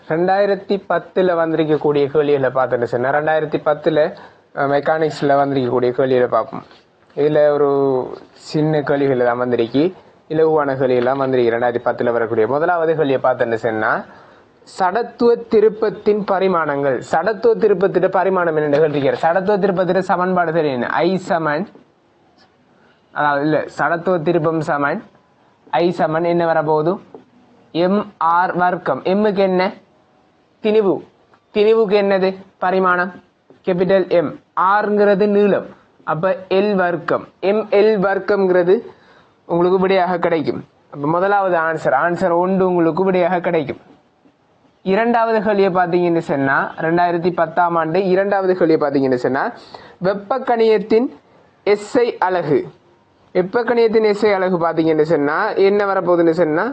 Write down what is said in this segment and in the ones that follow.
2010 வந்திருக்கக்கூடிய கேள்விகளை பார்த்துட்டு சொன்னா 2010 மெக்கானிக்ஸ்ல வந்திருக்கக்கூடிய கேள்விகளை பார்ப்போம். இதுல ஒரு சின்ன கேள்விகள் தான் வந்திருக்கு, இலகுவான கேள்வியெல்லாம் வந்திருக்கு. 2010 வரக்கூடிய முதலாவது கேள்வியை பார்த்துட்டு சொன்னா சடத்துவ திருப்பத்தின் பரிமாணங்கள். சடத்துவ திருப்பத்தின் பரிமாணம் என்ன கேள்விக்கிறார். சடத்துவ திருப்பத்தின் சமன்பாடு தெரியும், ஐ சமன், அதாவது இல்ல சடத்துவ திருப்பம் சமன் ஐ சமன் என்ன வரப்போகுது, எம் ஆர் வர்க்கம். எம்முக்கு என்ன திணிவு, திணிவுக்கு என்னது பரிமாணம் கேபிட்டல் எம், ஆர்ங்கிறது நீளம், அப்ப எல் வர்க்கம், எம் எல் வர்க்கம்ங்கிறது உங்களுக்கு விடையாக கிடைக்கும். அப்ப முதலாவது ஆன்சர் ஒன்று உங்களுக்கு விடையாக கிடைக்கும். இரண்டாவது கேள்வியை பார்த்தீங்கன்னு சொன்னா 2010ஆம் ஆண்டு இரண்டாவது கேள்வியை பார்த்தீங்கன்னு சொன்னா வெப்ப கணியத்தின் எஸ்ஐ அலகு. வெப்ப கணியத்தின் எஸ்ஐ அலகு பார்த்தீங்கன்னு சொன்னா என்ன வரப்போகுதுன்னு சொன்னா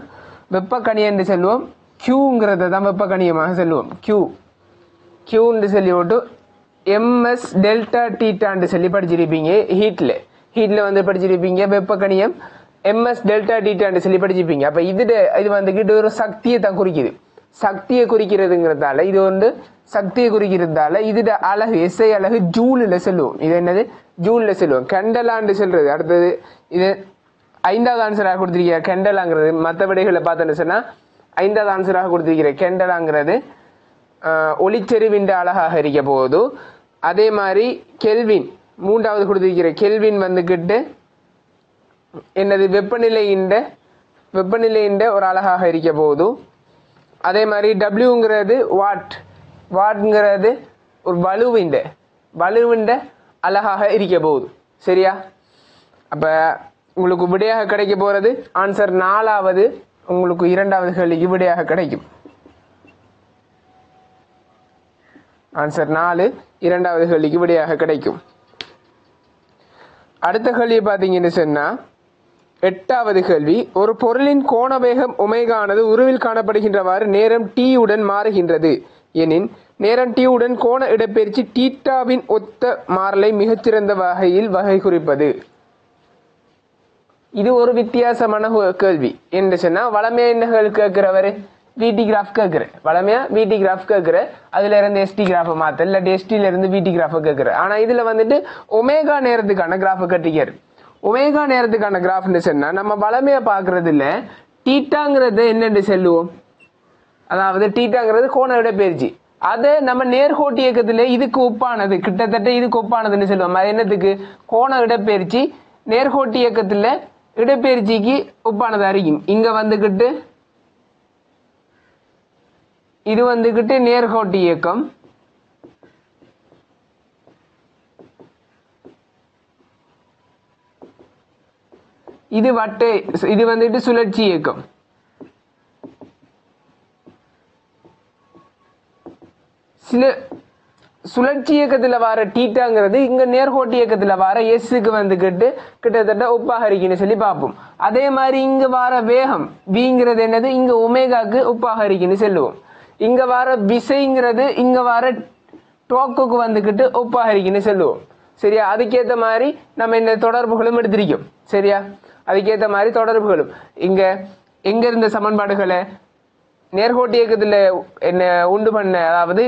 வெப்ப கணியம் செல்வோம், கியூங்கிறத தான் வெப்ப கணியமாக செல்வோம். கியூன்னு சொல்லி விட்டு எம்எஸ் டெல்டா டீட்டான்னு சொல்லி படிச்சிருப்பீங்க. ஹீட்ல வந்து படிச்சிருப்பீங்க வெப்ப கணியம் எம்எஸ் டெல்டா டீட்டான்னு சொல்லி படிச்சிருப்பீங்க. அப்ப இது வந்துகிட்டு ஒரு சக்தியை தான் குறிக்குது. சக்தியை குறிக்கிறதுங்கிறதால இது வந்து சக்தியை குறிக்கிறதால இதுட அலகு எஸ்ஐ அலகு ஜூலில் செல்லுவோம். இது என்னது ஜூல்ல செல்லுவோம். கெண்டலான்னு சொல்றது. அடுத்தது இது 5வது ஆன்சராக கொடுத்திருக்கிற கெண்டலாங்கிறது. மற்ற விடைகளை பார்த்தோன்னு சொன்னா 5வது ஆன்சராக கொடுத்திருக்கிற கெண்டலாங்கிறது ஒளிச்செறிவின் அழகாக இருக்க போகுது. அதே மாதிரி கெல்வின் 3வது கொடுத்திருக்கிற கெல்வின் வந்துகிட்டு என்னது வெப்பநிலையின் ஒரு அழகாக இருக்க போகுது. அதே மாதிரி டபிள்யூங்கிறது வாட்ங்கிறது ஒரு வலுவிண்ட அழகாக இருக்க போகுது. சரியா? அப்ப உங்களுக்கு விடையாக கிடைக்க போறது ஆன்சர் 4வது, உங்களுக்கு 2வது கேள்விக்கு விடையாக கிடைக்கும். ஆன்சர் 4 2வது கேள்விக்கு விடையாக கிடைக்கும். அடுத்த கேள்வியை பார்த்தீங்கன்னு சொன்னா 8வது கேள்வி, ஒரு பொருளின் கோண வேகம் ஒமேகானது உருவில் காணப்படுகின்றவாறு நேரம் டி உடன் மாறுகின்றது எனின் நேரம் டி உடன் கோண இடப்பெயர்ச்சி டீட்டாவின் ஒத்த மாறலை மிகச்சிறந்த வகையில் வகை குறிப்பது. இது ஒரு வித்தியாசமான கேள்வி. என்று சொன்னா வளமையா என்ன கேட்கிறவரு விடி கிராஃப் கேட்கிற, வளமையா விடி கிராஃப் கேட்கிற, அதுல இருந்து எஸ்டி கிராஃபை மாத்த, இல்லாட்டி எஸ்டில இருந்து விடி கிராஃபை கேட்கிற. ஆனா இதுல வந்துட்டு ஒமேகா நேரத்துக்கான கிராஃபை கட்டிக்காரு. ஒமேகா நேரத்துக்கான கிராஃப்னு சொன்னா நம்ம வளமையா பாக்குறது இல்ல, டீட்டாங்கிறது என்னென்று செல்லுவோம், அதாவது டீட்டாங்கிறது கோண இடப்பெயர்ச்சி. அதை நம்ம நேர்கோட்டு இயக்கத்துல இதுக்கு ஒப்பானது, கிட்டத்தட்ட இதுக்கு ஒப்பானதுன்னு சொல்லுவோம். அது என்னத்துக்கு கோண இடப்பெயர்ச்சி நேர்கோட்டு இயக்கத்துல இடப்பெயர்ச்சிக்கு ஒப்பானது அறியும். இங்க வந்துகிட்டு இது வந்துகிட்டு நேர்கோட்டு இயக்கம், இது வந்துட்டு சுழற்சி இயக்கம். சில சுழற்சி இயக்கத்துல வர டீட்டாங்கிறது இங்க நேர்கோட்டு இயக்கத்துல வர எஸ்ஸுக்கு வந்துகிட்டு கிட்டத்தட்ட ஒப்பாக இருக்குன்னு சொல்லி பார்ப்போம். அதே மாதிரி இங்க வர வேகம் விங்கிறது என்னது இங்க ஒமேகாக்கு ஒப்பாக இருக்குன்னு சொல்லுவோம். இங்க வர விசைங்கிறது இங்க வர டோக்குக்கு வந்துகிட்டு ஒப்பாக இருக்குன்னு சொல்லுவோம். சரியா? அதுக்கேற்ற மாதிரி நம்ம இந்த தொடர்புகளும் எடுத்திருக்கோம். சரியா? அதுக்கேற்ற மாதிரி தொடர்புகளும் எங்க இருந்த சமன்பாடுகளை நேர்கோட்டு இயக்கத்துல என்ன உண்டு பண்ண, அதாவது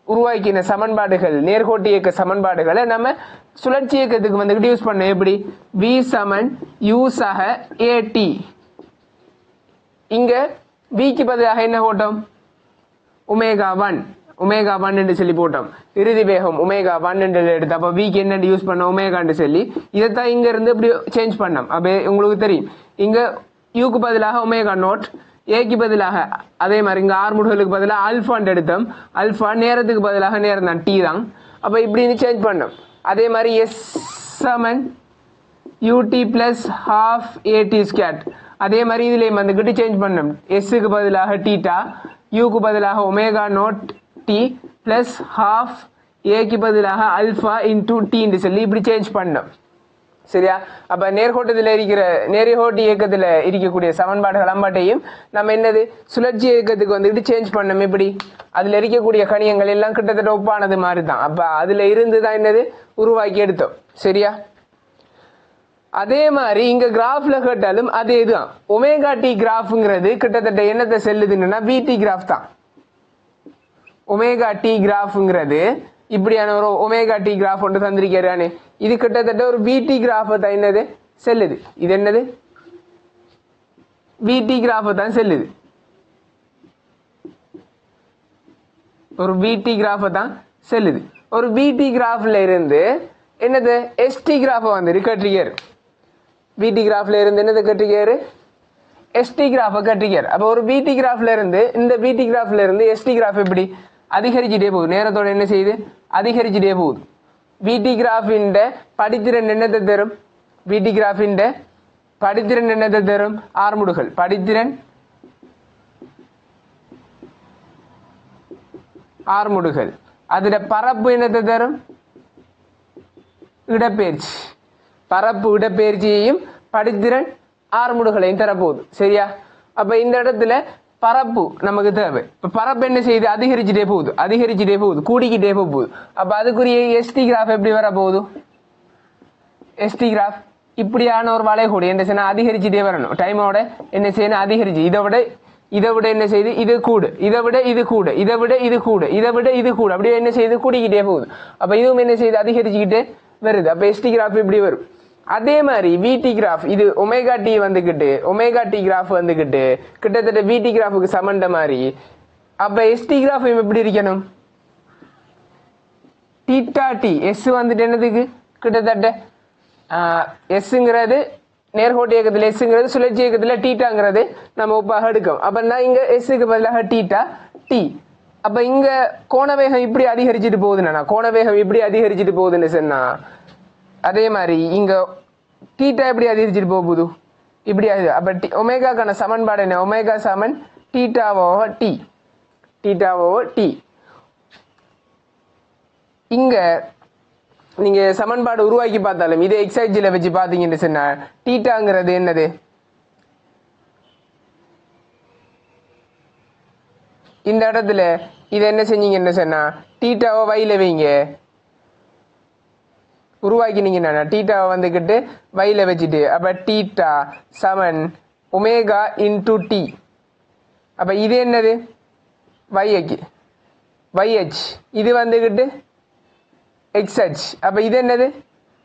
உருவாக்கின சமன்பாடுகள், நேர்கோட்டு இயக்க சமன்பாடுகளை நம்ம சுழற்சி இயக்கத்துக்கு வந்துகிட்டு யூஸ் பண்ண. எப்படி? வி சமன் யூ சக ஏடி. இங்க விக்கு பதிலாக என்ன போட்டோம், ஒமேகா 1 என்று சொல்லி போட்டோம். இறுதி வேகம் ஒமேகா 1 என்று எடுத்து அப்ப விக்கு என்ன யூஸ் பண்ண ஒமேகான்னு சொல்லி இதைத்தான் இங்க இருந்து இப்படி சேஞ்ச் பண்ணோம். அப்ப உங்களுக்கு தெரியும் இங்க யூக்கு பதிலாக ஒமேகா நோட், ஏக்கு பதிலாக அதே மாதிரி இங்க ஆர்முடுகளுக்கு பதிலாக ஆல்பான்னு எடுத்தோம். ஆல்பா நேரத்துக்கு பதிலாக நேரம் தான், டி தான். அப்ப இப்படி சேஞ்ச் பண்ணோம். அதே மாதிரி எஸ் சமன் யூடி பிளஸ் ஹாஃப் ஏடி ஸ்கேட். அதே மாதிரி இதுலயும் வந்துகிட்டு சேஞ்ச் பண்ணோம். எஸ்ஸுக்கு பதிலாக டீட்டா, யூக்கு பதிலாக omega naught T plus half, ஏக்கு பதிலாக அல்பா இன்டூ டி சொல்லி இப்படி சேஞ்ச் பண்ணோம். சரியா? அப்ப நேர்கோட்டு இயக்கத்துல இருக்கக்கூடிய சமன்பாடுகள் அம்பாட்டையும் நம்ம என்னது சுழற்சி இயக்கத்துக்கு வந்துட்டு சேஞ்ச் பண்ணோம். எப்படி? அதுல இருக்கக்கூடிய கணியங்கள் எல்லாம் கிட்டத்தட்ட ஒப்பானது மாதிரி தான். அப்ப அதுல இருந்துதான் என்னது உருவாக்கி எடுத்தோம். சரியா? அதே மாதிரி இங்க கிராஃப்ல கேட்டாலும் அதே இதுதான். ஒமேகா டி கிராஃப்ங்கிறது கிட்டத்தட்ட என்னத்தை செல்லுதுன்னா விடி கிராஃப் தான். ஒமேகா டி கிராஃப்ங்கிறது இப்படியான ஒரு ஒமேகா டி கிராஃப் ஒன்று தந்திருக்கிறானே, இது கிட்டத்தட்ட ஒரு விடி கிராஃபை தான் என்னது செல்லுது. இது என்னது விடி கிராஃபை தான் செல்லுது. ஒரு விடி கிராஃபை தான் செல்லுது. ஒரு விடி கிராஃப்ல இருந்து என்னது எஸ்டி கிராஃபை வந்து கட்டிருக்காரு. விடி கிராஃப்ல இருந்து என்னது கட்டிருக்காரு, எஸ்டி கிராஃபை கட்டிருக்காரு. அப்போ ஒரு விடி கிராஃப்ல இருந்து இந்த விடி கிராஃப்ல இருந்து எஸ்டி கிராஃப் எப்படி அதிகரிச்சுட்டே போகுது, நேரத்தோட என்ன செய்யுது அதிகரிச்சுட்டே போகுது. விடி கிராஃபின் படித்திறன் என்னத்தை தரும், விடி கிராஃபின் படித்திறன் என்னத்தை தரும், ஆர்முடுகள் படித்திறன் ஆர்முடுகள். அதுல பரப்பு என்னத்தை தரும், இடப்பெயர்ச்சி. பரப்பு இடப்பெயர்ச்சியையும் படித்திறன் ஆர்முடுகளையும் தரப்போகுது. சரியா? அப்ப இந்த இடத்துல பரப்பு நமக்கு தேவை. இப்ப பரப்பு என்ன செய்யுது அதிகரிச்சுட்டே போகுது, கூடிக்கிட்டே போகுது. அப்ப அதுக்குரிய எஸ்டி கிராஃப் எப்படி வர போகுது, எஸ்டி கிராஃப் இப்படியான ஒரு வளைகோடு என்ன செய்யணும் அதிகரிச்சுட்டே வரணும். டைமோட என்ன செய்யணும் அதிகரிச்சு, இதை விட என்ன செய்யுது இது கூடு, இதை விட இது கூட, இதை விட இது கூட, இதை விட இது கூட, அப்படியே என்ன செய்யுது கூடிக்கிட்டே போகுது. அப்ப இதுவும் என்ன செய்யுது அதிகரிச்சுக்கிட்டே வருது. அப்ப எஸ்டி கிராஃப் இப்படி வரும். அதே மாதிரி விடி கிராஃப் இது ஒமேகா டி வந்துகிட்டு ஒமேகா டி கிராஃப் வந்துகிட்டு கிட்டத்தட்ட விடி கிராஃபுக்கு சமண்ட மாதிரி. அப்ப எஸ்டி கிராஃப் எப்படி இருக்கணும், டீட்டா டி. எஸ் வந்துட்டு என்னதுக்கு கிட்டத்தட்ட எஸ்ங்கிறது நேர்கோட்டு இயக்கத்தில், எஸ்ங்கிறது சுழற்சி இயக்கத்தில், டீட்டாங்கிறது நம்ம ஒப்பாக எடுக்கும். அப்ப நான் இங்க எஸ்ஸுக்கு பதிலாக டீட்டா டி. அப்ப இங்க கோணவேகம் இப்படி அதிகரிச்சுட்டு போகுதுன்னா, கோணவேகம் இப்படி அதிகரிச்சுட்டு போகுதுன்னு சொன்னா, அதே மாதிரி இங்க டீட்டா எப்படி அதிகரிச்சுட்டு போகுது இப்படி ஆகுது. அப்ப ஒமேகாக்கான சமன்பாடு என்ன, ஒமேகா சமன் டீட்டாவோ டி, டீட்டாவோ டி. இங்க நீங்க சமன்பாடு உருவாக்கி பார்த்தாலும் இதே எக்ஸைஜில வச்சு பாத்தீங்கன்னு சொன்னா டீட்டாங்கிறது என்னது, இந்த இடத்துல இதை என்ன செஞ்சீங்கன்னு சொன்னா டீட்டாவை வயில வைங்க, உருவாக்கினீங்கன்னா டீட்டாவை வந்துகிட்டு வயில வச்சுட்டு அப்ப டீட்டா சமன் ஒமேகா இன்டு டி. அப்ப இது என்னது YH, இது வந்துகிட்டு XH. அப்ப இது என்னது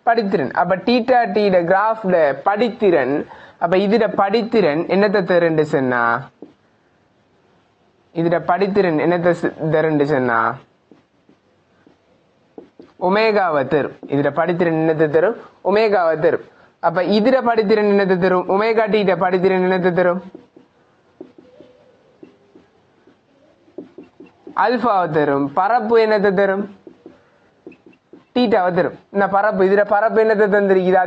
படித்திறன். அப்ப டீட்டா டீட கிராஃப்ல படித்திறன். அப்ப இதுட படித்திறன் என்னத்தை தருண்டு சொன்னா, இதுட படித்திறன் என்னத்தை தருண்டு சொன்னா ஒமேகாவை தரும். இதுட படித்திறன் என்னத்தை தரும், ஒமேகாவை தரும். அப்ப இதுட படித்திறன் என்னத்தை தரும், ஒமேகா டீட படித்திறன் என்னத்தை தரும், அல்பாவை தரும். பரப்பு என்னத்தை தரும், டீட்டாவை தரும். இந்த பரப்பு இதுல பரப்பு என்னத்தை தந்திருக்குது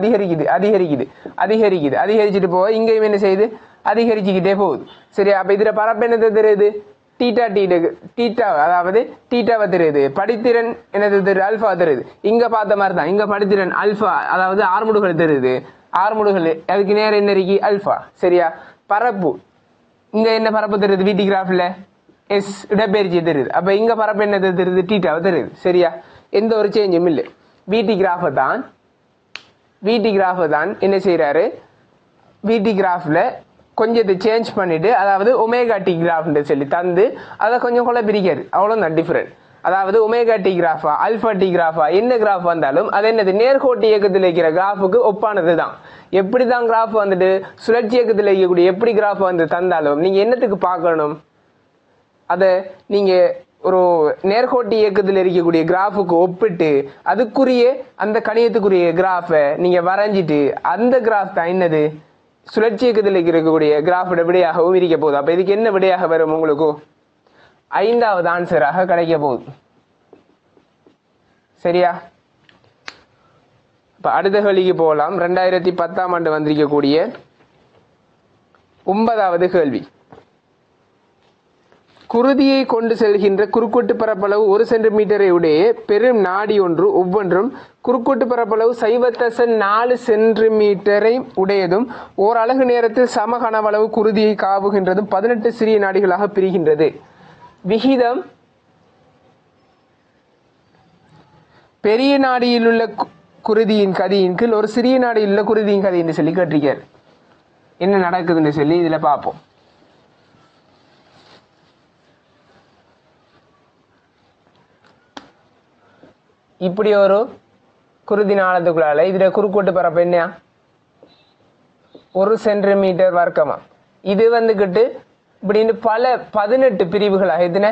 அதிகரிச்சுட்டு போக இங்கேயும் என்ன செய்யுது அதிகரிச்சுக்கிட்டே போகுது. சரி, அப்ப இதுல பரப்பு என்னத்தை தருது, டீட்டா அதாவது டீட்டாவை தருது. படித்திறன் என்னது தருது, அல்பா தருது. இங்க பார்த்த மாதிரி தான் இங்க படித்திறன் அல்பா அதாவது ஆர்முடுகள் தருது. ஆர்முடுகள் அதுக்கு நேரம் என்ன இருக்கு அல்பா. சரியா? பரப்பு இங்க என்ன பரப்பு தருது, விடி கிராஃப்ல எஸ் இடப்பெயர்ச்சி தருது. அப்ப இங்க பரப்பு என்னது தருது, டீட்டாவை தருது. சரியா? எந்த ஒரு சேஞ்சும் இல்லை. விடி கிராஃபை தான் என்ன செய்யறாரு, விடி கிராஃப்ல கொஞ்சத்தை சேஞ்ச் பண்ணிட்டு அதாவது ஒமேகா டி கிராஃப்னு சொல்லி தந்து அதை கொஞ்சம் கொள்ள பிரிக்காரு. அவ்வளோதான் டிஃபரெண்ட். அதாவது ஒமேகா டி கிராஃபா அல்பா டி கிராஃபா என்ன கிராஃப் வந்தாலும் அது என்னது நேர்கோட்டு இயக்கத்தில் இருக்கிற கிராஃபுக்கு ஒப்பானது தான். எப்படி தான் கிராஃப் வந்துட்டு சுழற்சி இயக்கத்தில் இருக்கக்கூடிய எப்படி கிராஃப் வந்து தந்தாலும் நீங்க என்னத்துக்கு பார்க்கணும், அதை நீங்க ஒரு நேர்கோட்டு இயக்கத்தில் இருக்கக்கூடிய கிராஃபுக்கு ஒப்பிட்டு அதுக்குரிய அந்த கணியத்துக்குரிய கிராஃபை நீங்க வரைஞ்சிட்டு அந்த கிராஃப் தான் என்னது சுழற்சி இயக்கத்தில் இருக்கக்கூடிய கிராஃபோட விடையாகவும் இருக்க போகுது. அப்ப இதுக்கு என்ன விடையாக வரும் உங்களுக்கு, 5வது ஆன்சராக கிடைக்க போகுது. சரியா? இப்ப அடுத்த கேள்விக்கு போகலாம். 2010ஆம் ஆண்டு வந்திருக்கக்கூடிய 9வது கேள்வி. குருதியை கொண்டு செல்கின்ற குறுக்கோட்டு பரப்பளவு 1 சென்டிமீட்டரை உடைய பெரும் நாடி ஒவ்வொன்றும் குறுக்கோட்டு பரப்பளவு 0.4 சென்டிமீட்டரை உடையதும் ஓர் அலகு நேரத்தில் சம கனவளவு குருதியை காவுகின்றதும் 18 சிறிய நாடிகளாக பிரிகின்றது. விகிதம் பெரிய நாடியில் உள்ள குருதியின் கதியின் கீழ் ஒரு சிறிய நாடியில் உள்ள குருதியின் கதி என்று சொல்லி கேட்டிருக்கார். என்ன நடக்குதுன்னு சொல்லி இதுல பார்ப்போம். இப்படி ஒரு குருதி நாளத்துக்குள்ளால இதுல குறுக்கோட்டு பரப்பு என்ன 1 சென்டிமீட்டர் வர்க்கமா. இது வந்துகிட்டு இப்படின்னு பல 18 பிரிவுகளாக எத்தனை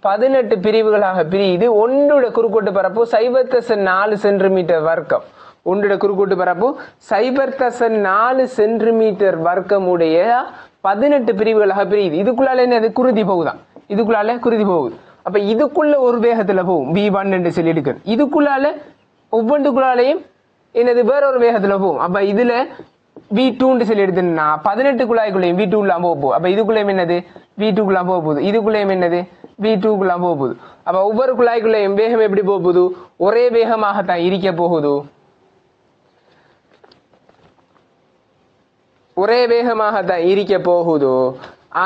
18 பிரிவுகளாக பிரியுது. ஒன்றோட குறுக்கோட்டு பரப்பு 0.4 சென்டிமீட்டர் வர்க்கம். ஒன்றோட குறுக்கோட்டு பரப்பு 0.4 சென்டிமீட்டர் வர்க்கம் உடைய 18 பிரிவுகளாக பிரியுது. இதுக்குள்ளால என்னது குருதி போகுதான். இதுக்குள்ளால குருதி போகுது. அப்ப இதுக்குள்ள ஒரு வேகத்துல போகும் V1 என்று சொல்லி எடுக்கணும். இதுக்குள்ளால ஒவ்வொன்றுக்குள்ளாலையும் என்னது வேற ஒரு வேகத்துல போகும். அப்ப இதுல V2 சொல்லி எடுத்துன்னா 18 குழாய்க்குள்ளையும் V2 எல்லாம் போக போகுது. அப்ப இதுக்குள்ளேயும் என்னது V2 குள்ளாம் போக போகுது. இதுக்குள்ளேயும் என்னது V2 குள்ளாம் போக போகுது. அப்ப ஒவ்வொரு குழாய்க்குள்ளையும் வேகம் எப்படி போக போகுது? ஒரே வேகமாகத்தான் இருக்க போகுது. ஒரே வேகமாகத்தான் இருக்க போகுது.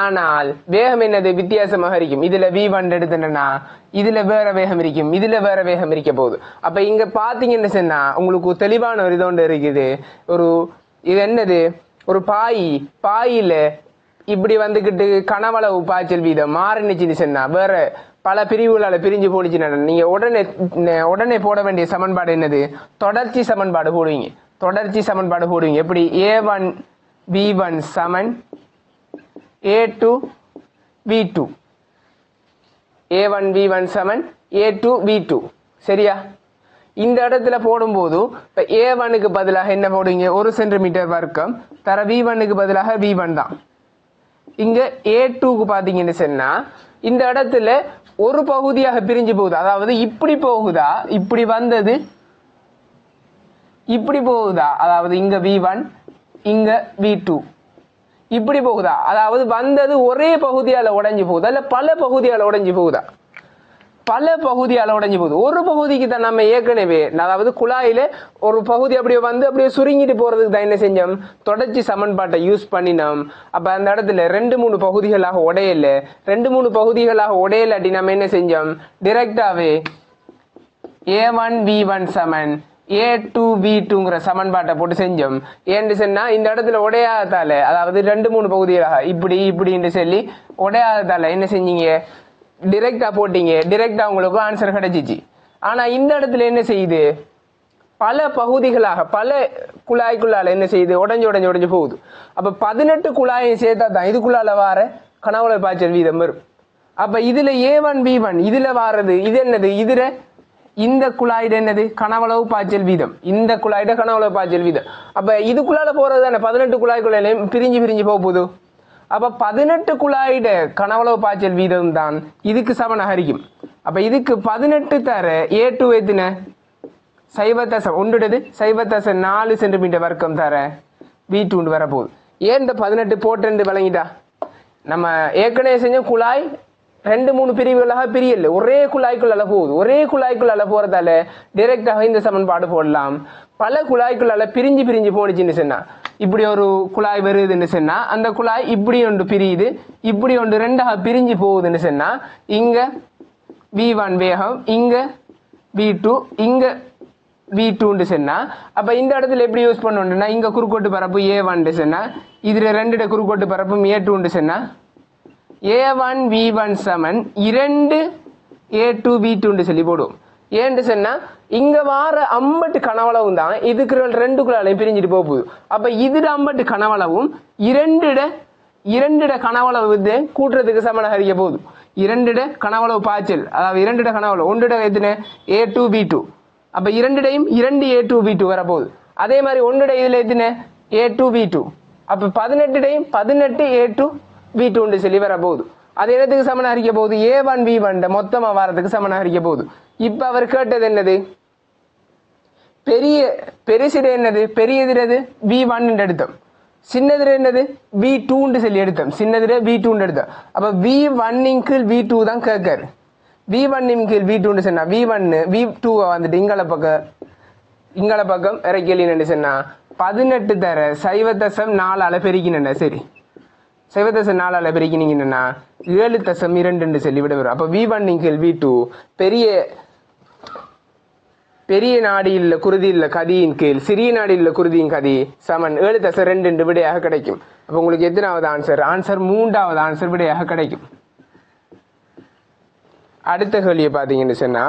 ஆனால் வேகம் என்னது வித்தியாசமாக இருக்கும். இதுல V1 எடுத்துனா இதுல வேற வேகம் இருக்கும், இதுல வேற வேகம் இருக்க போகுது. அப்ப இங்க பாத்தீங்கன்னு சொன்னா உங்களுக்கு தெளிவான ஒரு இதோண்டு இருக்குது. இது என்னது ஒரு பாயில இப்படி வந்துகிட்டு கனவளவு பாய்ச்சல் வீதம் மாறினுச்சுன்னு சொன்னா வேற பல பிரிவுகளால பிரிஞ்சு போனிச்சுன்னா நீங்க உடனே போட வேண்டிய சமன்பாடு என்னது? தொடர்ச்சி சமன்பாடு போடுவீங்க. தொடர்ச்சி சமன்பாடு போடுவீங்க. எப்படி? A1 V1 சமன் A2 V2. A1 V1 சமன் A2 V2. சரியா? இந்த இடத்துல போடும்போது இப்ப A1க்கு பதிலாக என்ன போடுவீங்க? 1 சென்டிமீட்டர் வர்க்கம் தர V1க்கு பதிலாக V1 தான். இங்க A2க்கு பாத்தீங்கன்னு சொன்னா இந்த இடத்துல ஒரு பகுதியாக பிரிஞ்சு போகுது. அதாவது இப்படி போகுதா, இப்படி வந்தது இப்படி போகுதா, அதாவது இங்க V1 இங்க V2 இப்படி போகுதா, அதாவது வந்தது ஒரே பகுதியால உடைஞ்சு போகுதா இல்ல பல பகுதியால உடைஞ்சு போகுதா? பல பகுதியால உடைஞ்சு போகுது. ஒரு பகுதிக்கு தான் நம்ம ஏற்கனவே, அதாவது குழாயில ஒரு பகுதி அப்படியே வந்து அப்படியே சுருங்கிட்டு போறதுக்கு தான் என்ன செஞ்சோம்? தொடர்ச்சி சமன்பாட்டை யூஸ் பண்ணினோம். அப்ப அந்த இடத்துல 2-3 பகுதிகளாக உடையல. 2-3 பகுதிகளாக உடையலாட்டி நம்ம என்ன செஞ்சோம்? டிரெக்டாவே A1 V1 சமன் A2 V2ங்கிற சமன்பாட்டை போட்டு செஞ்சோம். ஏன்னு சொன்னா இந்த இடத்துல உடையாததால, அதாவது 2-3 பகுதிகளாக இப்படி இப்படின்னு சொல்லி உடையாததால என்ன செஞ்சீங்க? டிரெக்டா போட்டீங்க. டிரெக்டா உங்களுக்கு ஆன்சர் கிடைச்சிச்சு. ஆனா இந்த இடத்துல என்ன செய்யுது? பல பகுதிகளாக பல குழாய்க்குள்ளால என்ன செய்யுது? உடைஞ்சு போகுது. அப்ப 18 குழாயும் சேர்த்தா தான் இதுக்குள்ளால வார கனவுளவு பாய்ச்சல் வீதம் வரும். அப்ப இதுல A1 B1 இதுல வாரது இது என்னது? இதுல இந்த குழாயிட என்னது? கனவளவு பாய்ச்சல் வீதம். இந்த குழாயிட கனவளவு பாய்ச்சல் வீதம். அப்ப இதுக்குள்ளால போறது தானே 18 குழாய்க்குள்ளாலையும் பிரிஞ்சு போக போகுது. அப்ப 18 குழாயிட கனவளவு பாய்ச்சல் வீதம் தான் இதுக்கு சமனாக இருக்கும். அப்ப இதுக்கு 18 தர A2 எத்தனை? 0.4 சென்டிமீட்டர் வர்க்கம் தர V2 வரப்போகுது. ஏன் இந்த 18 போட்டு வழங்கிட்டா? நம்ம ஏற்கனவே செஞ்ச குழாய் 2-3 பிரிவுகளாக பிரியல, ஒரே குழாய்க்குள்ளால போகுது. ஒரே குழாய்க்குள்ளால போறதால டைரக்டாக இந்த சமன்பாடு போடலாம். பல குழாய்க்குள்ளால பிரிஞ்சு போனுச்சுன்னு சொன்னா, இப்படி ஒரு குழாய் வருதுன்னு சொன்னா அந்த குழாய் இப்படி ஒன்று பிரியுது, இப்படி ஒன்று ரெண்டாக பிரிஞ்சு போகுதுன்னு சொன்னா இங்க V1 வேகம், இங்க V2, இங்க V2 சொன்னா அப்ப இந்த இடத்துல எப்படி யூஸ் பண்ணணும்னா இங்க குறுக்கோட்டு பரப்பு A1 சொன்னா இதுல 2 குறுக்கோட்டு பரப்பும் A2 சொன்னா A1 V1 சமன் 2 A2 V2 சொல்லி போடுவோம். ஏன்னு சொன்னா இங்க வார 50 கனவளவும் தான் இதுக்கு 2 குழாயிலையும் பிரிஞ்சுட்டு போகுது. அப்ப இதுல 50 கனவளவும் 2 கனவளவு கூட்டுறதுக்கு சமனாக இருக்க போகுது. 2 கனவளவு பாய்ச்சல், அதாவது 2 கனவளவு 1 எத்தனை? A2 V2. அப்ப 2 A2 V2 வரப்போகுது. அதே மாதிரி 1 இதுல எத்தனை? A2 V2. அப்ப 18 A2 V2 சொல்லி வரப்போகுது. அது என்னத்துக்கு சமனாக இருக்க போகுது? A1 V1 மொத்தமா வாரத்துக்கு சமனாக இருக்க போகுது. இப்ப அவர் கேட்டது என்னது? பெருசிட என்னது? பெரியது V1 எடுத்தோம், சின்னது என்னது? V2 சொல்லி எடுத்தோம். சின்னது V2 எடுத்தோம். அப்ப V1 கீழ் V2 தான் கேட்காரு. V1 கீழ் V2 சொன்னா V1 V2 வந்துட்டு இங்கள பக்கம் இறக்கலின்னு சொன்னா 18 தர 0.4 பெருக்கின. சரி, 0.4 பெருக்கினீங்கன்னா 7.2 சொல்லி விட வரும். அப்ப V1 கீழ் V2 பெரிய நாடியில் குருதியில் கதியின் கீழ் சிறிய நாடியில் குருதியின் கதி சமன் 7.2 விடையாக கிடைக்கும். அப்ப உங்களுக்கு எத்தனாவது ஆன்சர்? ஆன்சர் 3வது ஆன்சர் விடையாக கிடைக்கும். அடுத்த கேள்வியை பாத்தீங்கன்னு சொன்னா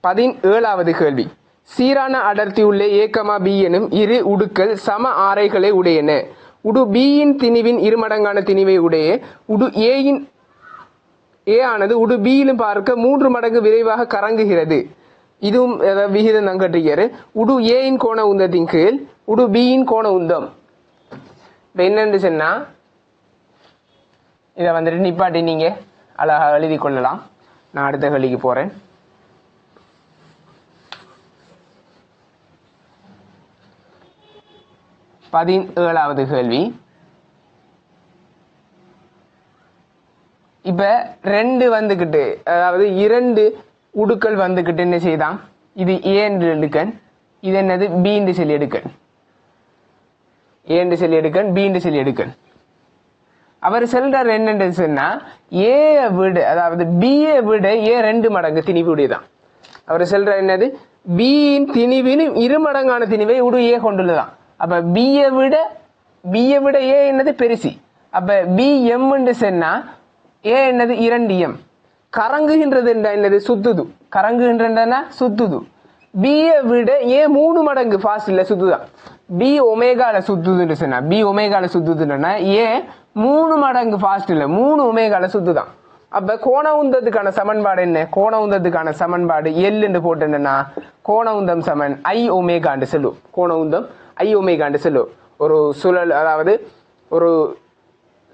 17வது கேள்வி. சீரான அடர்த்தி உள்ள A, B எனும் இரு உடுக்கள் சம ஆரைகளை உடையன. உடு Bயின் திணிவின் இருமடங்கான திணிவை உடைய உடு A ஆனது உடு Bயிலும் பார்க்க 3 மடங்கு விரைவாக கறங்குகிறது. இதுவும் விகிதம் தான் கட்டிக்காரு. உடு Aயின் கோண உந்தத்தின் கீழ் உடு Bயின் கோண உந்தம். இப்போ என்னன்னு சொன்னா இதை வந்துட்டு நிப்பாட்டி நீங்க அழகாக எழுதி கொள்ளலாம். நான் அடுத்த கேள்விக்கு போறேன். பதினேழாவது கேள்வி. இப்ப ரெண்டு வந்துகிட்டு, அதாவது 2 உடுக்கள் வந்துகிட்டு என்ன செய்தான், இது A என்று எடுக்கன், இது என்னது B என்று சொல்லி எடுக்கன், A என்று சொல்லி எடுக்கன், B என்று சொல்லி எடுக்கன். அவர் சொல்றார் என்னன்னு சொன்னா A விட, அதாவது B விட A 2 மடங்கு திணிவு உடையதான். அவர் சொல்றார் என்னது, B யின் திணிவின் 2 மடங்கான திணிவை உடு A கொண்டுள்ளதான். அப்ப B விட A என்னது பெருசி. அப்ப BM என்று சொன்னா A என்னது 2M. கறங்குகின்றது என்னது சுத்துது, கறங்குகின்றன சுத்துது. B விட A 3 மடங்கு ஃபாஸ்ட் இல்ல சுத்துதான். B ஒமேகால சுத்துதுன்னு சொன்னா, B ஒமேகால சுத்துதுன்னா A 3 மடங்கு ஃபாஸ்ட் இல்ல 3 ஒமேகால சுத்துதான். அப்ப கோண உந்தத்துக்கான சமன்பாடு என்ன, கோண உந்தத்துக்கான சமன்பாடு L என்று போட்டேன்னா கோண உந்தம் சமன் I ஒமேகான்னு சொல்லும். கோண உந்தம் I ஒமேகான்னு சொல்லும். ஒரு சுழல், அதாவது ஒரு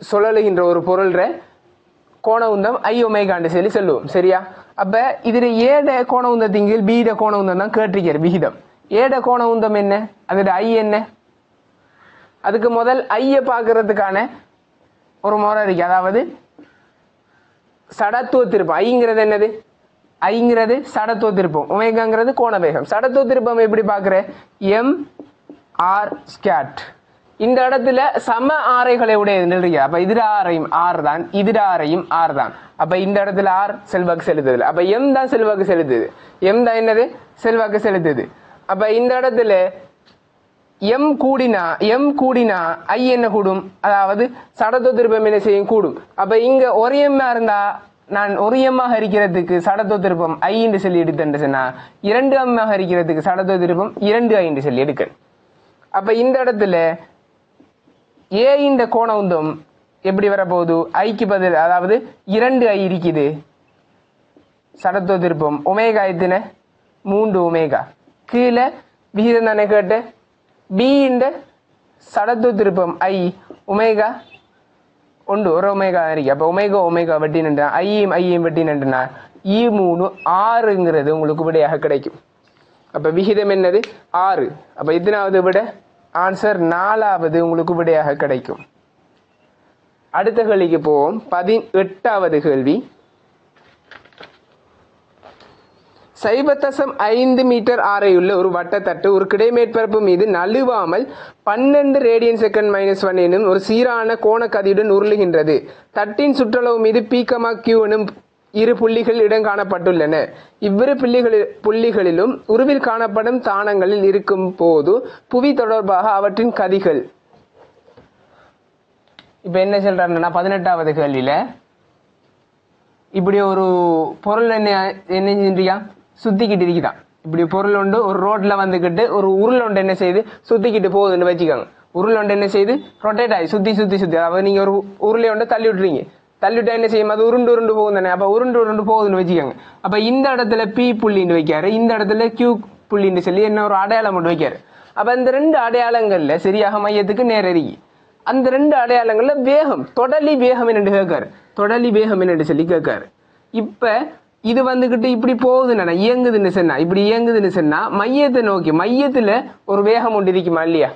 சுழலுகின்ற ஒரு பொருள்ற கோண உந்தம் I ஒமேகான்னு சொல்லி சொல்லுவோம். சரியா? அப்ப இதுல ஏட கோண உந்தத்தின் கீழ் B கோண உந்தம் தான் கேட்டிருக்காரு விகிதம். ஏட கோண உந்தம் என்ன, அதோட I என்ன? அதுக்கு முதல் ஐய பாக்குறதுக்கான ஒரு முறை இருக்கு. அதாவது சடத்துவ திருப்பம். ஐங்கிறது என்னது, ஐங்கிறது சடத்துவ திருப்பம், ஒமேகாங்கிறது கோண வேகம். சடத்துவ திருப்பம் எப்படி பாக்குற, M/r ஸ்கேட். இந்த இடத்துல சம ஆரைகளை உடையது. அப்ப இதுல ஆரையும் R தான், இதுல ஆரையும் R தான். அப்ப இந்த இடத்துல R செல்வாக்கு செலுத்துது. அப்ப M தான் செல்வாக்கு செலுத்துது. M தான் என்னது, செல்வாக்கு செலுத்துது. அப்ப இந்த இடத்துல M கூடினா I என்ன கூடும், அதாவது சடத்துவ திருப்பம் என்ன செய்யும், கூடும். அப்ப இங்க ஒரு M இருந்தா நான் ஒரு M ஹரிக்கிறதுக்கு சடத்துவ திருப்பம் I என்று சொல்லி எடுத்தேன் சொன்னா 2 M ஹரிக்கிறதுக்கு சடத்துவ திருப்பம் 2I என்று சொல்லி எடுக்க. அப்ப இந்த இடத்துல A இந்த கோண உந்தம் எப்படி வரப்போகுது, ஐக்கு பதில், அதாவது 2I இருக்குது. சடத்துவ திருப்பம் ஒமேகா எத்தனை, 3 ஒமேகா. கீழே விகிதம் தானே கேட்டு, B இந்த சடத்துவ திருப்பம் I ஒமேகா உண்டு, ஒரு ஒமேகா இருக்கு. அப்ப ஒமேகா வெட்டி நின்றா ஐயும் வெட்டி நின்றுனா E3 6ங்கிறது உங்களுக்கு விடையாக கிடைக்கும். அப்ப விகிதம் என்னது 6. அப்ப எத்தனாவது விட, ஆன்சர் 4வது உங்களுக்கு விடையாக கிடைக்கும். அடுத்த கேள்விக்கு போவோம். 18வது கேள்வி. 0.5 மீட்டர் ஆரையுள்ள ஒரு வட்டத்தட்டு ஒரு கிடைமேற்பரப்பு மீது நழுவாமல் 12 ரேடியன் செகண்ட் -1 எனும் ஒரு சீரான கோண கதியுடன் உருளுகின்றது. தட்டின் சுற்றளவு மீது P, Q எனும் 2 புள்ளிகள் இடம் காணப்பட்டுள்ளன. இவ்விரு புள்ளிகளிலும் உருவில் காணப்படும் தானங்களில் இருக்கும் போது புவி தொடர்பாக அவற்றின் கதிகள். இப்ப என்ன சொல்றாருன்னா 18வது கேள்வியில இப்படி ஒரு பொருள் என்ன சுத்திக்கிட்டு இருக்குதான். இப்படி பொருள் உண்டு ஒரு ரோட்ல வந்துகிட்டு ஒரு உருள் ஒன்று என்ன செய்து சுத்திக்கிட்டு போகுதுன்னு வச்சுக்கோங்க. உருள் ஒன்று என்ன செய்து ரொட்டேட் ஆகி சுத்தி, அதாவது நீங்க ஒரு உருளை ஒன்று தள்ளி விட்டுறீங்க, தள்ளிவிட்டா என்ன செய்யும், அது உருண்டு போகும் தானே. அப்ப உருண்டு போகுதுன்னு வச்சுக்கோங்க. அப்ப இந்த இடத்துல P புள்ளின்னு வைக்காரு, இந்த இடத்துல Q புள்ளின்னு சொல்லி என்ன ஒரு அடையாளம் மட்டும் வைக்காரு. அப்ப இந்த 2 அடையாளங்கள்ல சரியாக மையத்துக்கு நேரடி அந்த 2 அடையாளங்கள்ல வேகம், தொடலி வேகம் என்று கேட்காரு, தொடலி வேகம் என்று சொல்லி கேட்காரு. இப்ப இது வந்துகிட்டு இப்படி போகுதுன்னா இயங்குதுன்னு சொன்னா, இப்படி இயங்குதுன்னு சொன்னா மையத்தை நோக்கி, மையத்துல ஒரு வேகம் ஒன்று இருக்குமா இல்லையா,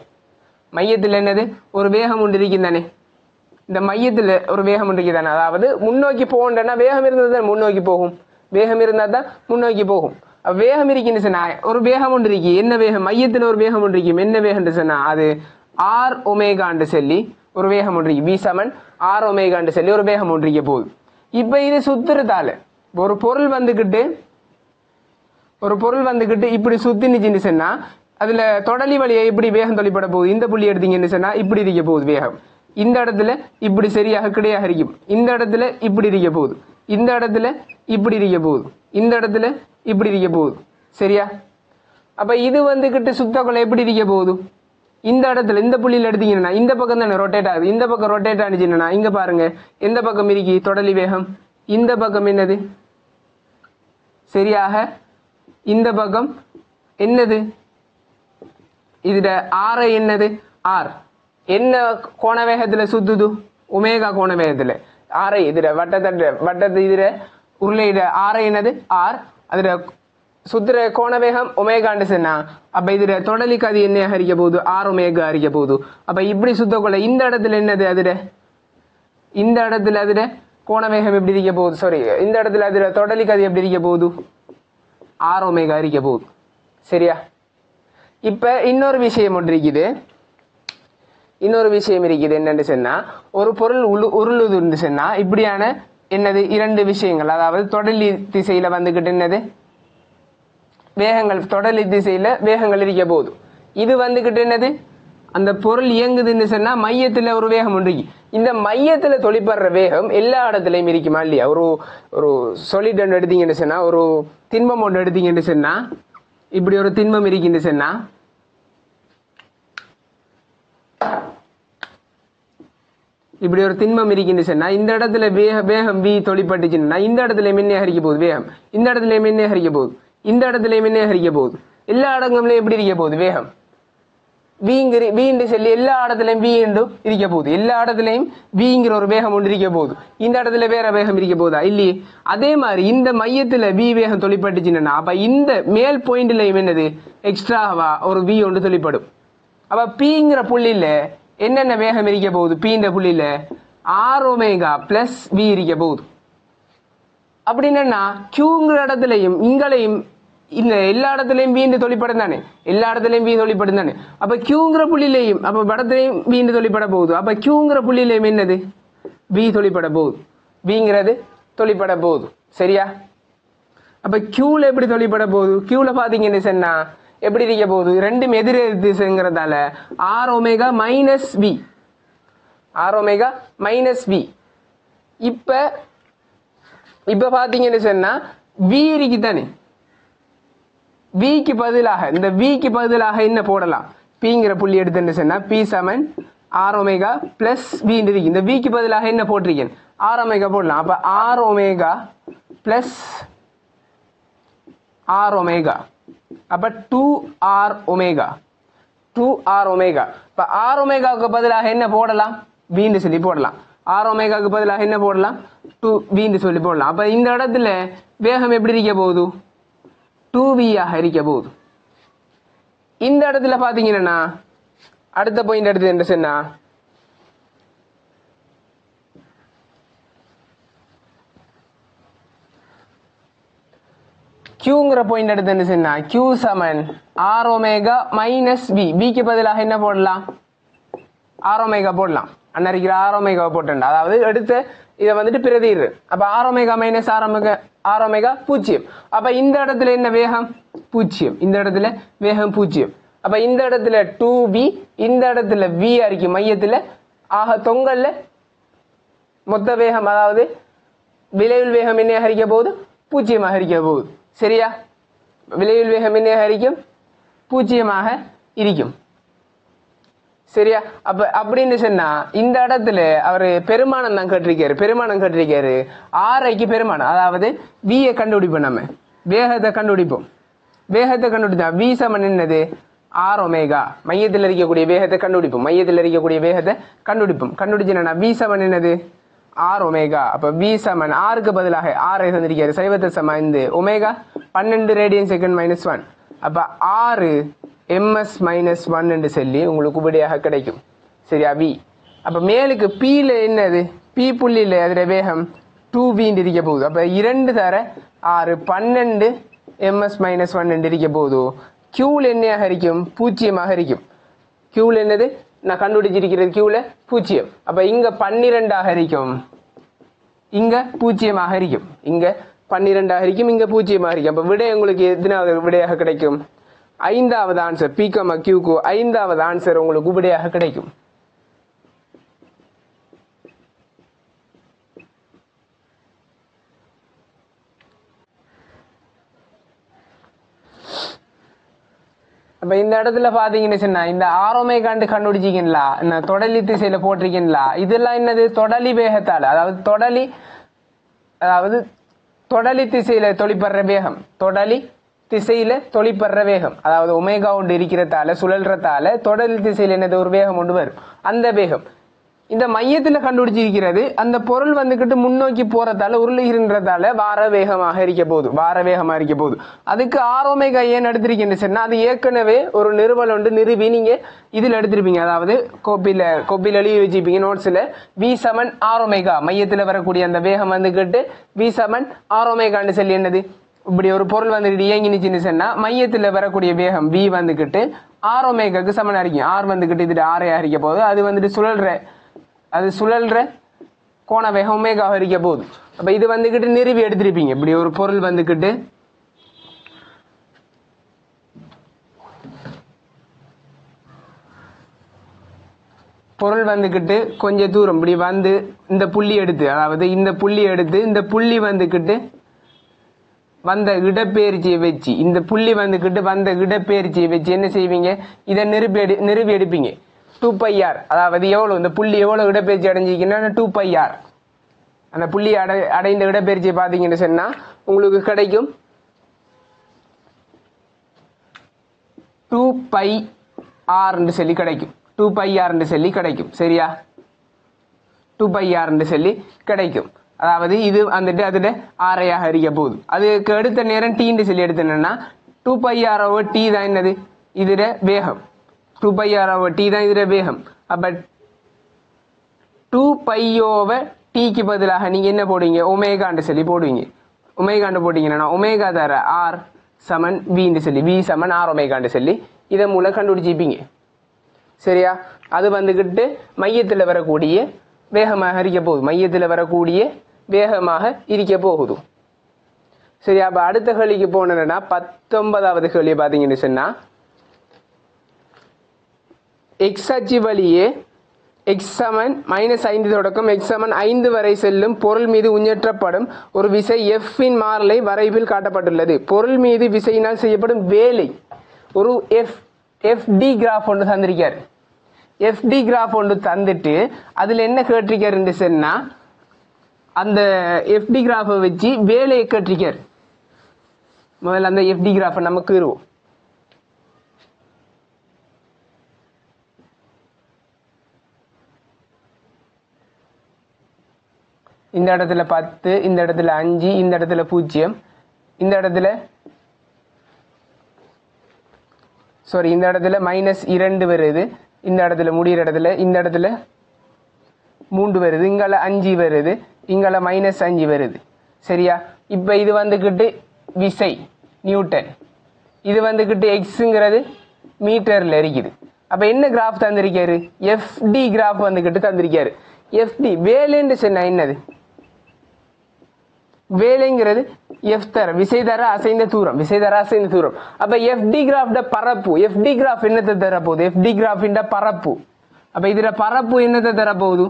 மையத்துல என்னது ஒரு வேகம் ஒன்று இருக்கும் தானே, இந்த மையத்துல ஒரு வேகம் ஒன்று தானே. அதாவது முன்னோக்கி போகணும்னா வேகம் இருந்தால் தான் முன்னோக்கி போகும், வேகம் இருந்தா தான் முன்னோக்கி போகும். வேகம் இருக்குன்னு சொன்னா ஒரு வேகம் ஒன்று இருக்கு, என்ன வேகம், மையத்துல ஒரு வேகம் ஒன்று இருக்கும், என்ன வேகம் சொன்னா அது R ஒமேகான்னு சொல்லி ஒரு வேகம் ஒன்று இருக்கு. B R ஒமேகான்னு சொல்லி ஒரு வேகம் ஒன்று இருக்க போகுது. இப்ப இது சுத்துறதால ஒரு பொருள் வந்துகிட்டு இப்படி சுத்தினுச்சுன்னு சொன்னா அதுல தொடலி வழியை இப்படி வேகம் தொழிப்பட போகுது. இந்த புள்ளி எடுத்தீங்கன்னு சொன்னா இப்படி இருக்க போகுது வேகம். இந்த இடத்துல இப்படி சரியாக கிடையாக இருக்கும், இந்த இடத்துல இப்படி இருக்க போகுது, இந்த இடத்துல இப்படி இருக்க போகுது, இந்த இடத்துல இப்படி இருக்க போகுது. சரியா? அப்ப இது வந்துகிட்டு சுத்தக்குள்ள எப்படி இருக்க போகுது? இந்த இடத்துல இந்த புள்ளியில எடுத்தீங்கன்னா இந்த பக்கம் தானே ரொட்டேட் ஆகுது. இந்த பக்கம் ரொட்டேட் ஆனிச்சுன்னா இங்க பாருங்க எந்த பக்கம் இருக்கி தொடலி வேகம், இந்த பக்கம் என்னது? சரியாக இந்த பக்கம் என்னது? இதுல ஆர் என்னது? ஆர் என்ன கோண வேகத்துல சுத்துது? ஒமேகா கோண வேகத்துல. ஆரை இதுல வட்டத்து இதுல உருளையிட ஆரை என்னது? ஆர். அதுல சுத்துற கோண வேகம் ஒமேகான்னு சொன்னா அப்ப இதுல தொடலிக்கு அது என்ன ஹரிக்க போகுது? ஆர் ஒமேகா ஹரிக்க போகுது. அப்ப இப்படி சுத்தக்கொள்ள இந்த இடத்துல என்னது? அதுல இந்த இடத்துல அதுல கோண வேகம் எப்படி இருக்க போகுது? சாரி, இந்த இடத்துல அதுல தொடலிக்கு அது எப்படி இருக்க போகுது? ஆர் ஒமேகா ஹரிக்க போகுது. சரியா? இப்ப இன்னொரு விஷயம் ஒன்று இருக்குது. இன்னொரு விஷயம் இருக்குது என்னன்னு சொன்னா, ஒரு பொருள் உருளுதுன்னு சொன்னா இப்படியான என்னது இரண்டு விஷயங்கள், அதாவது தொடலி திசையில வந்துகிட்டு என்னது வேகங்கள், தொடலி திசையில வேகங்கள் இருக்க போகுது. இது வந்துகிட்டு என்னது அந்த பொருள் இயங்குதுன்னு சொன்னா மையத்துல ஒரு வேகம் ஒன்று. இந்த மையத்துல தொழிற்படுற வேகம் எல்லா இடத்துலயும் இருக்குமா இல்லையா? ஒரு ஒரு சொலிட் ஒன்று எடுத்தீங்கன்னு சொன்னா, ஒரு திண்மம் ஒன்று எடுத்தீங்கன்னு சொன்னா, இப்படி ஒரு திண்மம் இருக்குன்னு சொன்னா இப்படி ஒரு திண்மம் இருக்குன்னு சொன்னா இந்த இடத்துல வேகம் v தொழிற்பட்டுச்சுன்னா இந்த இடத்துல என்ன ஹரிக்க போகுது? வேகம். இந்த இடத்துல என்ன ஹரிக்க போகுது? இந்த இடத்துல என்ன ஹரிக்க போகுது? எல்லா இடங்கள்லயும் எப்படி இருக்க போகுது? வேகம். வீண்டு சொல்லி எல்லா இடத்துலயும் வி இருக்க போகுது. எல்லா இடத்துலயும் விங்கிற ஒரு வேகம் ஒன்று இருக்க போகுது. இந்த இடத்துல வேற வேகம் இருக்க போகுதா? இல்லையே. அதே மாதிரி இந்த மையத்துல வி வேகம் தொழிற்பட்டுச்சுன்னா அப்ப இந்த மேல் பாயிண்ட்லயும் என்னது எக்ஸ்ட்ராவா ஒரு வி ஒன்று தொழிற்படும். அப்ப பிங்கிற புள்ளியில என்னென்ன வேகம் இருக்க போகுது? பீன்ற புள்ளியில ஆர் ஒமேகா பிளஸ் வி இருக்க போகுது. அப்படின்னா கியூங்கிற இடத்துலையும் இங்களையும் இல்ல எல்லா இடத்துலயும் வீண்டு தொழிற்படும் தானே, எல்லா இடத்துலயும் வீ தொழிற்படும் தானே. அப்ப கியூங்கிற புள்ளியிலையும் அப்ப படத்திலையும் வீண்டு தொழிற்பட போகுது. அப்ப கியூங்கிற புள்ளியிலையும் என்னது? வி தொழிற்பட போகுது. விங்கிறது தொழிற்பட போகுது. சரியா? அப்ப கியூல எப்படி தொழிற்பட போகுது? கியூல பாத்தீங்கன்னு சொன்னா எப்படி இருக்க போகுது? ரெண்டும் எதிரெதிர் திசைங்கிறதால R omega minus V, R omega minus V. இப்ப பாத்தீங்கன்னு சொன்னா வி இருக்கு தானே, விக்கு பதிலாக இந்த விக்கு பதிலாக என்ன போடலாம்? பிங்கிற புள்ளி எடுத்துன்னு சொன்னா பி சமன் ஆர் ஒமேகா பிளஸ் வி இருக்கு. இந்த விக்கு பதிலாக என்ன போட்டிருக்கேன்? ஆர் ஒமேகா போடலாம். அப்ப R omega plus R omega, அப்ப 2r ஒமேகா, 2r ஒமேகா. இப்ப ஆர் ஒமேகாவுக்கு பதிலாக என்ன போடலாம்? வீண்டு சொல்லி போடலாம். ஆர் ஒமேகாவுக்கு பதிலாக என்ன போடலாம்? 2 வீண்டு சொல்லி போடலாம். அப்ப இந்த இடத்துல வேகம் எப்படி இருக்க போகுது? 2v ஆக இருக்க போகுது. இந்த இடத்துல பாத்தீங்கன்னா அடுத்த பாயிண்ட் எடுத்து என்ன சொன்னா கியூங்கிற பாயிண்ட் எடுத்து என்ன சொன்னா கியூ சமன் ஆர் ஒமேகா மைனஸ் வி. விக்கு பதிலாக என்ன போடலாம்? ஆர் ஒமேகா போடலாம். அண்ணா இருக்கிற ஆர் ஒமேகா போட்டேன். அதாவது எடுத்து இதை வந்துட்டு பிரதிடு. அப்ப R omega minus R omega 0. அப்ப இந்த இடத்துல என்ன வேகம்? 0. இந்த இடத்துல வேகம் 0. அப்ப இந்த இடத்துல 2v, இந்த இடத்துல v இருக்கு மையத்துல. ஆக தொங்கல்ல மொத்த வேகம், அதாவது விளைவில் வேகம் என்ன ஹரிக்க போகுது? 0 ஹரிக்க போகுது. சரியா? விளைவில் வேகம் என்ன ஹரிக்கும்? 0 இருக்கும். சரியா? அப்ப அப்படின்னு சொன்னா இந்த இடத்துல அவரு பெருமானம் தான் கேட்டிருக்காரு. ஆரைக்கு பெருமானம், அதாவது வியை கண்டுபிடிப்போம். நம்ம வேகத்தை கண்டுபிடிப்போம். கண்டுபிடிச்சா வி சமன் என்னது? R omega. மையத்தில் இருக்கக்கூடிய வேகத்தை கண்டுபிடிப்போம். கண்டுபிடிச்சுன்னா வி சமன் என்னது? R omega. அப்ப வி சமன் ஆருக்கு பதிலாக ஆரை தந்திருக்காரு. சைவத்தை சமன் இந்த ஒமேகா 12 ரேடியன் செகண்ட் மைனஸ் 1. அப்ப 6 ms மைனஸ் 1 என்று சொல்லி உங்களுக்கு விடையாக கிடைக்கும். சரியா? வி. அப்ப மேலுக்கு பீல என்னது? பி புள்ளியில அதுல வேகம் 2v இருக்க போகுது. அப்ப 2 தர 6 12 ms மைனஸ் 1 இருக்க போகுது. கியூல என்னையாக இருக்கும்? 0 இருக்கும். கியூல என்னது? நான் கண்டுபிடிச்சிருக்கிறது கியூல 0. அப்ப இங்க 12 இருக்கும், இங்க 0 இருக்கும். இங்க 12 இருக்கும், இங்க 0 இருக்கும். அப்ப விடை உங்களுக்கு எத்தனாவது விடையாக கிடைக்கும்? 5வது ஆன்சர். பி கமா கியூக்கு 5வது ஆன்சர் உங்களுக்கு விடையாக கிடைக்கும். அப்ப இந்த இடத்துல பாத்தீங்கன்னு சொன்னா இந்த ஆரோமேகாண்டு கண்டுபிடிச்சிக்கீங்களா, தொடலி திசையில போட்டிருக்கீங்களா, இதெல்லாம் என்னது தொடலி வேகத்தால, அதாவது தொடலி திசையில தொழிப்படுற வேகம், தொடலி திசையில தொழிப்படுற வேகம், அதாவது ஒமேகா ஒன்று இருக்கிறதால சுழல்றதால தொடலி திசையில என்னது ஒரு வேகம் ஒன்று வரும். அந்த வேகம் இந்த மையத்துல கண்டுபிடிச்சிருக்கிறது. அந்த பொருள் வந்துகிட்டு முன்னோக்கி போறதால உருளுகின்றதால வார வேகமாக இருக்க போகுது. அதுக்கு ஆரோமேகா ஏன் எடுத்திருக்கீங்கன்னு சொன்னா, அது ஏற்கனவே ஒரு நிறுவல் ஒன்று நிறுவி நீங்க இதுல எடுத்திருப்பீங்க, அதாவது கோப்பில எழுதி வச்சிருப்பீங்க நோட்ஸ்ல. V7 ஆரோமேகா மையத்துல வரக்கூடிய அந்த வேகம் வந்துகிட்டு V7 ஆரோமேகான்னு சொல்லி என்னது, இப்படி ஒரு பொருள் வந்துட்டு இயங்கினுச்சுன்னு சொன்னா மையத்துல வரக்கூடிய வேகம் V வந்துகிட்டு ஆரோமேகாக்கு சமனா இருக்கும். ஆர் வந்துகிட்டு இதுல ஆரையா இருக்க போகுது. அது வந்துட்டு சுழல்ற கோண வேகம் ஒமேகாவா இருக்க போகுது. அப்ப இது வந்துகிட்டு நிறுவி எடுத்திருப்பீங்க. இப்படி ஒரு பொருள் வந்துகிட்டு கொஞ்ச தூரம் இப்படி வந்து இந்த புள்ளி எடுத்து, அதாவது இந்த புள்ளி வந்துகிட்டு வந்த இடப்பெயர்ச்சியை வச்சு, இந்த புள்ளி வந்துகிட்டு வந்த இடப்பெயர்ச்சியை வச்சு என்ன செய்வீங்க, இதை நிறுவி எடுப்பீங்க. 2πr, அதாவது எவ்வளவு இந்த புள்ளி எவ்வளவு இடப்பெயர்ச்சி அடைஞ்சிருக்குன்னா 2πr. அந்த புள்ளி அடைந்த இடப்பெயர்ச்சியை பார்த்தீங்கன்னு சொன்னா உங்களுக்கு கிடைக்கும் 2πr சொல்லி கிடைக்கும். 2πr சொல்லி கிடைக்கும். சரியா, 2πr சொல்லி கிடைக்கும். அதாவது இது வந்துட்டு அதுல ஆரையாக இருக்க போகுது. அதுக்கு எடுத்த நேரம் டீன்னு சொல்லி எடுத்தேன்னா 2πr/t தான் என்னது இதுல வேகம். 2πr/t தான் இதுல வேகம். அப்ப 2π/tக்கு பதிலாக நீங்க என்ன போடுவீங்க, ஒமேகான்னு சொல்லி போடுவீங்க. ஒமேகான்னு போட்டீங்கன்னா ஒமேகா தர r சமன் v சொல்லி, v சமன் r ஒமேகான்னு சொல்லி இதை மூலம் கண்டுபிடிச்சிப்பீங்க. சரியா, அது வந்துகிட்டு மையத்துல வரக்கூடிய வேகமாக இருக்க போகுது. சரியா, அப்ப அடுத்த கேள்விக்கு போனேன்னா 19வது கேள்வி பாத்தீங்கன்னு சொன்னா, x அச்சு வழியே x சமன் -5 தொடக்கம் x சமன் 5 வரை செல்லும் பொருள் மீது உஞ்சற்றப்படும் ஒரு விசை F இன் மாறலை வரைவில் காட்டப்பட்டுள்ளது. பொருள் மீது விசையினால் செய்யப்படும் வேலை ஒரு FD கிராஃப் ஒன்று தந்திருக்கார். FD கிராஃப் ஒன்று தந்துட்டு அதுல என்ன கேட்டிருக்காருன்னு சொன்னா, அந்த FD கிராஃபை வச்சு வேலையை கேட்டிருக்கார். முதல்ல அந்த FD கிராஃபை நமக்கு இருவோம். இந்த இடத்துல 10, இந்த இடத்துல 5, இந்த இடத்துல 0, இந்த இடத்துல -2 வருது, இந்த இடத்துல முடிகிற இடத்துல இந்த இடத்துல 3 வருது, இங்கால 5 வருது, இங்கால -5 வருது. சரியா, இப்ப இது வந்துகிட்டு விசை நியூட்டன், இது வந்துகிட்டு எக்ஸுங்கிறது மீட்டர்ல இருக்குது. அப்ப என்ன கிராஃப் தந்திருக்காரு, FD கிராஃப் வந்துகிட்டு தந்திருக்காரு. FD வேலைன்னு சொன்னா என்னது, வேலைங்கிறது F தர விசை தர அசைந்த தூரம். அப்ப FD கிராஃப் பரப்பு, FD கிராஃப் என்னத்தை தர போகுது, FD கிராஃப் பரப்பு. அப்ப இதுல பரப்பு என்னத்தை தர போகுது,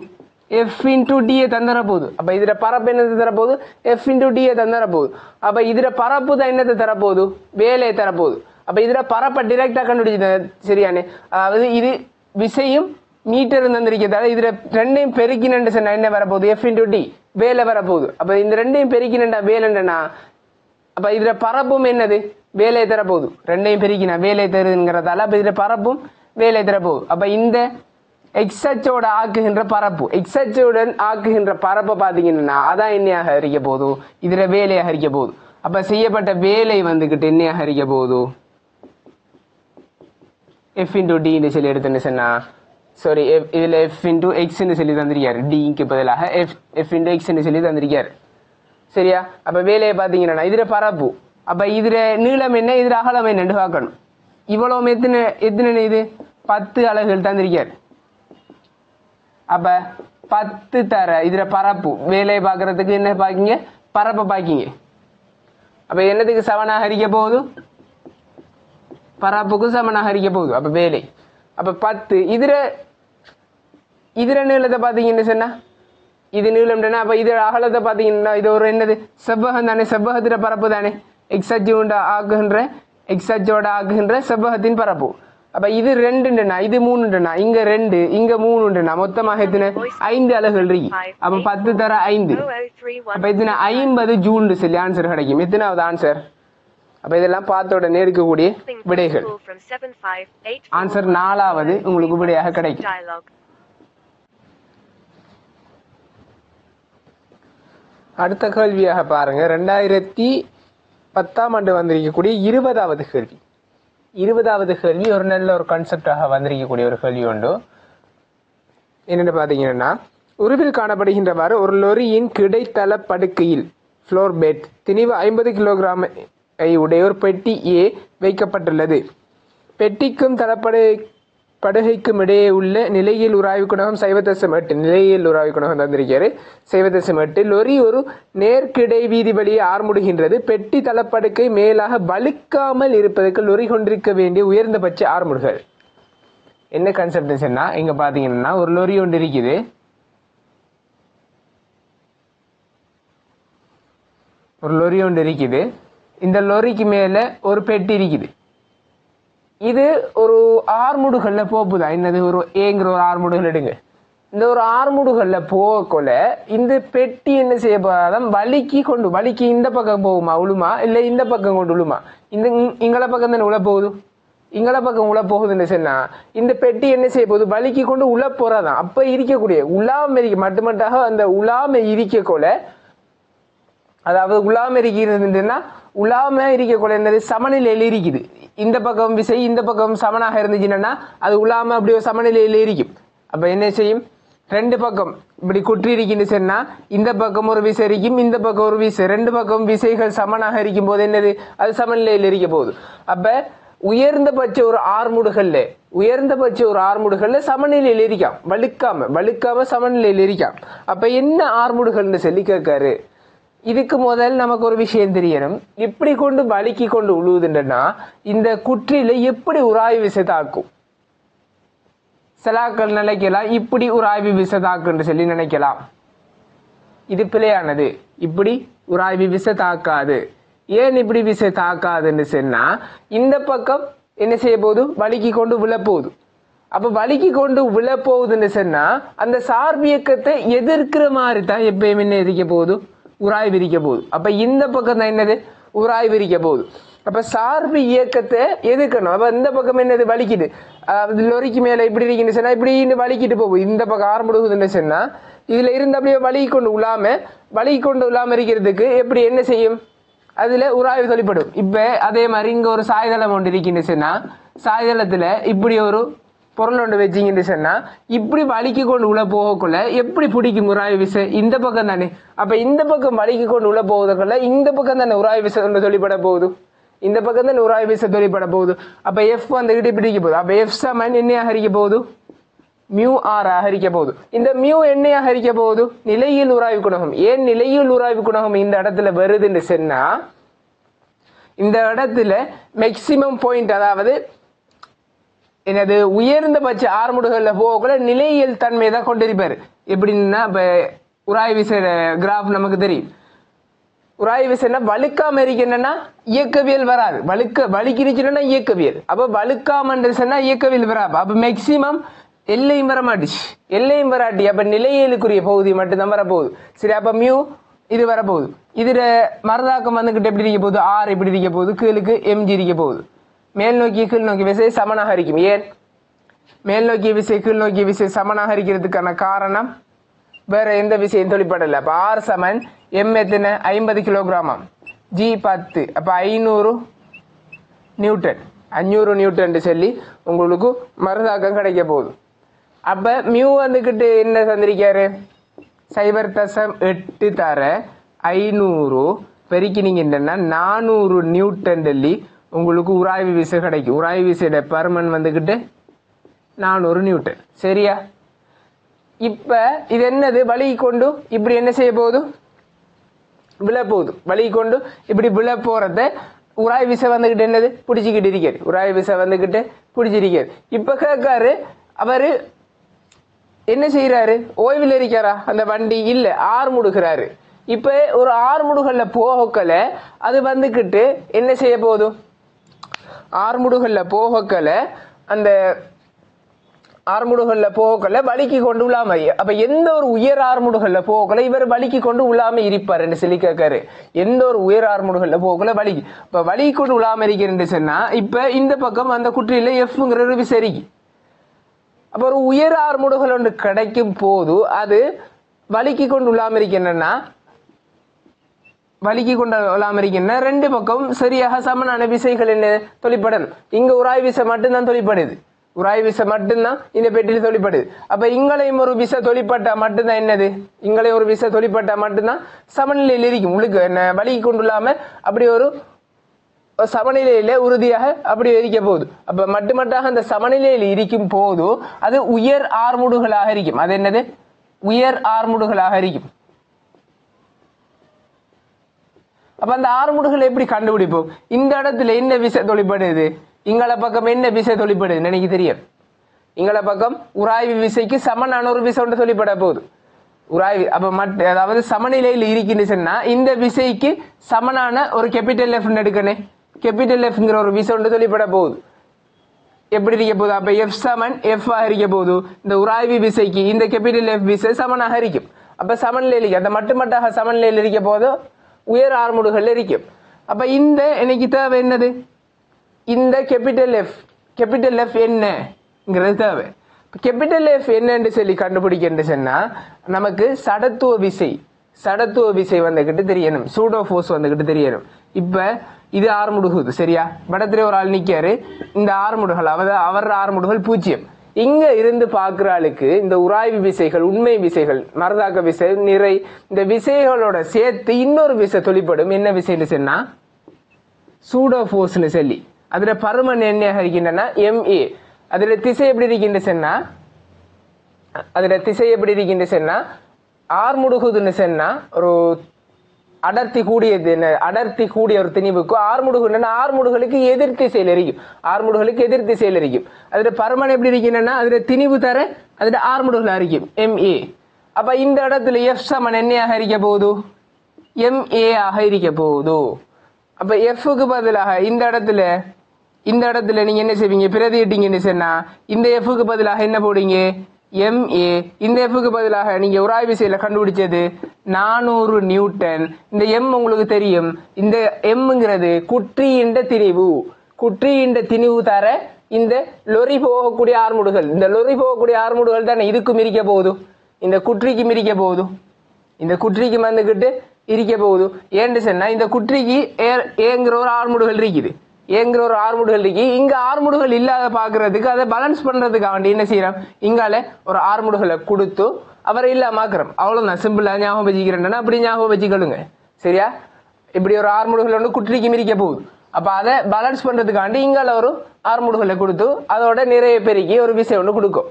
F into D தந்தர போகுது. அப்ப இதுல பரப்பு என்னத்தை தர போகுது, F into D தந்தர போகுது. அப்ப இதுல பரப்பு தான் என்னத்தை தர போகுது, வேலையை தர போகுது. அப்ப இதுல பரப்பை டிரெக்டா கண்டுபிடிச்சு. சரியானே, அதாவது இது விசையும் மீட்டர் தந்திருக்கிறதால இதுல ரெண்டையும் பெருக்கினு சொன்னா என்ன வரப்போகுது, F into D வேலை வரப்போகுது. அப்ப இந்த ரெண்டையும் பெருக்கினா வேலைன்னா, அப்ப இதுல பரப்பும் என்னது வேலையை தரப்போகுது. ரெண்டையும் பெருக்கினா வேலை தருதுங்கிறதால அப்ப இதுல பரப்பும் வேலை தரப்போகுது. அப்ப இந்த எக்ஸோட ஆக்குகின்ற பரப்பு, எக்ஸுடன் ஆக்குகின்ற பரப்பை பாத்தீங்கன்னா அதான் என்னையாக இருக்க போகுது, இதுல வேலையாக இருக்க போகுது. அப்ப செய்யப்பட்ட வேலை வந்துகிட்டு என்னையாக இருக்க போகுது, F into D சொல்லி எடுத்துன்னு சொன்னா, சாரி இதுல F into X சொல்லி தந்திருக்காரு, Dக்கு பதிலாக F into X சொல்லி தந்திருக்காரு. சரியா, அப்ப வேலையை பாத்தீங்கன்னா இதுல பரப்பு, அப்ப இதுல நீளம் என்ன, இதுல அகலம் என்னன்னு பார்க்கணும். இவ்வளவு எத்தனை இது 10 அலகுகள் தந்திருக்காரு. அப்ப 10 தர இதுல பரப்பு, வேலையை பாக்குறதுக்கு என்ன பாக்கிங்க, பரப்பை பாக்கிங்க. அப்ப என்னதுக்கு சமனாக இருக்க போகுது, பரப்புக்கு சமனாக இருக்க போகுது. அப்ப வேலை அப்ப 10 இதுல நீளத்தை பாத்தீங்கன்னு சொன்னா, இது நீளம். அப்ப இது அகலத்தை பாத்தீங்கன்னா இது ஒரு என்னது செவ்வகம் தானே, செவ்வகத்துல பரப்பு தானே, எக்ஸ் அச்சு உண்டா ஆக்குகின்ற எக்ஸ் அச்சோட ஆகுகின்ற செவ்வகத்தின் பரப்பு. அப்ப இது 2ண்டுனா இது 3ண்டுனா இங்க 2 இங்க 3ண்டுனா மொத்தமாக எத்தனை 5 அலகுகள் இருக்கு. அப்ப 10 தர 5 அப்ப எத்தனை 50 ஜூல் சொல்லி ஆன்சர் கிடைக்கும். எத்தனாவது ஆன்சர்? அப்ப இதெல்லாம் பார்த்த உடனே இருக்கக்கூடிய விடைகள். ஆன்சர் 4வது உங்களுக்கு விடையாக கிடைக்கும். அடுத்த கேள்வியாக பாருங்க. 2010ஆம் ஆண்டு வந்திருக்கக்கூடிய 20வது கேள்வி. 20வது கேள்வி ஒரு நல்ல ஒரு கான்செப்டாக வந்திருக்கக்கூடிய ஒரு கேள்வி உண்டு. என்னென்னு பாத்தீங்கன்னா, உருவில் காணப்படுகின்றவாறு ஒரு லொரியின் கிடைத்தள படுக்கையில் ஃப்ளோர் பெட் திணிவு 50 கிலோகிராம் உடைய ஒரு பெட்டி ஏ வைக்கப்பட்டுள்ளது. பெட்டிக்கும் படுகைக்கும் இடையே உள்ள நிலையில் உராய்வு குணகம் 0.8. நிலையில் உராய்வு குணகம் தந்திருக்காரு 0.8. லொரி ஒரு நேர்கிடை வீதி வழியே ஆர்முடுகின்றது. பெட்டி தளப்படுக்கை மேலாக வலுக்காமல் இருப்பதற்கு லொரி கொண்டிருக்க வேண்டிய உயர்ந்தபட்ச ஆர்முடுகள். என்ன கான்செப்ட் சொன்னா, இங்க பாத்தீங்கன்னா ஒரு லொரி ஒன்று இருக்குது. ஒரு லொரி ஒன்று இருக்குது. இந்த லொரிக்கு மேல ஒரு பெட்டி இருக்குது. இது ஒரு ஆர்முடுகள்ல போகுதா? என்னது ஒரு ஏங்கிற ஒரு ஆர்முடுகள் எடுங்க. இந்த ஒரு ஆர்முடுகள்ல போகக்குள்ள இந்த பெட்டி என்ன செய்ய போதாதான் வலிக்கு இந்த பக்கம் போகுமா உழுமா, இல்ல இந்த பக்கம் கொண்டு உழுமா? இந்த இங்கள பக்கம் தானே உழ போகுது. இங்கள பக்கம் உழ போகுதுன்னு சொன்னா இந்த பெட்டி என்ன செய்ய போகுது? வலிக்கு கொண்டு உழ போறாதான். அப்ப இருக்கக்கூடிய உலாம மட்டுமட்டாக அந்த உலாம இருக்கக்குள்ள, அதாவது உலாம இருக்கிறதுன்னா உலாம இருக்கக்குள்ள என்னது சமநிலையில இருக்குது. இந்த பக்கம் விசை இந்த பக்கம் சமனாக இருந்துச்சுன்னா அது உலாம அப்படி ஒரு சமநிலையில இருக்கும். அப்ப என்ன செய்யும்? 2 பக்கம் இப்படி குற்றி இருக்குன்னு சொன்னா இந்த பக்கம் ஒரு விசை இருக்கும், இந்த பக்கம் ஒரு விசை. 2 பக்கம் விசைகள் சமனாக இருக்கும் போது என்னது? அது சமநிலையில் இருக்க போகுது. அப்ப உயர்ந்தபட்ச ஒரு ஆர்முடுகள்ல சமநிலையில் இருக்காம், வலுக்காம சமநிலையில் இருக்காம். அப்ப என்ன ஆர்முடுகள்னு சொல்லி கேட்காரு. இதுக்கு முதல் நமக்கு ஒரு விஷயம் தெரியணும். இப்படி கொண்டு வலிக்கு கொண்டு உழுவுதுன்னா இந்த குற்றில எப்படி உராய்வு விசை தாக்கும்? சிலாக்கள் நினைக்கலாம் இப்படி உராய்வு விசை தாக்குன்னு சொல்லி நினைக்கலாம். இது பிழையானது. இப்படி உராய்வு விசை தாக்காது. ஏன் இப்படி விசை தாக்காதுன்னு சொன்னா இந்த பக்கம் என்ன செய்ய போகுது? வலிக்கு கொண்டு விழப்போகுது. அப்ப வலிக்கு கொண்டு விழப்போகுதுன்னு சொன்னா அந்த சார்பு இயக்கத்தை எதிர்க்கிற மாதிரி தான் எப்பயுமே என்ன இருக்க போகுது? உராய்வு இருக்க போகுது. அப்ப இந்த பக்கம் தான் என்னது? உராய்வு இருக்க போகுது. அப்ப சார்பு இயக்கத்தை எதிர்க்கணும். அப்ப இந்த பக்கம் என்னது? வலிக்குது. லொரிக்கு மேல இப்படி இருக்குன்னு சொன்னா இப்படி வலிக்கிட்டு போகுது. இந்த பக்கம் ஆரம்பிடுதுன்னு சொன்னா இதுல இருந்து அப்படியே வலிக்கு கொண்டு உலாம இருக்கிறதுக்கு எப்படி என்ன செய்யும்? அதுல உராய்வு தொழிற்படும். இப்ப அதே மாதிரி இங்க ஒரு சாய்தளம் ஒன்று இருக்குன்னு சொன்னா சாய்தளத்துல இப்படி ஒரு பொருள் ஒன்று வச்சிங்கன்னு சொன்னா இப்படி வலிக்கு கொண்டு உள்ள போகக்குள்ள எப்படி பிடிக்கும் உராய்வு விசை? இந்த பக்கம் தானே. அப்ப இந்த பக்கம் வலிக்கு கொண்டு உள்ள போவதுக்குள்ள இந்த பக்கம் தானே உராய்வு விசை ஒன்று தொழிற்பட போகுது. இந்த பக்கம் தானே உராய்வு விசை தொழிற்பட போகுது. அப்ப எஃப் வந்துகிட்டு பிடிக்க போகுது. அப்ப எஃப் சமன் என்னையாக இருக்க போகுது? மியூ ஆர் ஹரிக்க போகுது. இந்த மியூ என்னையாக ஹரிக்க போகுது? நிலையில் உராய்வு குணகம். ஏன் நிலையில் உராய்வு குணகம் இந்த இடத்துல வருதுன்னு சொன்னா இந்த இடத்துல மேக்சிமம் பாயிண்ட், அதாவது என்னது உயர்ந்தபட்ச ஆர்முடுகள்ல போகக்குள்ள நிலையியல் தன்மை தான் கொண்டிருப்பாரு. எப்படின்னா இப்ப உராய்வு விசை கிராஃப் நமக்கு தெரியும். உராய்வு விசைன்னா வலுக்காம இருக்கணும்னா இயக்கவியல் வராது. வலிக்கிருச்சுன்னா இயக்கவியல். அப்ப வலுக்காம சொன்னா இயக்கவியல் வராது. அப்ப மேக்சிமம் எல்லையும் வராட்டி அப்ப நிலையியலுக்குரிய பகுதி மட்டும்தான் வரப்போகுது. சரி, அப்ப மியூ இது வரப்போகுது. இதுல மரதாக்கம் வந்துகிட்டு எப்படி இருக்க போகுது? ஆர் எப்படி இருக்க போகுது? கீழுக்கு எம்ஜி இருக்க போகுது. மேல் நோக்கி கீழ் நோக்கி விசை சமனாக இருக்கும். ஏன் மேல் நோக்கிய விசை கீழ் நோக்கிய விசை சமனாக இருக்கிறதுக்கான காரணம் வேற எந்த விசையும் தொழிற்படல. அப்ப ஆர் சமன் எம் எத்தனை? 50 கிலோகிராமாம், ஜி 10. அப்ப 500 நியூட்டன் சொல்லி உங்களுக்கு மருதாக்கம் கிடைக்க போகுது. அப்ப மியூ வந்துகிட்டு என்ன தந்திருக்காரு? 0.8 தர 500 பெருக்கினீங்கன்னா 400 நியூட்டன் சொல்லி உங்களுக்கு உராய்வு விசை கிடைக்கும். உராய்வு விசையோட பருமன் வந்துகிட்டு 400 நியூட்டன். சரியா? இப்ப இது என்னது? வலிக்கு கொண்டு இப்படி என்ன செய்ய போகுது? விழ போகுது. வலிக்கு கொண்டு இப்படி விழ போறத உராய்வு விசை வந்துகிட்டு என்னது? பிடிச்சிக்கிட்டு இருக்காரு. உராய்வு விசை வந்துகிட்டு பிடிச்சிருக்காரு. இப்ப கேட்காரு, அவரு என்ன செய்யறாரு? ஓய்வில் இருக்காரா அந்த வண்டி? இல்ல, ஆர்முடுகிறாரு. இப்ப ஒரு ஆர்முடுகள்ல போகக்கல அது வந்துகிட்டு என்ன செய்ய போதும்? ஆறுமுடுகள்ல போகக்கல அந்த ஆறுமுடுகள்ல போகக்கல வலிக்கு கொண்டு உள்ளாம. அப்ப எந்த ஒரு உயர் ஆறுமுடுகள்ல போகல இவர் வலிக்கு கொண்டு உள்ளாம இருப்பார் என்று சொல்லி கேட்காரு. எந்த ஒரு உயர் ஆறுமுடுகள்ல போகல வலிக்கு, இப்ப வலிக்கு கொண்டு உள்ளாம இருக்கிறேன்னு சொன்னா இப்ப இந்த பக்கம் அந்த குற்றியில எஃப்ங்கிற ஒரு விசரிக்கு. அப்ப ஒரு உயர் ஆறுமுடுகள் ஒன்று கிடைக்கும் போது அது வலிக்கு கொண்டு உள்ளாம இருக்கணும்னா வலிக்கு கொண்டு உள்ளாம இருக்கணும்னா ரெண்டு பக்கம் சரியாக சமனான விசைகள் என்ன தொழிற்படணும். இங்க உராய் விசை மட்டும்தான் தொழிற்படுது, உராய் விசை மட்டும்தான் இந்த பெட்டியில் தொழிற்படுது. அப்ப இங்களையும் ஒரு விசை தொழிற்பட்டா மட்டும்தான் என்னது, இங்களையும் ஒரு விசை தொழிற்பட்டா மட்டும்தான் சமநிலையில் இருக்கும். உங்களுக்கு என்ன வலிக்கு கொண்டு இல்லாம அப்படி ஒரு சமநிலையில உறுதியாக அப்படி இருக்க போகுது. அப்ப மட்டுமட்டாக அந்த சமநிலையில் இருக்கும் போது அது உயர் ஆர்முடுகளாக இருக்கும். அது என்னது, உயர் ஆர்முடுகளாக இருக்கும். அப்ப அந்த ஆறுமுடுகளை எப்படி கண்டுபிடிப்போம்? இந்த இடத்துல என்ன விசை தொழிற்படுது, இங்கள பக்கம் என்ன விசை தொழிற்படுது எனக்கு தெரியும். இங்கள பக்கம் உராய்வு விசைக்கு சமனான ஒரு விசை ஒன்று தொழிற்பட போகுது. உராய்வு அப்ப அதாவது சமநிலையில் இருக்கின்றா இந்த விசைக்கு சமனான ஒரு கேபிட்டல் எஃப் எடுக்கணும். கேபிட்டல் எஃப்ங்கிற ஒரு விசை ஒன்று தொழிற்பட போகுது. எப்படி இருக்க போகுது, அப்ப எஃப் சமன் எஃப் ஆக இருக்க போகுது. இந்த உராய்வு விசைக்கு இந்த கேபிட்டல் எஃப் விசை சமனாக இருக்கும். அப்ப சமநிலையில் அந்த மட்டுமட்டாக சமநிலையில் இருக்க போது உயர் ஆர்முடுகள் இருக்கும். அப்ப இந்த எனக்கு தேவை என்னது, இந்த கேபிட்டல் எஃப் என்னங்கிறது தேவை. கேபிட்டல் எஃப் என்னன்னு சொல்லி கண்டுபிடிக்க சொன்னா நமக்கு சடத்துவ விசை வந்துகிட்டு தெரியணும், சூடோ ஃபோர்ஸ் வந்துகிட்டு தெரியணும். இப்ப இது ஆறுமுடுகுது சரியா, படத்துல ஒரு ஆள் நிக்காரு, இந்த ஆறுமுடுகள் அவர் ஆறுமுடுகள் 0. இங்க இருந்து பாக்குற ஆளுக்கு இந்த உராய்வு விசைகள், உண்மை விசைகள், மரதாக்க விசை, நிறை, இந்த விசைகளோட சேர்த்து இன்னொரு விசை தொழிற்படும். என்ன விசைன்னு சொன்னா சூடோ ஃபோர்ஸ்னு சொல்லி அதுல பருமன் என்னையாக இருக்கின்றன MA. அதுல திசை எப்படி இருக்கின்ற சொன்னா ஆறுமுடுகுதுன்னு சொன்னா ஒரு அடர்த்தி கூடிய ஒரு திணிவுக்கு ஆறுமுடுகுன்னா ஆறுமுடுகளுக்கு எதிர் திசையில் இருக்கும். அதுல பருமன் எப்படி இருக்கின்றன அதுல திணிவு தர அதுல ஆறுமுடுகளா இருக்கும் MA. அப்ப இந்த இடத்துல F சமன் என்னையாக இருக்க போகுது, MA ஆக இருக்க போகுது. அப்ப Fக்கு பதிலாக இந்த இடத்துல நீங்க என்ன செய்வீங்க, பிரதியிட்டீங்கன்னு சொன்னா இந்த Fக்கு பதிலாக என்ன போடுங்க MA. இந்த Fக்கு பதிலாக நீங்க உராய் விசையில கண்டுபிடிச்சது 400 நியூட்டன். இந்த M உங்களுக்கு தெரியும், இந்த Mங்கிறது குற்றியின்ற திணிவு தர இந்த லொரி போகக்கூடிய ஆர்முடுகள். இந்த லொரி போகக்கூடிய ஆர்முடுகள் தானே இதுக்கும் இருக்க போகுது, இந்த குற்றிக்கும் இருக்க போகுது, இந்த குற்றிக்கு வந்துகிட்டு இருக்க போகுது. ஏன்னு சொன்னா இந்த குற்றிக்கு ஏங்கிற ஒரு ஆர்முடுகள் இருக்குது, இங்க ஆறுமுடுகள் இல்லாத பாக்குறதுக்கு அதை பேலன்ஸ் பண்றதுக்காக வேண்டி என்ன செய்யறோம், இங்கால ஒரு ஆறுமுடுகளை கொடுத்து அவரை இல்லாமக்கிறோம். அவ்வளவுதான், சிம்பிளா ஞாபகம் வச்சுக்கிறேன்னா அப்படி ஞாபகம் வச்சுக்கொள்ளுங்க சரியா. இப்படி ஒரு ஆறுமுடுகள் ஒன்று குற்றிக்கு மிரிக்க போகுது. அப்ப அதை பேலன்ஸ் பண்றதுக்காண்டி இங்கால ஒரு ஆறுமுடுகளை கொடுத்து அதோட நிறைய பெருக்கி ஒரு விசை ஒன்று கொடுக்கும்.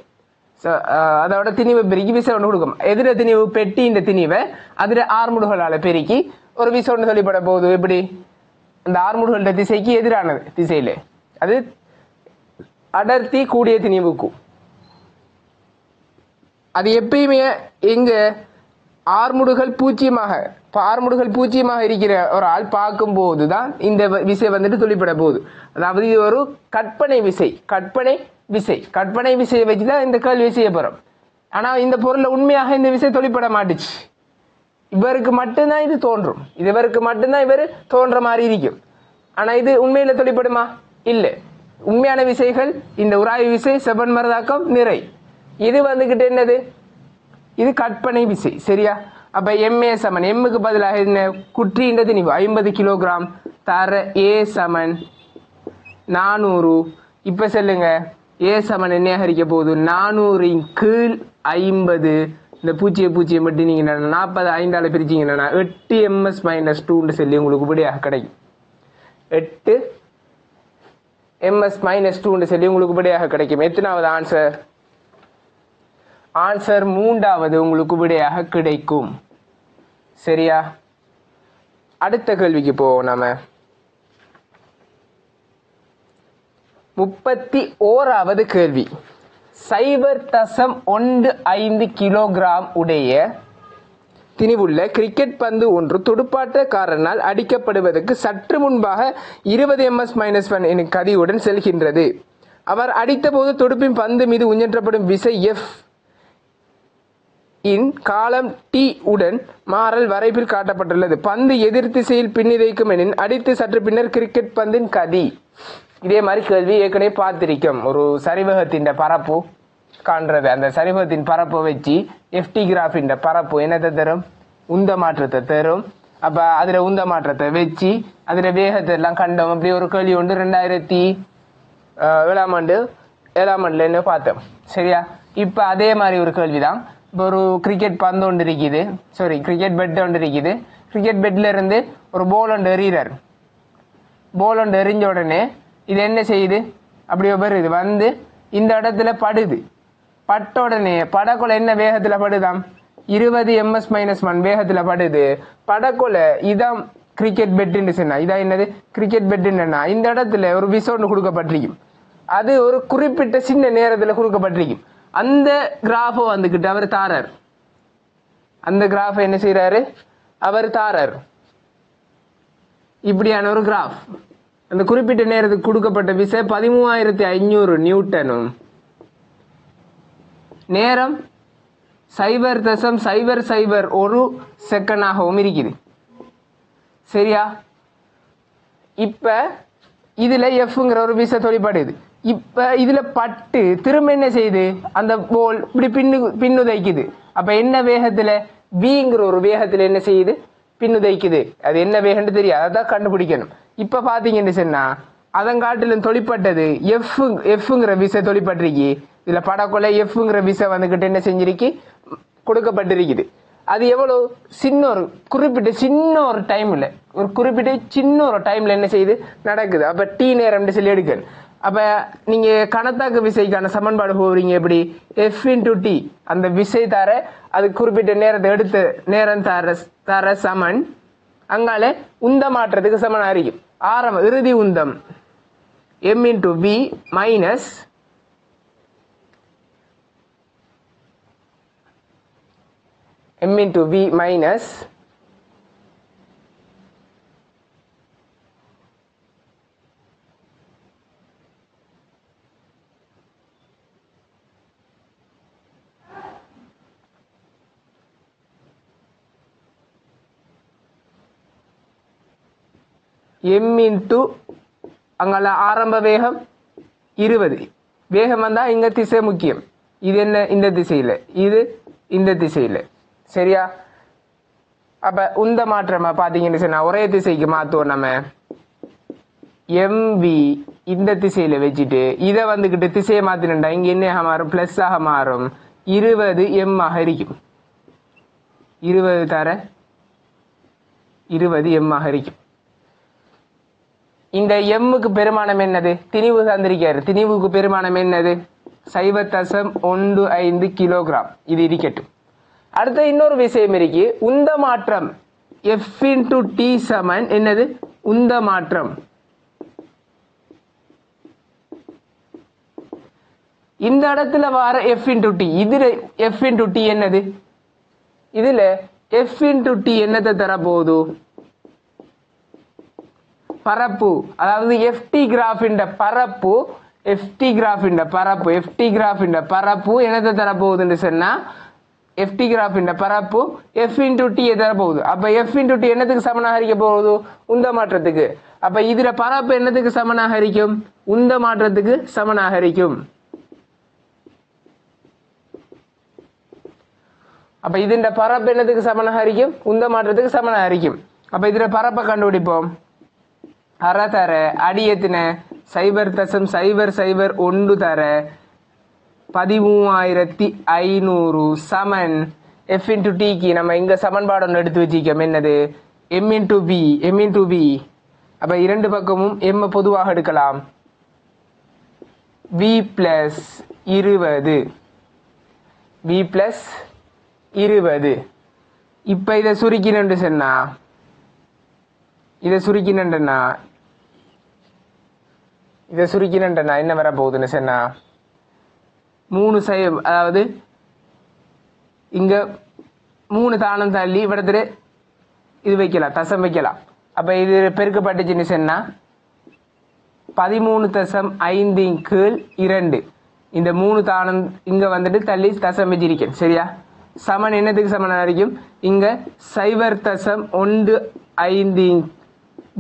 அதோட திணிவை பெருக்கி விசை ஒன்று கொடுக்கும். எதிர திணிவு பெட்டி இந்த திணிவை அதுல ஆறுமுடுகளால பெருக்கி ஒரு விசை ஒன்று சொல்லிப்பட போகுது. எப்படி அந்த ஆறுமுடுகள திசைக்கு எதிரானது திசையில அது அடர்த்தி கூடிய திணிவுக்கும். அது எப்பயுமே எங்க ஆறுமுடுகள் பூஜ்ஜியமாக இருக்கிற ஒரு ஆள் பார்க்கும் போதுதான் இந்த விசை வந்துட்டு தொழிற்பட போகுது. அதாவது இது ஒரு கற்பனை விசையை வச்சுதான் இந்த கேள்வி செய்ய போறோம். ஆனா இந்த பொருளை உண்மையாக இந்த விசை தொழிற்பட மாட்டுச்சு. இவருக்கு மட்டும்தான் இது தோன்றும், இவருக்கு மட்டும்தான் இவர் தோன்ற மாதிரி இருக்கும். ஆனா இது உண்மையில தொழிற்படுமா? இல்ல. உண்மையான விசைகள் இந்த உராய்வு விசை, செபன் மரதாக்கம், நிறை, இது வந்துகிட்டு என்னது, இது கற்பனை விசை சரியா. அப்ப MA சமன் எம்முக்கு பதிலாக என்ன குற்றின்ற திணிவு 50 கிலோகிராம் தர A சமன் 400. இப்ப சொல்லுங்க A சமன் என்னையாக இருக்க போகுது 400 கீழ் 50. இந்த பூஜ்ஜியம் மட்டும் நீங்க 40 5ஆல பிரிச்சீங்கன்னா 8 ms - 2 சொல்லி உங்களுக்கு விடையாக கிடைக்கும். 8 ms - 2 சொல்லி உங்களுக்கு விடையாக கிடைக்கும். எத்தனாவது ஆன்சர்? ஆன்சர் 3வது உங்களுக்கு விடையாக கிடைக்கும் சரியா. அடுத்த கேள்விக்கு போவோம். நாம 31வது கேள்வி. 0.15 கிலோகிராம் உடைய திணிவுள்ள கிரிக்கெட் பந்து ஒன்று துடுப்பாட்டக்காரனால் அடிக்கப்படுவதற்கு சற்று முன்பாக 20 ms-1 எனும் கதியுடன் செல்கின்றது. அவர் அடித்தபோது துடுப்பின் பந்து மீது உஞ்சற்றப்படும் விசை F இன் காலம் T உடன் மாறல் வரைப்பில் காட்டப்பட்டுள்ளது. பந்து எதிர் திசையில் பின்னிதைக்கும் எனின் அடித்து சற்று பின்னர் கிரிக்கெட் பந்தின் கதி. இதே மாதிரி கேள்வி ஏற்கனவே பார்த்திருக்கோம். ஒரு சரிவகத்தின் பரப்பு காண்றது, அந்த சரிவகத்தின் பரப்பை வச்சு FT கிராஃபின் பரப்பு என்னத்தை தரும்? உந்த மாற்றத்தை தரும். அப்ப அதுல உந்த மாற்றத்தை வச்சு அதுல வேகத்தை எல்லாம் கண்டோம். அப்படி ஒரு கேள்வி ஒன்று 2007ஆம் ஆண்டுல என்ன பார்த்தோம். சரியா? இப்ப அதே மாதிரி ஒரு கேள்விதான். இப்போ ஒரு கிரிக்கெட் பந்து ஒன்று இருக்குது, கிரிக்கெட் பெட் ஒன்று இருக்குது. கிரிக்கெட் பெட்ல இருந்து ஒரு போல் ஒன்று எறிகிறார். போல் ஒன்று எறிஞ்ச உடனே இது என்ன செய்யுது? அப்படியே வருது வந்து இந்த இடத்துல படுது. பட்ட உடனே படக்குள்ள என்ன வேகத்துல படுதாம்? 20 ms-1 வேகத்துல படுது. படக்குள்ள இதான் கிரிக்கெட் பெட்டுன்னு சொன்னா, இதான் என்னது? கிரிக்கெட் பெட்டுன்னா இந்த இடத்துல ஒரு விசை ஒன்று கொடுக்கப்பட்டிருக்கும். அது ஒரு குறிப்பிட்ட சின்ன நேரத்துல கொடுக்கப்பட்டிருக்கும். அந்த கிராஃபை வந்துகிட்டு அவர் தாரார். அந்த கிராஃபை என்ன செய்யறாரு? அவர் தாரார். இப்படியான ஒரு கிராஃப். அந்த குறிப்பிட்ட நேரத்துக்கு கொடுக்கப்பட்ட விசை 13,500 நியூட்டனும் நேரம் 0.001 செகண்டாகவும் இருக்குது. சரியா? இப்ப இதுல எஃப்ங்கிற ஒரு விசை தொழிற்படுது. இப்ப இதுல பட்டு திரும்ப என்ன செய்யுது? அந்த போல் இப்படி பின்னுதைக்குது. அப்ப என்ன வேகத்துல? விங்கிற ஒரு வேகத்துல என்ன செய்யுது? பின்னுதைக்குது. அது என்ன வேகம்னு தெரியாது, அதான் கண்டுபிடிக்கணும். இப்ப பாத்தீங்கன்னு சொன்னா அதங்காட்டிலும் தொழிற்பட்டது எஃப்ங்கிற விசை தொழிற்பட்டிருக்கு. இதுல படக்குள்ள எஃப்ங்கிற விசை வந்துகிட்டு என்ன செஞ்சிருக்கு? கொடுக்கப்பட்டிருக்குது. அது எவ்வளவு? குறிப்பிட்ட சின்ன ஒரு டைம்ல என்ன செய்யுது? நடக்குது. அப்ப டி நேரம் சொல்லி எடுக்கணும். அப்ப நீங்க கணத்தாக்கு விசைக்கான சமன்பாடு போறீங்க எப்படி? F×T அந்த விசை தர அது குறிப்பிட்ட நேரத்தை எடுத்த நேரம் தர சமன் அங்கால உந்த மாற்றத்துக்கு சமன் அறிக்கும். இறுதி உந்தம் M×V மைனஸ் அங்கால ஆரம்ப வேகம் 20. வேகம் வந்தா இங்க திசை முக்கியம். இது என்ன? இந்த திசையில, இது இந்த திசையில. சரியா? அப்ப உந்த மாற்றமா பாத்தீங்கன்னு சொன்னா ஒரே திசைக்கு மாத்துவோம். நம்ம MV இந்த திசையில வச்சுட்டு இதை வந்துகிட்டு திசையை மாத்தினா இங்க என்ன மாறும்? பிளஸ் ஆக மாறும். 20 M ஆக இருக்கும். 20 தர 20 M ஆக இருக்கும். இந்த எம்முக்கு பெருமானம் என்னது? திணிவு தந்திருக்காரு. திணிவுக்கு பெருமானம் என்னது? 0.15 கிலோகிராம். இது இருக்கட்டும். அடுத்த இன்னொரு விஷயம் இருக்கு. உந்த மாற்றம் F×T சமன் என்னது? உந்த மாற்றம். இந்த இடத்துல வர F×T, இதுல F×T என்னது? இதுல F×T என்னத்தை தர போகுது? பரப்பு. அதாவது FT கிராஃபின் பரப்பு என்னத்தை தர போகுதுன்னு சொன்னா FT கிராஃபின் பரப்பு F×T தர போகுது. அப்ப F×T என்னத்துக்கு சமனாக இருக்க போகுது? உந்த மாற்றத்துக்கு. அப்ப இதுல பரப்பு என்னத்துக்கு சமனாக இருக்கும்? உந்த மாற்றத்துக்கு சமனாக இருக்கும். அப்ப இதுல பரப்பு என்னத்துக்கு சமனாக இருக்கும்? உந்த மாற்றத்துக்கு சமனாக இருக்கும். அப்ப இதுல பரப்பை கண்டுபிடிப்போம். அரை தர அடி எத்தின 0.001 தர 13,500 சமன் F×Tக்கு நம்ம இங்க சமன்பாடு ஒன்று எடுத்து வச்சிக்கோம். என்னது? M×V. அப்ப இரண்டு பக்கமும் M பொதுவாக எடுக்கலாம். V+20. இப்ப இதை சுருக்கினு சொன்னா என்ன வர போகுதுன்னு சொன்னா 3 அதாவது இங்க 3 தானம் தள்ளி இவ்விடத்துல இது வைக்கலாம், தசம் வைக்கலாம். அப்ப இது பெருக்கப்பட்டுச்சுன்னு சொன்னா 13.5/2 இந்த 3 தானம் இங்க வந்துட்டு தள்ளி தசம் வச்சிருக்கேன். சரியா? சமன் என்னத்துக்கு சமனா இருக்கும்? இங்க 0.15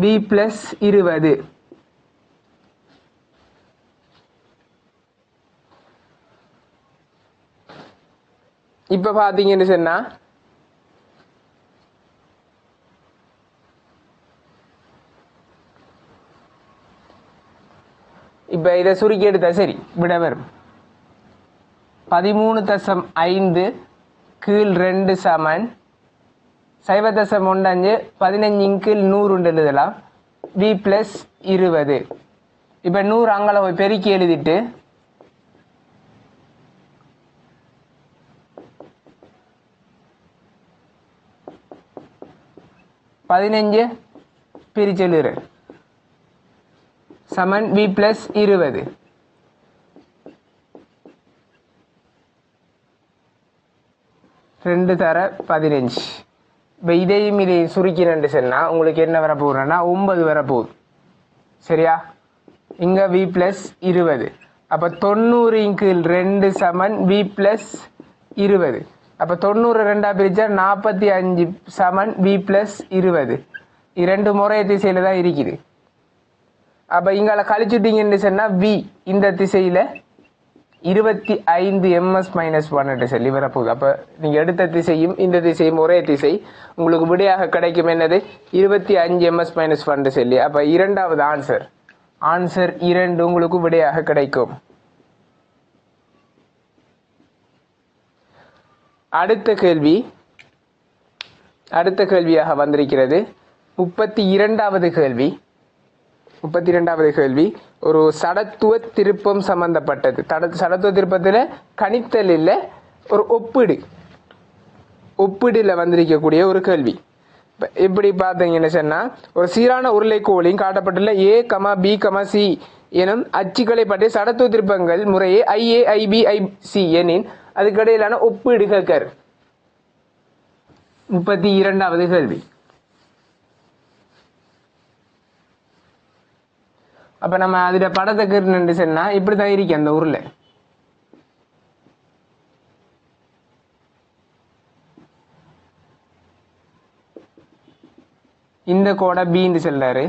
v plus 20. இப்ப பாத்தீங்கன்னு சொன்னா இப்ப இதை சுருக்கி எடுத்தா சரி விட வரும். 13.5 கீழ் 2 சமன் 0.15 15 கீழ் 100 எழுதலாம். v plus 20. இப்ப 100 அங்கே போய் பெருக்கி எழுதிட்டு பதினஞ்சு பிரிச்சு எழுதுறேன். சமன் v plus 20. ரெண்டு தர 15. இப்போ இதையும் சுருக்கினு சொன்னா உங்களுக்கு என்ன வரப்போகுதுன்னா 9 வரப்போகுது. சரியா? இங்க v plus 20. அப்ப 90 கீழ் 2 சமன் v plus 20. அப்ப 90 ரெண்டா பிரிச்சா 45 சமன் v plus 20. இரண்டு முறை திசையில தான் இருக்குது. அப்ப இங்கால கழிச்சுட்டீங்கன்னு சொன்னா v இந்த திசையில 25 ms-1 சொல்லி வரப்போகுது. அப்ப நீங்க எடுத்த திசையும் இந்த திசையும் ஒரே திசை. உங்களுக்கு விடையாக கிடைக்கும் என்னது? 25 ms-1 சொல்லி. அப்ப இரண்டாவது ஆன்சர் 2 உங்களுக்கு விடையாக கிடைக்கும். அடுத்த கேள்வியாக வந்திருக்கிறது 32வது கேள்வி. 32வது கேள்வி ஒரு சடத்துவ திருப்பம் சம்பந்தப்பட்டது. சடத்துவ திருப்பத்தில் கணித்தல் இல்ல, ஒரு ஒப்பீடுல வந்திருக்கக்கூடிய ஒரு கேள்வி. இப்படி பார்த்தீங்கன்னு சொன்னா ஒரு சீரான உருளைக்கோளின் காட்டப்பட்டுள்ள a, b, c எனும் அச்சுக்களை பற்றிய சடத்துவ திருப்பங்கள் முறையே IA, IB, IC எனின் அதுக்கிடையிலான ஒப்பீடு கேட்காரு. 32வது கேள்வி. அப்ப நம்ம அதுல படத்தை கேட்டு சொன்னா இப்படிதான் இருக்கு அந்த உருளை. இந்த கோடை B என்று சொல்றாரு,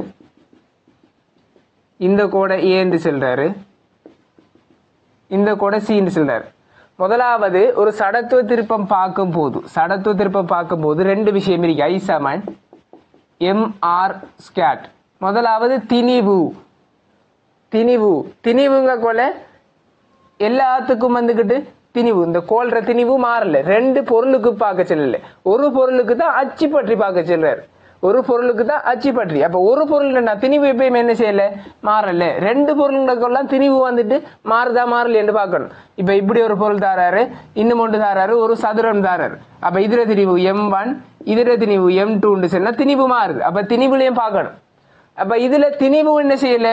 இந்த கோடை A என்று சொல்றாரு, இந்த கோடை C என்று சொல்றாரு. முதலாவது ஒரு சடத்துவ திருப்பம் பார்க்கும் போது ரெண்டு விஷயம் இருக்கு. I சமன் mr ஸ்கேட். முதலாவது திணிவுங்க கோல எல்லாத்துக்கும் வந்துகிட்டு திணிவு, இந்த கோல்ற திணிவு மாறல. ரெண்டு பொருளுக்கு பார்க்க சொல்லல, ஒரு பொருளுக்கு தான் அச்சு பற்றி பார்க்க சொல்றாரு. ஒரு பொருளுக்கு தான் அச்சு பற்றி. அப்ப ஒரு பொருள் திணிவு எப்பயுமே என்ன செய்யல, மாறல. ரெண்டு பொருளுக்கெல்லாம் திணிவு வந்துட்டு மாறுதா மாறல என்று பார்க்கணும். இப்ப இப்படி ஒரு பொருள் தாராரு, இன்னும் ஒன்று தாராரு, ஒரு சதுரம் தாராரு. அப்ப இதுல திணிவு m1, இதுல திணிவு m2 சொன்னா திணிவு மாறுது. அப்ப திணிவுலையும் பார்க்கணும். அப்ப இதுல திணிவு என்ன செய்யல,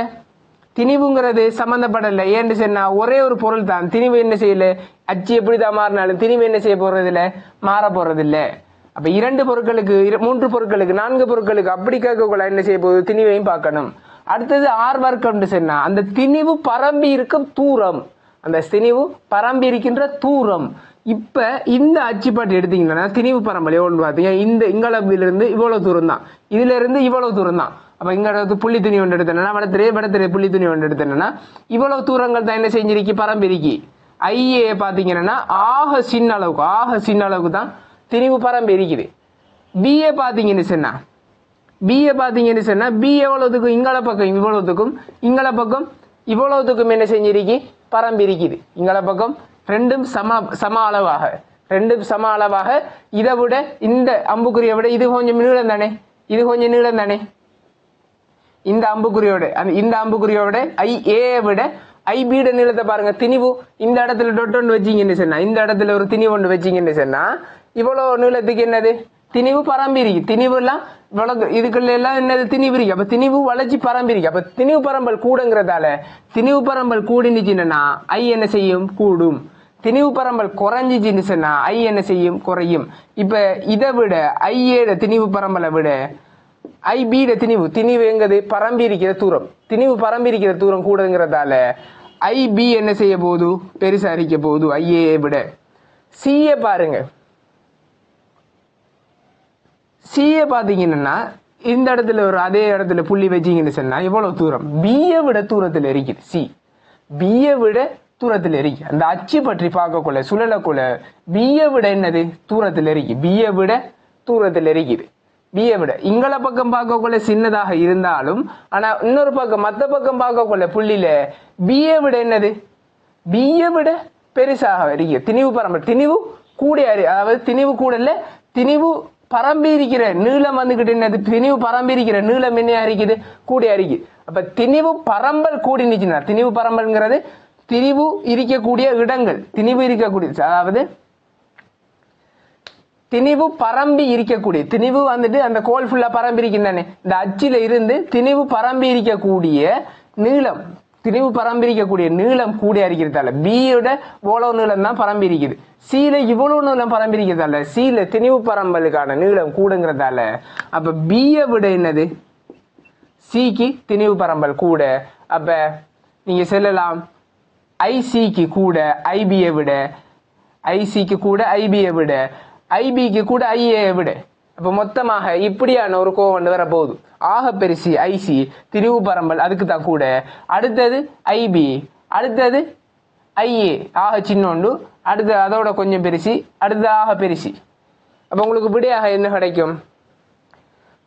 திணிவுங்கிறது சம்பந்தப்படல. ஏன்னு சொன்னா ஒரே ஒரு பொருள் தான். திணிவு என்ன செய்யல, அச்சு எப்படிதான் மாறினாலும் திணிவு என்ன செய்ய போறது இல்ல, மாற போறது இல்ல. அப்ப இரண்டு பொருட்களுக்கு, மூன்று பொருட்களுக்கு, நான்கு பொருட்களுக்கு அப்படி கேட்கக்குள்ள என்ன செய்ய போகுது, திணிவையும் பார்க்கணும். அடுத்தது ஆர் வர்க்கம்னு சொன்னா அந்த திணிவு பரம்பி இருக்கும் தூரம், அந்த திணிவு பரம்பி இருக்கின்ற தூரம். இப்ப இந்த அச்சுப்பாட்டு எடுத்தீங்கன்னா திணிவு பரம்பல் எவ்வளவு பாத்தீங்க, இந்த இங்களவிலிருந்து இவ்வளவு தூரம் தான், இதுல இருந்து இவ்வளவு தூரம் தான். அப்ப இங்க புள்ளி துணி ஒன்று எடுத்தேன்னா வடத்திரையே புள்ளி துணி ஒன்று எடுத்தேன்னா இவ்வளவு தூரங்கள் தான் என்ன செஞ்சிருக்கி, பரம்பிருக்கி. ஐஏ பாத்தீங்கன்னா ஆக சின்ன அளவுக்கு தான் திணிவு பரம்பு இருக்குது. பிஏ பாத்தீங்கன்னு சொன்னா பி எவ்வளவுக்கும் இங்கள பக்கம் இவ்வளவுக்கும், இங்கள பக்கம் இவ்வளவுக்கும் என்ன செஞ்சிருக்கி, பரம்பு இருக்குது. இங்கள பக்கம் ரெண்டும் சம அளவாக இதை விட இந்த அம்புக்குறியை விட இது கொஞ்சம் நீளம் தானே, இது கொஞ்சம் நீளம் தானே. இந்த அம்புக்குறியோட ஐஏ விட ஐபியோட நீளத்தை பாருங்க. திணிவு இந்த இடத்துல டொட்டு வச்சிங்கன்னு சொன்னா, இந்த இடத்துல ஒரு திணிவு ஒன்று வச்சிங்கன்னு சொன்னா இவ்வளவு நீளத்துக்கு என்னது, திணிவு பரம்பிருக்கு. திணிவு எல்லாம் இவ்வளவு இதுக்குள்ள எல்லாம் என்னது, திணிவு இருக்கு. அப்ப திணிவு வளர்ச்சி பரம்பிருக்கு. அப்ப திணிவு பரம்பல் கூடுங்கிறதால திணிவு பரம்பல் கூடினுச்சுன்னா ஐ என்ன செய்யும், கூடும். திணிவு பரம்பல் குறைஞ்சிச்சுன்னு சொன்னா ஐ என்ன செய்யும்? குறையும். இப்ப இதை விட ஐயோட திணிவு பரம்பலை விட ஐபியோட திணிவு எங்கது? பரம்பி இருக்கிற தூரம். திணிவு பரம்பி இருக்கிற தூரம் கூடங்கிறதால ஐபி என்ன செய்ய போகுது? பெருசா இருக்க போகுது ஐஏ விட. சிஏ பாருங்க, சிஏ பாத்தீங்கன்னா இந்த இடத்துல ஒரு அதே இடத்துல புள்ளி வச்சிங்கன்னு சொன்னா எவ்வளவு தூரம்? பிஏ விட தூரத்துல இருக்குது. சி பிஏ விட தூரத்தில் இருக்கு. அந்த அச்சு பற்றி பார்க்கக்குள்ள சுழலக்குள்ள பிஏ விட என்னது? தூரத்தில் இருக்கு. பிஏ விட தூரத்தில் இருக்குது. பிஏ விட இங்கள பக்கம் பார்க்கக்குள்ள சின்னதாக இருந்தாலும் ஆனா இன்னொரு பக்கம் மத்த பக்கம் பார்க்கக்குள்ள புள்ளியில பிஏ விட என்னது? பிஏ விட பெருசாக இருக்கு. திணிவு பரம்பல் திணிவு கூட, அதாவது திணிவு கூட இல்ல, திணிவு பரம்பி இருக்கிற நீளம் வந்துகிட்டு என்னது? திணிவு பரம்பி இருக்கிற நீளம் என்ன இருக்குது? கூட இருக்குது. அப்ப திணிவு பரம்பல் கூடினுச்சுன்னா, திணிவு பரம்பல்ங்கிறது திணிவு இருக்கக்கூடிய இடங்கள், திணிவு இருக்கக்கூடிய, அதாவது திணிவு பரம்பி இருக்கக்கூடிய, திணிவு வந்துட்டு அந்த கோல் ஃபுல்லா பரம்பி இருக்குதானே, இந்த அச்சில இருந்து திணிவு பரம்பி இருக்கக்கூடிய நீளம், திணிவு பரம்பி இருக்கக்கூடிய நீளம் கூட இருக்கிறதால பியோட இவ்வளவு நீளம் தான் பரம்பி இருக்குது. சீல இவ்வளவு நீளம் பரம்பி இருக்கிறதால சீல திணிவு பரம்பலுக்கான நீளம் கூடுங்கிறதால அப்ப பியை விட என்னது? சிக்கு திணிவு பரம்பல் கூட. அப்ப நீங்க சொல்லலாம் ஐசிக்கு கூட ஐபியை விட, ஐசிக்கு கூட ஐபியை விட, ஐபிக்கு கூட ஐஏ விட. அப்ப மொத்தமாக இப்படியான ஒரு கோவம் வரப்போகுது. ஆக பெருசி ஐசி, திரிவு பரம்பல் அதுக்கு தான் கூட, அடுத்தது ஐபி, அடுத்தது ஐஏ ஆக சின்னோண்டு, அடுத்து அதோட கொஞ்சம் பெருசி, அடுத்து ஆக பெருசி. அப்ப உங்களுக்கு விடையாக என்ன கிடைக்கும்?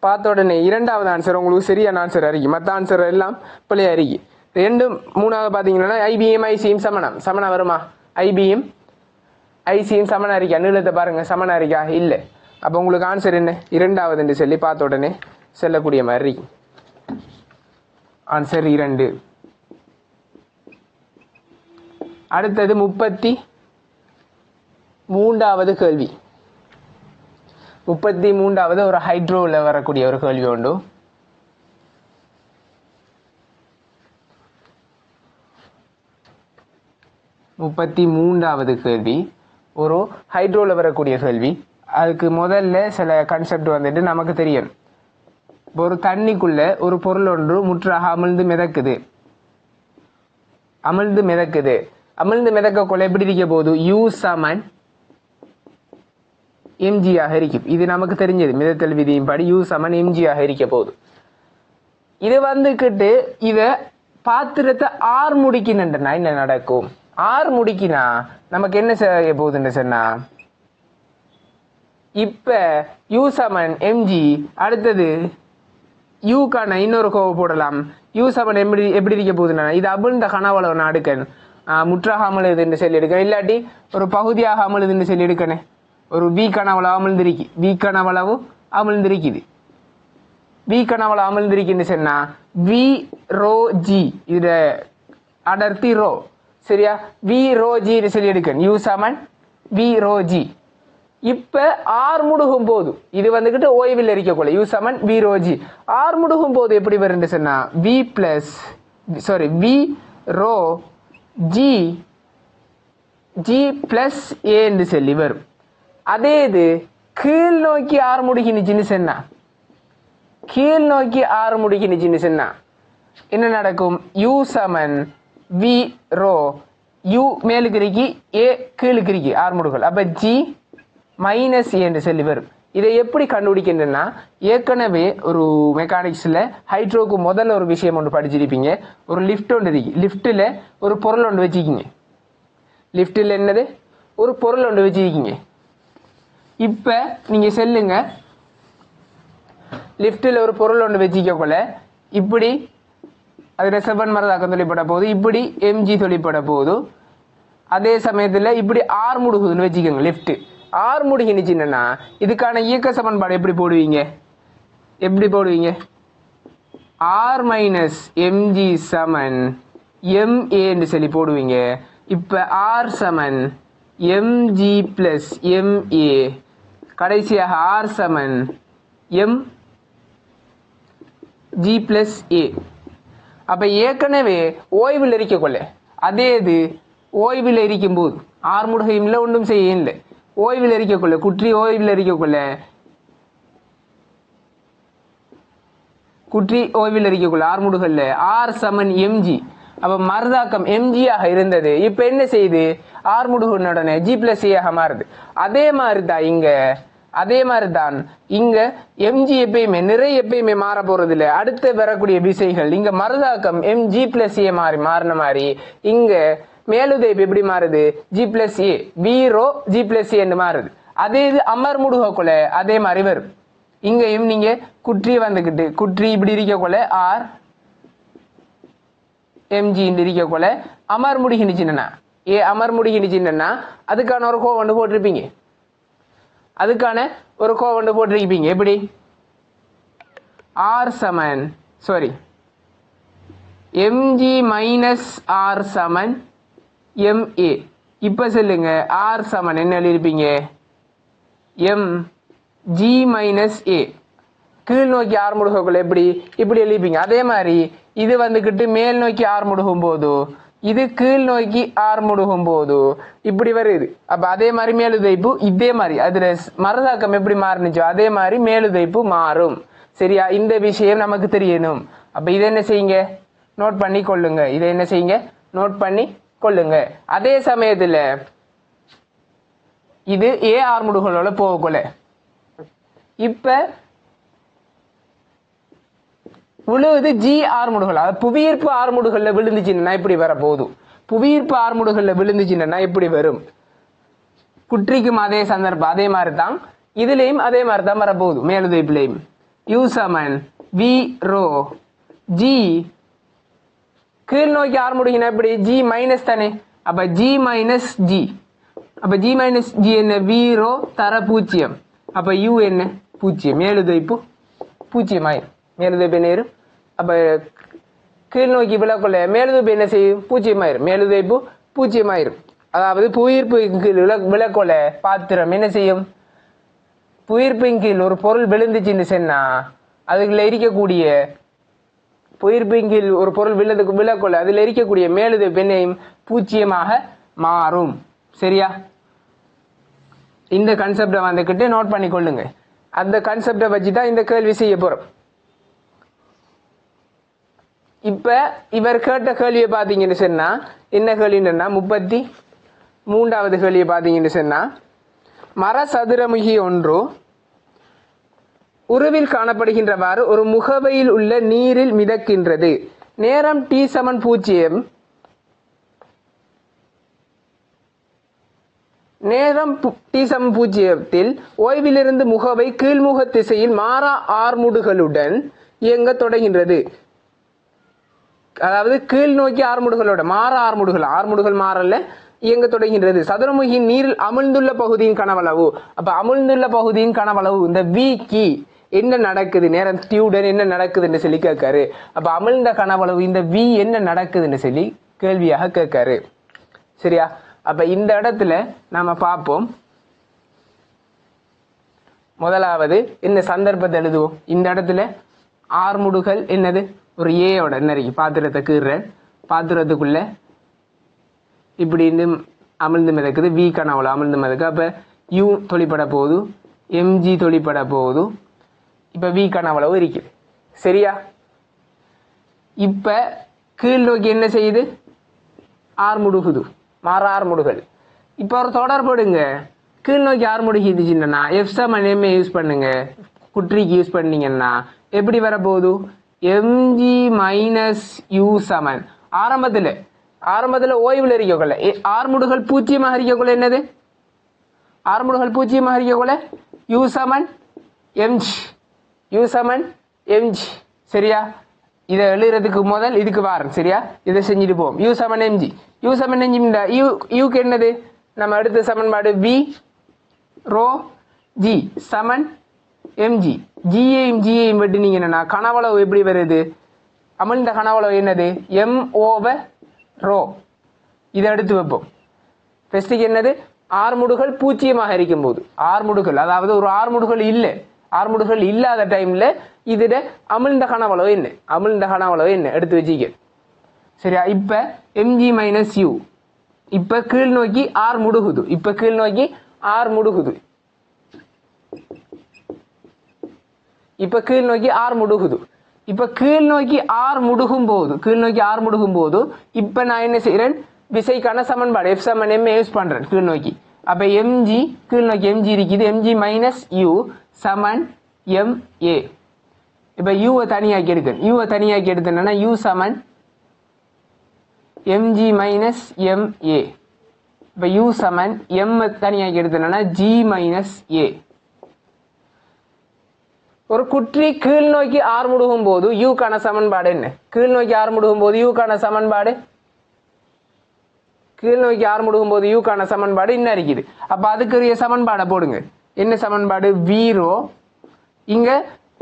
பார்த்த உடனே இரண்டாவது ஆன்சர் உங்களுக்கு சரியான ஆன்சர் அறிக்கை, மற்ற ஆன்சர் எல்லாம் பிள்ளையா அறிக்கை. ரெண்டும் மூணாவது பாத்தீங்கன்னா ஐபிஎம் ஐசியும் சமனா வருமா? ஐபிஎம் ஐசியும் சமனா இருக்கா? நீளத்தை பாருங்க, சமனா இருக்கா? இல்ல. அப்ப உங்களுக்கு ஆன்சர் என்ன? இரண்டாவது என்று சொல்லி பார்த்த உடனே செல்லக்கூடிய மாதிரி ஆன்சர் 2. அடுத்தது 33வது கேள்வி. 33வது ஒரு ஹைட்ரோல வரக்கூடிய ஒரு கேள்வி உண்டு. முப்பத்தி 33வது கேள்வி ஒரு ஹைட்ரோல வரக்கூடிய கேள்வி. அதுக்கு முதல்ல சில கான்செப்ட் வந்துட்டு நமக்கு தெரியும். ஒரு தண்ணிக்குள்ள ஒரு பொருள் ஒன்று முற்றாக அமிழ்ந்து மிதக்குது. அமிழ்ந்து மிதக்கக்குள்ள எப்படி இருக்க போது? U சமன் mg ஆக இருக்கும். இது நமக்கு தெரிஞ்சது, மிதத்தல் விதியின் படி U சமன் mg ஆக இருக்க போகுது. இது வந்துகிட்டு இத பாத்திரத்தை ஆறு முடிக்கினா என்ன நடக்கும்? ஆறு முடிக்கினா நமக்கு என்ன செய்ய போகுதுன்னு சொன்னா, இப்ப U சமன் mg, அடுத்தது யூக்கான இன்னொரு கோவை போடலாம். U சமன் எப்படி இருக்க போகுதுன்னா, இது அமிழ்ந்த கனவளவு நான் எடுக்கணும், முற்றாக அமிழுதுன்னு சொல்லி எடுக்கணும், இல்லாட்டி ஒரு பகுதியாக அமிழுதுன்னு சொல்லி எடுக்கணும். ஒரு வி கனவளவு அமிழ்ந்திருக்கு, வி கனவளவு அமிழ்ந்திருக்குது, வி கனவளவு அமிழ்ந்திருக்குன்னு சொன்னா வி ரோ ஜி, இது அடர்த்தி ரோ, சரியா? வி ரோ ஜி சொல்லி எடுக்கணும். U சமன் வி ரோ ஜி. இப்ப ஆர் முடுகும் போது இது வந்துகிட்டு ஓய்வில் இருக்கக்குள்ள U சமன் வி ரோ ஜி. ஆர் முடுகும் போது எப்படி வருன்னு சொன்னா V rho G G plus A என்று சொல்லி வரும். அதே இது கீழ் நோக்கி ஆறு முடிக்கினுச்சுன்னு சொன்னா, கீழ் நோக்கி ஆறு முடிக்கினுச்சுன்னு சொன்னா என்ன நடக்கும்? U சமன் வி ரோ, U மேலுக்கு இருக்கி, ஏ கீழுக்கு இருக்கி, ஆறு முடுகள். அப்ப ஜி மைனஸ் ஏ என்று சொல்லி வரும். இதை எப்படி கண்டுபிடிக்கின்றனா, ஏற்கனவே ஒரு மெக்கானிக்ஸ்ல ஹைட்ரோக்கு முதல்ல ஒரு விஷயம் ஒன்று படிச்சிருப்பீங்க. ஒரு லிஃப்ட் ஒன்று இருக்கு, லிஃப்ட்ல ஒரு பொருள் ஒன்று வச்சுக்கிங்க. லிஃப்ட்ல என்னது? ஒரு பொருள் ஒன்று வச்சுக்கிங்க. இப்ப நீங்க செல்லுங்க, லிஃப்ட்ல ஒரு பொருள் ஒன்று வச்சுக்கக்குள்ள இப்படி அதுல செவன் மரதாக்கம் தொழிற்பட போகுது, இப்படி எம்ஜி தொழிற்பட போகுது. அதே சமயத்துல இப்படி ஆறு முடுகுதுன்னு வச்சுக்கோங்க. லிஃப்ட் ஆறு முடுகினுச்சுன்னா இதுக்கான இயக்க சமன்பாடு எப்படி போடுவீங்க? எப்படி போடுவீங்க? ஆர் மைனஸ் எம்ஜி சமன் எம்ஏ என்று சொல்லி போடுவீங்க. இப்ப ஆர் சமன் எம்ஜி பிளஸ் எம்ஏ, கடைசியாக ஆர் சமன் எம் ஜி பிளஸ் ஏ. அப்ப ஏற்கனவே ஓய்வில் இருக்கக்குள்ள அதே இது ஓய்வில் இருக்கும்போது ஆறுமுடுகையும் இல்லை, ஒன்றும் செய்ய இல்லை. ஓய்வில் இருக்கக்குள்ள குற்றி ஓய்வில் இருக்கக்குள்ள குற்றி ஓய்வில் இருக்கக்குள்ள ஆறுமுடுகல்ல ஆர் சமன் எம்ஜி. அப்ப மருதாக்கம் எம்ஜியாக இருந்தது. இப்ப என்ன செய்யுது? ஆறுமுடுகனுடனே ஜி பிளஸ் ஏ மாறுது. அதே மாதிரிதான் இங்க எம்ஜி எப்பயுமே நிறைய எப்பயுமே மாற போறது இல்லை. அடுத்து வரக்கூடிய விசைகள் இங்க மருதாக்கம் எம்ஜி பிளஸ் ஏ மாறின மாதிரி இங்க மேலுதைப்பு எப்படி மாறுது? ஜி பிளஸ் ஏ வீரோ ஜி பிளஸ் ஏன்னு மாறுது. அதே இது அமர் முடுகக்குள்ள அதே மாதிரி வரும். இங்கேயும் நீங்க குற்றி வந்துகிட்டு குற்றி இப்படி இருக்கக்குள்ள ஆர் எம்ஜி இருக்கக்குள்ள அமர் முடிகின்னுச்சுன்னா அமர் முடிகின்னுச்சுன்னா அதுக்கான ஒரு கோவண்டு போட்டிருப்பீங்க. எப்படி? ஆர் சமன் எம்ஜி மைனஸ் ஆர் சமன் எம்ஏ. இப்ப சொல்லுங்க ஆர் சமன் என்ன எழுதிருப்பீங்க? எம் ஜி மைனஸ் ஏ. கீழ் நோக்கி ஆர் முடுகக்குள்ள எப்படி இப்படி எழுதிப்பீங்க. அதே மாதிரி இது வந்துகிட்டு மேல் நோக்கி ஆர் முடுகும் போது இது கீழ் நோக்கி ஆர் முடுகும் போது இப்படி வருது. அப்ப அதே மாதிரி மேலுதைப்பு இதே மாதிரி அதுல மருதாக்கம் எப்படி மாறுனுச்சோ அதே மாதிரி மேலுதைப்பு மாறும். சரியா? இந்த விஷயம் நமக்கு தெரியணும். அப்ப இதை என்ன செய்யுங்க? நோட் பண்ணி கொள்ளுங்க. அதே சமயத்துல இது ஏ ஆர் முடுகளோட போகக்குள்ள இப்ப விழுவது ஜி ஆர்முடுகள். அது புவியீர்ப்பு ஆர்முடுகள்ல விழுந்துச்சுன்னா இப்படி வர போதும். புவியீர்ப்பு ஆர்முடுகள்ல விழுந்துச்சுன்னா இப்படி வரும். குற்றிக்கும் அதே சந்தர்ப்பம் அதே மாதிரி தான் இதுலயும் அதே மாதிரி தான் வரப்போகுது. மேலுதைப்புலையும் யூ சமன் வி ரோ ஜி கீழ் நோக்கி ஆர்முடுகினா எப்படி? ஜி மைனஸ் தானே. அப்ப ஜி மைனஸ் ஜி. அப்ப ஜி மைனஸ் ஜி என்ன? வி ரோ தர 0. அப்ப யூ என்ன? 0. மேலுதைப்பு 0 ஆயிரும். மேலுதைப்பு என்ன ஆயிரும்? அப்ப கீழ் நோக்கி விளக்குள்ள மேலுதைப்பு என்ன செய்யும்? 0 ஆயிரும். மேலுதைப்பு 0 ஆயிரும். அதாவது புவியீர்ப்பு கீழ் விளக்குள்ள பாத்திரம் என்ன செய்யும்? புவியீர்ப்பின் கீழ் ஒரு பொருள் விழுந்துச்சுன்னு சொன்னா அதுக்குள்ள இருக்கக்கூடிய புவியீர்ப்பின் கீழ் ஒரு பொருள் விளக்குள்ள அதுல இருக்கக்கூடிய மேலுதைப்பு என்னையும் 0 மாறும். சரியா? இந்த கான்செப்டை வந்துகிட்டு நோட் பண்ணி கொள்ளுங்க. அந்த கான்செப்டை வச்சுதான் இந்த கேள்வி செய்ய போறோம். இப்ப இவர் கேட்ட கேள்வியை பாத்தீங்கன்னு சொன்னா என்ன கேள்வின்னா 33வது கேள்வியை பாத்தீங்கன்னு சொன்னா மர சதுரமுகி ஒன்று உருவில் காணப்படுகின்றவாறு ஒரு முகவையில் உள்ள நீரில் மிதக்கின்றது. நேரம் t சமன் 0. நேரம் t சமன் 0 ஓய்விலிருந்து முகவை கீழ்முக திசையில் மாறா ஆர்முடுகளுடன் இயங்க தொடங்கின்றது. அதாவது கீழ் நோக்கி ஆர்முடுகளோட மாற ஆர்முடுகள் மாறல இயங்க தொடங்கின்றது. சதுரமுகியின் நீரில் அமிழ்ந்துள்ள பகுதியின் கனவளவு. அப்ப அமிழ்ந்துள்ள பகுதியின் கனவளவு இந்த விக்கு என்ன நடக்குது நேரம் டியூடன் என்ன நடக்குதுன்னு சொல்லி கேட்காரு. அப்ப அமிழ்ந்த கனவளவு இந்த வி என்ன நடக்குதுன்னு சொல்லி கேள்வியாக கேட்காரு. சரியா? அப்ப இந்த இடத்துல நாம பார்ப்போம். முதலாவது இந்த சந்தர்ப்பத்தை எழுதுவோம். இந்த இடத்துல ஆர்முடுகள் என்னது? ஒரு ஏயோட நெருங்கி பாத்திரத்தை கீறுறேன். பாத்திரத்துக்குள்ள இப்படி அமிழ்ந்து மிதக்குது. வி கனவுல அமிழ்ந்து மிதக்கு. அப்ப யூ தொழிப்பட போகுது, எம்ஜி தொழிப்பட போகுது. இப்ப வி கனவளவு இருக்குது. சரியா? இப்ப கீழ் நோக்கி என்ன செய்யுது? ஆர்முடுகுது, மாற ஆர்முடுகள். இப்ப ஒரு தொடர்படுங்க. கீழ் நோக்கி ஆர்முடுகிச்சுன்னா எஃப் சமன் எம்ஏ யூஸ் பண்ணுங்க. குற்றிக்கு யூஸ் பண்ணீங்கன்னா எப்படி வரப்போகுது? எம்ஜி மைனஸ் யூ சமன் ஆரம்பத்துல ஓய்வுல இருக்கக்குள்ள ஆர்முடுகள் 0 இருக்கக்குள்ள என்னது? ஆர்முடுகள் 0 இருக்கக்குள்ள யூ சமன் எம்ஜி. சரியா? இதை எழுதுறதுக்கு முதல் இதுக்கு வாரம். சரியா? இதை செஞ்சுட்டு போவோம். யூ சமன் எம்ஜி. யூக்கு என்னது? நம்ம அடுத்த சமன்பாடு வி ரோ ஜி சமன் எம்ஜி. ஜியையும் வெட்டினீங்கன்னா கனவளவு எப்படி வருது? அமிழ்ந்த கனவளவு என்னது? M over rho. இதை எடுத்து வைப்போம். ஃபர்ஸ்ட்டுக்கு என்னது? ஆர்முடுகள் 0 இருக்கும் போது அதாவது ஒரு ஆர்முடுகள் இல்லாத டைம்ல இதுல அமிழ்ந்த கனவளவு என்ன எடுத்து வச்சுக்க. சரியா? இப்ப எம்ஜி மைனஸ் யூ இப்ப கீழ் நோக்கி ஆர் முடுகுது. இப்ப கீழ் நோக்கி ஆர் முடுகுது. இப்ப கீழ் நோக்கி ஆர் முடுகுது. இப்ப கீழ் நோக்கி ஆர் முடுகும் போது இப்ப நான் என்ன செய்யறேன், விசைக்கான சமன்பாடு எஃப் சமன் எம் யூஸ் பண்றேன் கீழ் நோக்கி. அப்ப எம்ஜி கீழ் நோக்கி எம்ஜி இருக்குது, எம்ஜி மைனஸ் யூ சமன் எம் ஏ. இப்ப யூவை தனியாக்கி எடுக்கணும். யூவை தனியாக்கி எடுத்தேன்னா யூ சமன் எம்ஜி மைனஸ் எம் ஏ. இப்ப யூ சமன் எம் தனியாக்கி எடுத்தேன்னா ஜி மைனஸ் ஏ. ஒரு குற்றி கீழ் நோக்கி ஆர் முடுகும் போது யூக்கான சமன்பாடு என்ன? கீழ் நோக்கி ஆர் முடுகும் போது யூக்கான சமன்பாடு யூக்கான சமன்பாடு என்ன இருக்குது? அப்ப அதுக்குரிய சமன்பாடை போடுங்க. என்ன சமன்பாடு? வீரோ இங்க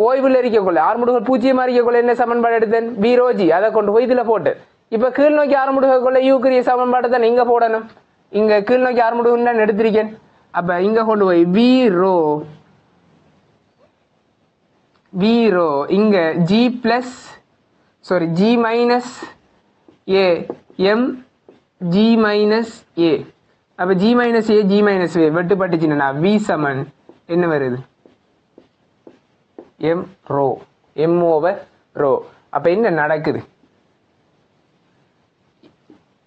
ஓய்வுல இருக்கக்குள்ள ஆர் முடுகல் பூஜ்ஜியமா இருக்கக்குள்ள என்ன சமன்பாடு எடுத்தேன்? வீரோ ஜி. அதை கொண்டு போய் இதுல போட்டு இப்ப கீழ் நோக்கி ஆர் முடுகக்குள்ள யூக்குரிய சமன்பாடு தான் இங்க போடணும். இங்க கீழ் நோக்கி ஆர் முடுகுன்னு நான் எடுத்திருக்கேன். அப்ப இங்க கொண்டு போய் வீரோ இங்க G plus G minus A M G minus A. அப்ப G minus A G minus A வெட்டுப்பட்டுச்சுன்னா வி சமன் என்ன வருது? M rho, M over rho. அப்ப என்ன நடக்குது?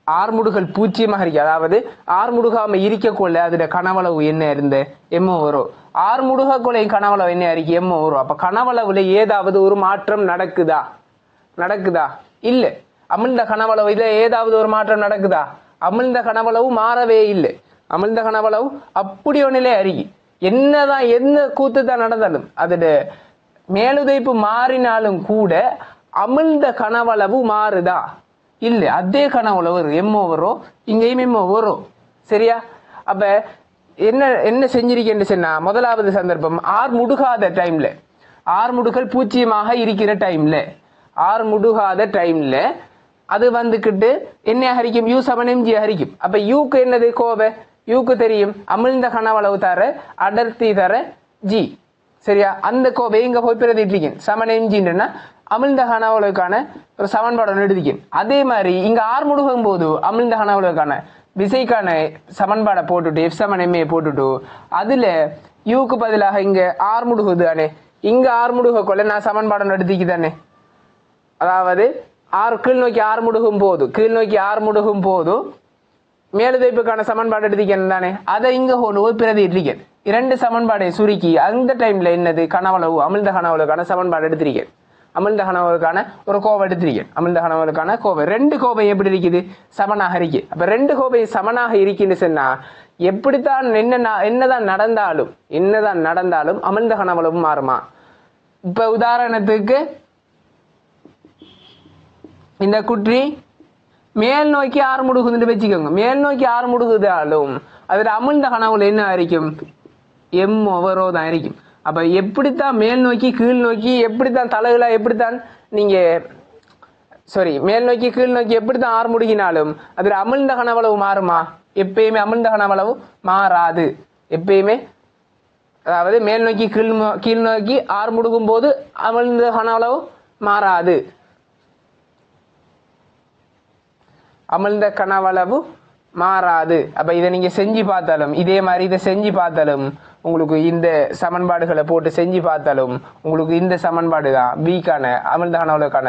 ஆர்முடுகள் பூஜ்ஜியமாக இருக்கு, அதாவது ஆர்முடுகாம இருக்கக்குள்ள அதோட கனவளவு என்ன இருந்த எம் ஓவர். ஆர்முடுக கொலை கனவளவு என்ன இருக்கு? M over. அப்ப கனவளவுல ஏதாவது ஒரு மாற்றம் நடக்குதா? இல்ல. அமிழ்ந்த கனவளவு இதுல ஏதாவது ஒரு மாற்றம் நடக்குதா? அமிழ்ந்த கனவளவு மாறவே இல்லை. அமிழ்ந்த கனவளவு அப்படி ஒன்னிலே அறிக்கி. என்னதான் என்ன கூத்து தான் நடந்தாலும் அதோட மேலுதைப்பு மாறினாலும் கூட அமிழ்ந்த கனவளவு மாறுதா? இல்ல. அதே கனவளவு வரும், எம் ஓவரோ இங்கேயும் எம் ஓவரோ. சரியா? அப்ப என்ன செஞ்சிருக்கேன்னு சொன்னா, முதலாவது சந்தர்ப்பம் ஆர் முடுகாத டைம்ல, ஆர் முடுகல் பூஜ்ஜியமாக இருக்கிற டைம்ல, ஆர் முடுகாத டைம்ல அது வந்துக்கிட்டு என்ன ஹரிக்கும்? யூ சமன் எம்ஜி ஹரிக்கும். அப்ப யூக்கு என்னது? கோவை. யூக்கு தெரியும் அமிழ்ந்த கனவளவு தர அடர்த்தி தர ஜி. சரியா? அந்த கோவை இங்க போய் பிரதிட்டிருக்கேன். சமன் எம்ஜின்னா அமிழ்ந்த கனவளவுக்கான ஒரு சமன்பாடு ஒன்று எழுதிக்கேன். அதே மாதிரி இங்க ஆர் முடுகும் போது அமிழ்ந்த கனவளவுக்கான விசைக்கான சமன்பாடை போட்டுட்டு எஃப் சமன் எம்ஏ போட்டுட்டு அதுல யூக்கு பதிலாக இங்க ஆர் முடுகுது தானே, இங்க ஆர் முடுக கொள்ள நான் சமன்பாடு எடுத்துக்கி தானே. அதாவது கீழ் நோக்கி ஆர் முடுகும் போது மேலுதைப்புக்கான சமன்பாடு எடுத்துக்கணும் தானே, அதை இங்க கொண்டு போய் பிரதிட்டிருக்கேன். இரண்டு சமன்பாடை சுருக்கி அந்த டைம்ல என்னது கனவளவு அமிழ்ந்த கனவளவுக்கான சமன்பாடு எடுத்திருக்கேன். அமிழ்ந்த கனவுக்கான ஒரு கோவை எடுத்திருக்கேன். அமிழ்ந்த கனவுக்கான கோவை ரெண்டு கோவை எப்படி இருக்குது? சமனாக இருக்கு. அப்ப ரெண்டு கோவை சமனாக இருக்குன்னு சொன்னா எப்படித்தான் என்னதான் நடந்தாலும் அமிழ்ந்த கனவளவு மாறுமா? இப்ப உதாரணத்துக்கு இந்த குற்றி மேல் நோக்கி ஆறு முடுகுதுன்னு வச்சுக்கோங்க. மேல் நோக்கி ஆறு முடுகுதாலும் அதுல அமிழ்ந்த கனவுல என்ன இருக்கும்? எம் ஓவரோ தான் இருக்கும். அப்ப எப்படித்தான் மேல் நோக்கி கீழ் நோக்கி எப்படித்தான் தலைகளா எப்படித்தான் நீங்க மேல் நோக்கி கீழ் நோக்கி எப்படித்தான் ஆறு முடுகினாலும் அதுல அமிழ்ந்த கனவளவு மாறுமா? எப்பயுமே அமிழ்ந்த கனவளவு மாறாது. எப்பயுமே அதாவது மேல் நோக்கி கீழ் நோக்கி ஆறு முடுகும் போது அமிழ்ந்த கனவளவு மாறாது. அமிழ்ந்த கனவளவு மாறாது. அப்ப இதை நீங்க செஞ்சு பார்த்தாலும் இதே மாதிரி இதை செஞ்சு பார்த்தாலும் உங்களுக்கு இந்த சமன்பாடுகளை போட்டு செஞ்சு பார்த்தாலும் உங்களுக்கு இந்த சமன்பாடு தான் பிக்கான அமிழ்ந்த கனவளவுக்கான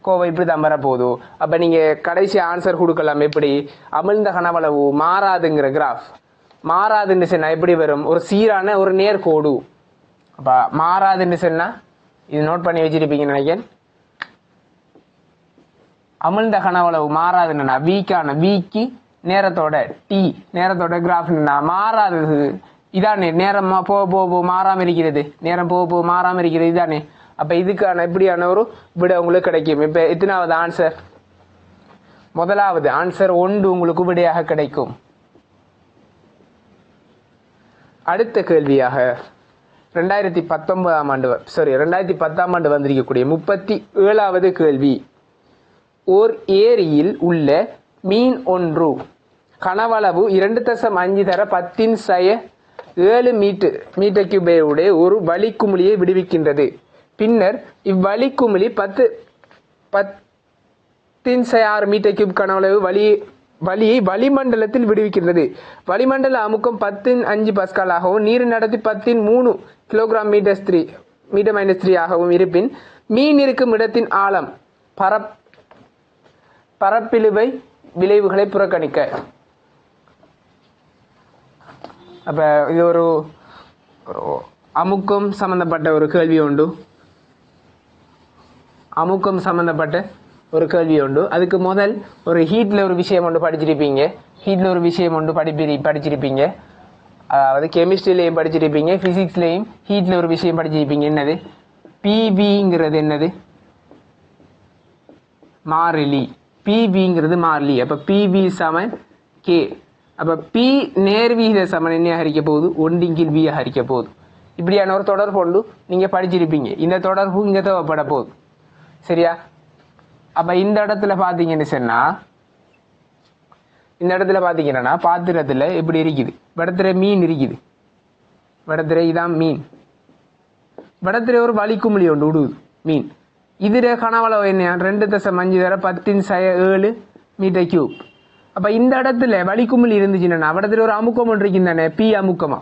கோவை இப்படி தான் வரப்போகுது. அப்ப நீங்க கடைசி ஆன்சர் கொடுக்கலாம். எப்படி? அமிழ்ந்த கனவளவு மாறாதுங்கிற கிராஃப் மாறாதுன்னு சொன்னா எப்படி வரும்? ஒரு சீரான ஒரு நேர்கோடு. அப்ப மாறாதுன்னு சொன்னா இது நோட் பண்ணி வச்சிருப்பீங்கன்னு நினைக்கிறேன். அமிழ்ந்த கனவளவு மாறாதுன்னா விக்கு நேரத்தோட நேரத்தோட கிராஃப் மாறாதது இதானே. நேரம் போக மாறாம இருக்கிறது, நேரம் போக மாறாம இருக்கிறது இதானே. அப்ப இதுக்கான இப்படியான ஒரு விட உங்களுக்கு கிடைக்கும். இப்ப எத்தனாவது ஆன்சர்? முதலாவது ஆன்சர் 1 உங்களுக்கு விடையாக கிடைக்கும். அடுத்த கேள்வியாக 2010 ஆண்டு வந்திருக்கக்கூடிய 37வது கேள்வி. ஓர் ஏரியில் உள்ள மீன் ஒன்று கனவளவு 2.5 தர 10⁻7 மீட்டர் கியூபையுடைய ஒரு வளிக்குமிழியை விடுவிக்கின்றது. பின்னர் இவ்வளிக்குமிழி 10⁻6 மீட்டர் கியூப் கனவளவு வளியை வளிமண்டலத்தில் விடுவிக்கின்றது. வளிமண்டல அமுக்கம் 10 பாஸ்கால் ஆகவும் நீரின் அடர்த்தி 10 கிலோகிராம் மீட்டர்-3 ஆகவும் இருப்பின் மீன் இருக்கும் இடத்தின் ஆழம் பரப்பிழுவை விளைவுகளை புறக்கணிக்க. அப்ப இது ஒரு அமுக்கம் சம்பந்தப்பட்ட ஒரு கேள்வி உண்டு. அமுக்கம் சம்பந்தப்பட்ட ஒரு கேள்வி உண்டு. அதுக்கு முதல் ஒரு ஹீட்ல ஒரு விஷயம் ஒன்று படிச்சிருப்பீங்க. ஹீட்ல ஒரு விஷயம் ஒன்று படிச்சிருப்பீங்க. அதாவது கெமிஸ்ட்ரிலையும் படிச்சிருப்பீங்க, பிசிக்ஸ்லையும் ஹீட்ல ஒரு விஷயம் படிச்சிருப்பீங்க. என்னது? பிவிங்கிறது என்னது? மாறிலி. பிவிங்கிறது மாறிலி. அப்ப பிவி சமன் கே. அப்ப பி நேர்வீத சமன் என்ன ஹரிக்க போகுது? 1/v ஹரிக்க போகுது. இப்படியான ஒரு தொடர்பு கொண்டு நீங்க படிச்சிருப்பீங்க. இந்த தொடர்பு இங்க தேவைப்பட போகுது. சரியா? அப்ப இந்த இடத்துல பாத்தீங்கன்னு சொன்னா, இந்த இடத்துல பாத்தீங்கன்னா பாத்திரத்துல எப்படி இருக்குது? வடத்துல மீன் இருக்குது. வடத்துல இதான் மீன். வடத்துல ஒரு வலிக்குமிழி ஒன்று விடுது மீன். இதுல கனவளவு என்ன? 2.5 மீட்டர் கியூப். அப்ப இந்த இடத்துல வலிக்குமிழி இருந்துச்சுன்னா வடத்துல ஒரு அமுக்கம் ஒன்று இருக்கும் தானே, பி அமுக்கமா.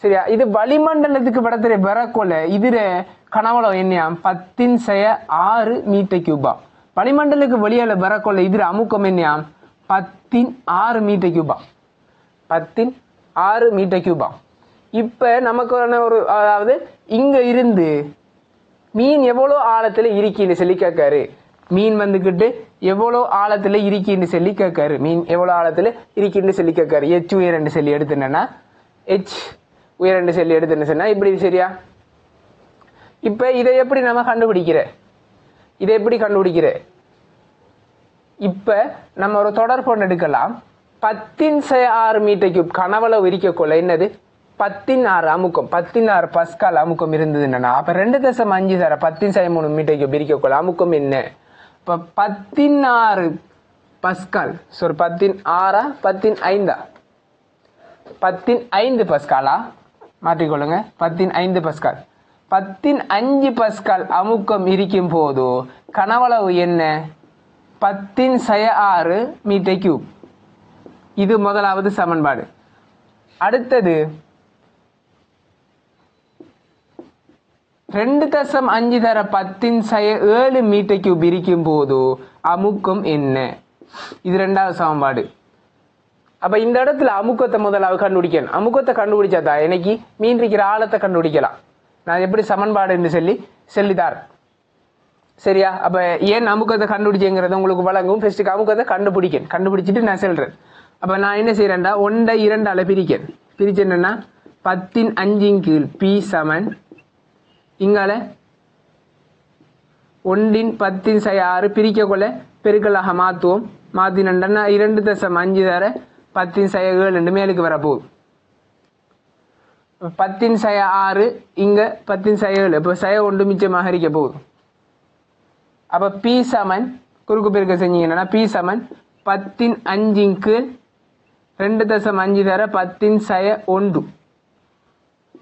சரியா? இது வளிமண்டலத்துக்கு வடத்துல வரக்கொள்ள இதுல கனவளவு என்ன? 10⁶ மீட்டர் கியூபா. வளிமண்டலுக்கு வெளியால வரக்கொள்ள இதுல அமுக்கம் என்ன? 10⁶ மீட்டர் கியூபா. 10⁶ metre Cuba. இப்ப நமக்கு ஒரு, அதாவது இங்க இருந்து மீன் எவ்வளவு ஆழத்துல இருக்கின்னு சொல்லி கேட்காரு. மீன் வந்துகிட்டு எவ்வளவு ஆழத்துல இருக்கின்னு சொல்லி கேட்காரு. மீன் எவ்வளவு ஆழத்துல இருக்கின்னு சொல்லி கேட்காரு. h உயர் சொல்லி எடுத்துனா h உயர் சொல்லி எடுத்துன்னு சொன்னா இப்படி. சரியா? இப்ப இதை எப்படி நம்ம கண்டுபிடிக்கிற? இதை எப்படி கண்டுபிடிக்கிற? இப்ப நம்ம ஒரு தொடர்பு ஒன்று எடுக்கலாம். 10⁶ மீட்டர் கியூப் கனவளவு இருக்கக்குள்ள என்னது? 16 அமுக்கம், 16 பாஸ்கால் அமுக்கம் இருந்ததுன்னா அப்ப 2.5 10⁻³ மீட்டர் கியூப் இருக்கக்குள்ள அமுக்கம் என்ன? இப்ப 16 பாஸ்கால். 16 15 15 பாஸ்காலா மாற்றிக்கொள்ளுங்க. 15 பாஸ்கால். 15 பாஸ்கால் அமுக்கம் இருக்கும் போது கனவளவு என்ன? 10⁻⁶ மீட்டர் கியூப். இது முதலாவது சமன்பாடு. அடுத்தது 2.5 10⁻⁷ மீட்டர் கியூப் இருக்கும் போது அமுக்கம் என்ன? இது இரண்டாவது சமன்பாடு. அப்ப இந்த இடத்துல அமுக்கத்தை முதலாவது கண்டுபிடிக்கணும். அமுக்கத்தை கண்டுபிடிச்சாதான் எனக்கு மீன் இருக்கிற ஆழத்தை கண்டுபிடிக்கலாம். நான் எப்படி சமன்பாடுன்னு சொல்லித்தார். சரியா? அப்ப ஏன் அமுக்கத்தை கண்டுபிடிச்சுங்கிறத உங்களுக்கு வழங்கும். ஃபர்ஸ்ட் அமுக்கத்தை கண்டுபிடிச்சிட்டு நான் சொல்றேன். அப்ப நான் என்ன செய்யறேன்டா, 1 2 பிரிச்சேன்னா 10⁵ பி சமன் இங்கால 1/10⁶ பிரிக்கக்குள்ள பெருக்கலாக மாற்றுவோம். மாத்தினா 2.5 10⁻⁷ மேலுக்கு வரப்போகுது. 10⁻⁷ இங்க 10⁻⁷. இப்போ ⁻1 மிச்சமாக இருக்க போகுது. அப்ப பி சமன் குறுக்கு பெருக்க செஞ்சீங்கன்னா பி சமன் 10⁵ 2.5 10⁻⁴.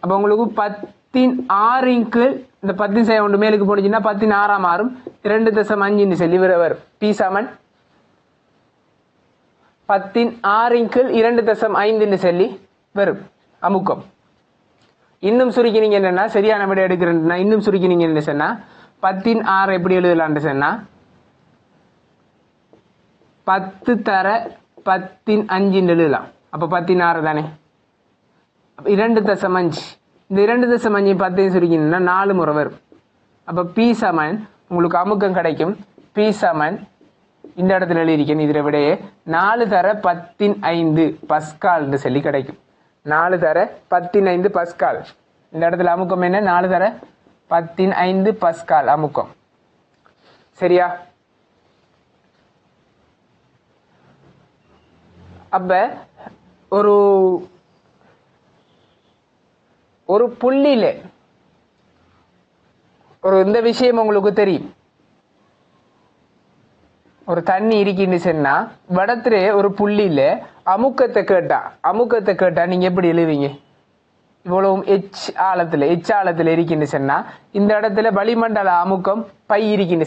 அப்ப உங்களுக்கு 16 இந்த 10⁻1 மேலுக்கு போனிச்சுன்னா 16 மாறும். 2.5 சொல்லி வரும். பி சமன் 16 2.5 சொல்லி வரும் அமுக்கம். இன்னும் சுருக்கினீங்க என்னன்னா, சரியான விட எடுக்கிறேன்னா இன்னும் சுருக்கினீங்க என்ன சொன்னா 16 எப்படி எழுதலான்னு சொன்னா 10⁻15 எழுதலாம். அப்ப 16 தானே. 2.5 இந்த 2.5 10 சுருக்கினா 4 முறை வரும். அப்ப பி சமன் உங்களுக்கு அமுக்கம் கிடைக்கும். பி சமன் இந்த இடத்துல எழுதியிருக்கேன். இதுல விடையே 4⁻15 பஸ்கால் சொல்லி கிடைக்கும். 4⁻15 பஸ்கால். இந்த இடத்துல அமுக்கம் என்ன? 4⁻15 பஸ்கால் அமுக்கம். சரியா? அப்ப ஒரு புள்ளியில இந்த விஷயம் உங்களுக்கு தெரியும். ஒரு தண்ணி இருக்குன்னு சொன்னா வடத்துல ஒரு புள்ளியில அமுக்கத்தை கேட்டா நீங்க எப்படி எழுவீங்க? இவ்வளவு எச் ஆழத்துல இருக்குன்னு சொன்னா இந்த இடத்துல வளிமண்டல அமுக்கம் பை இருக்குன்னு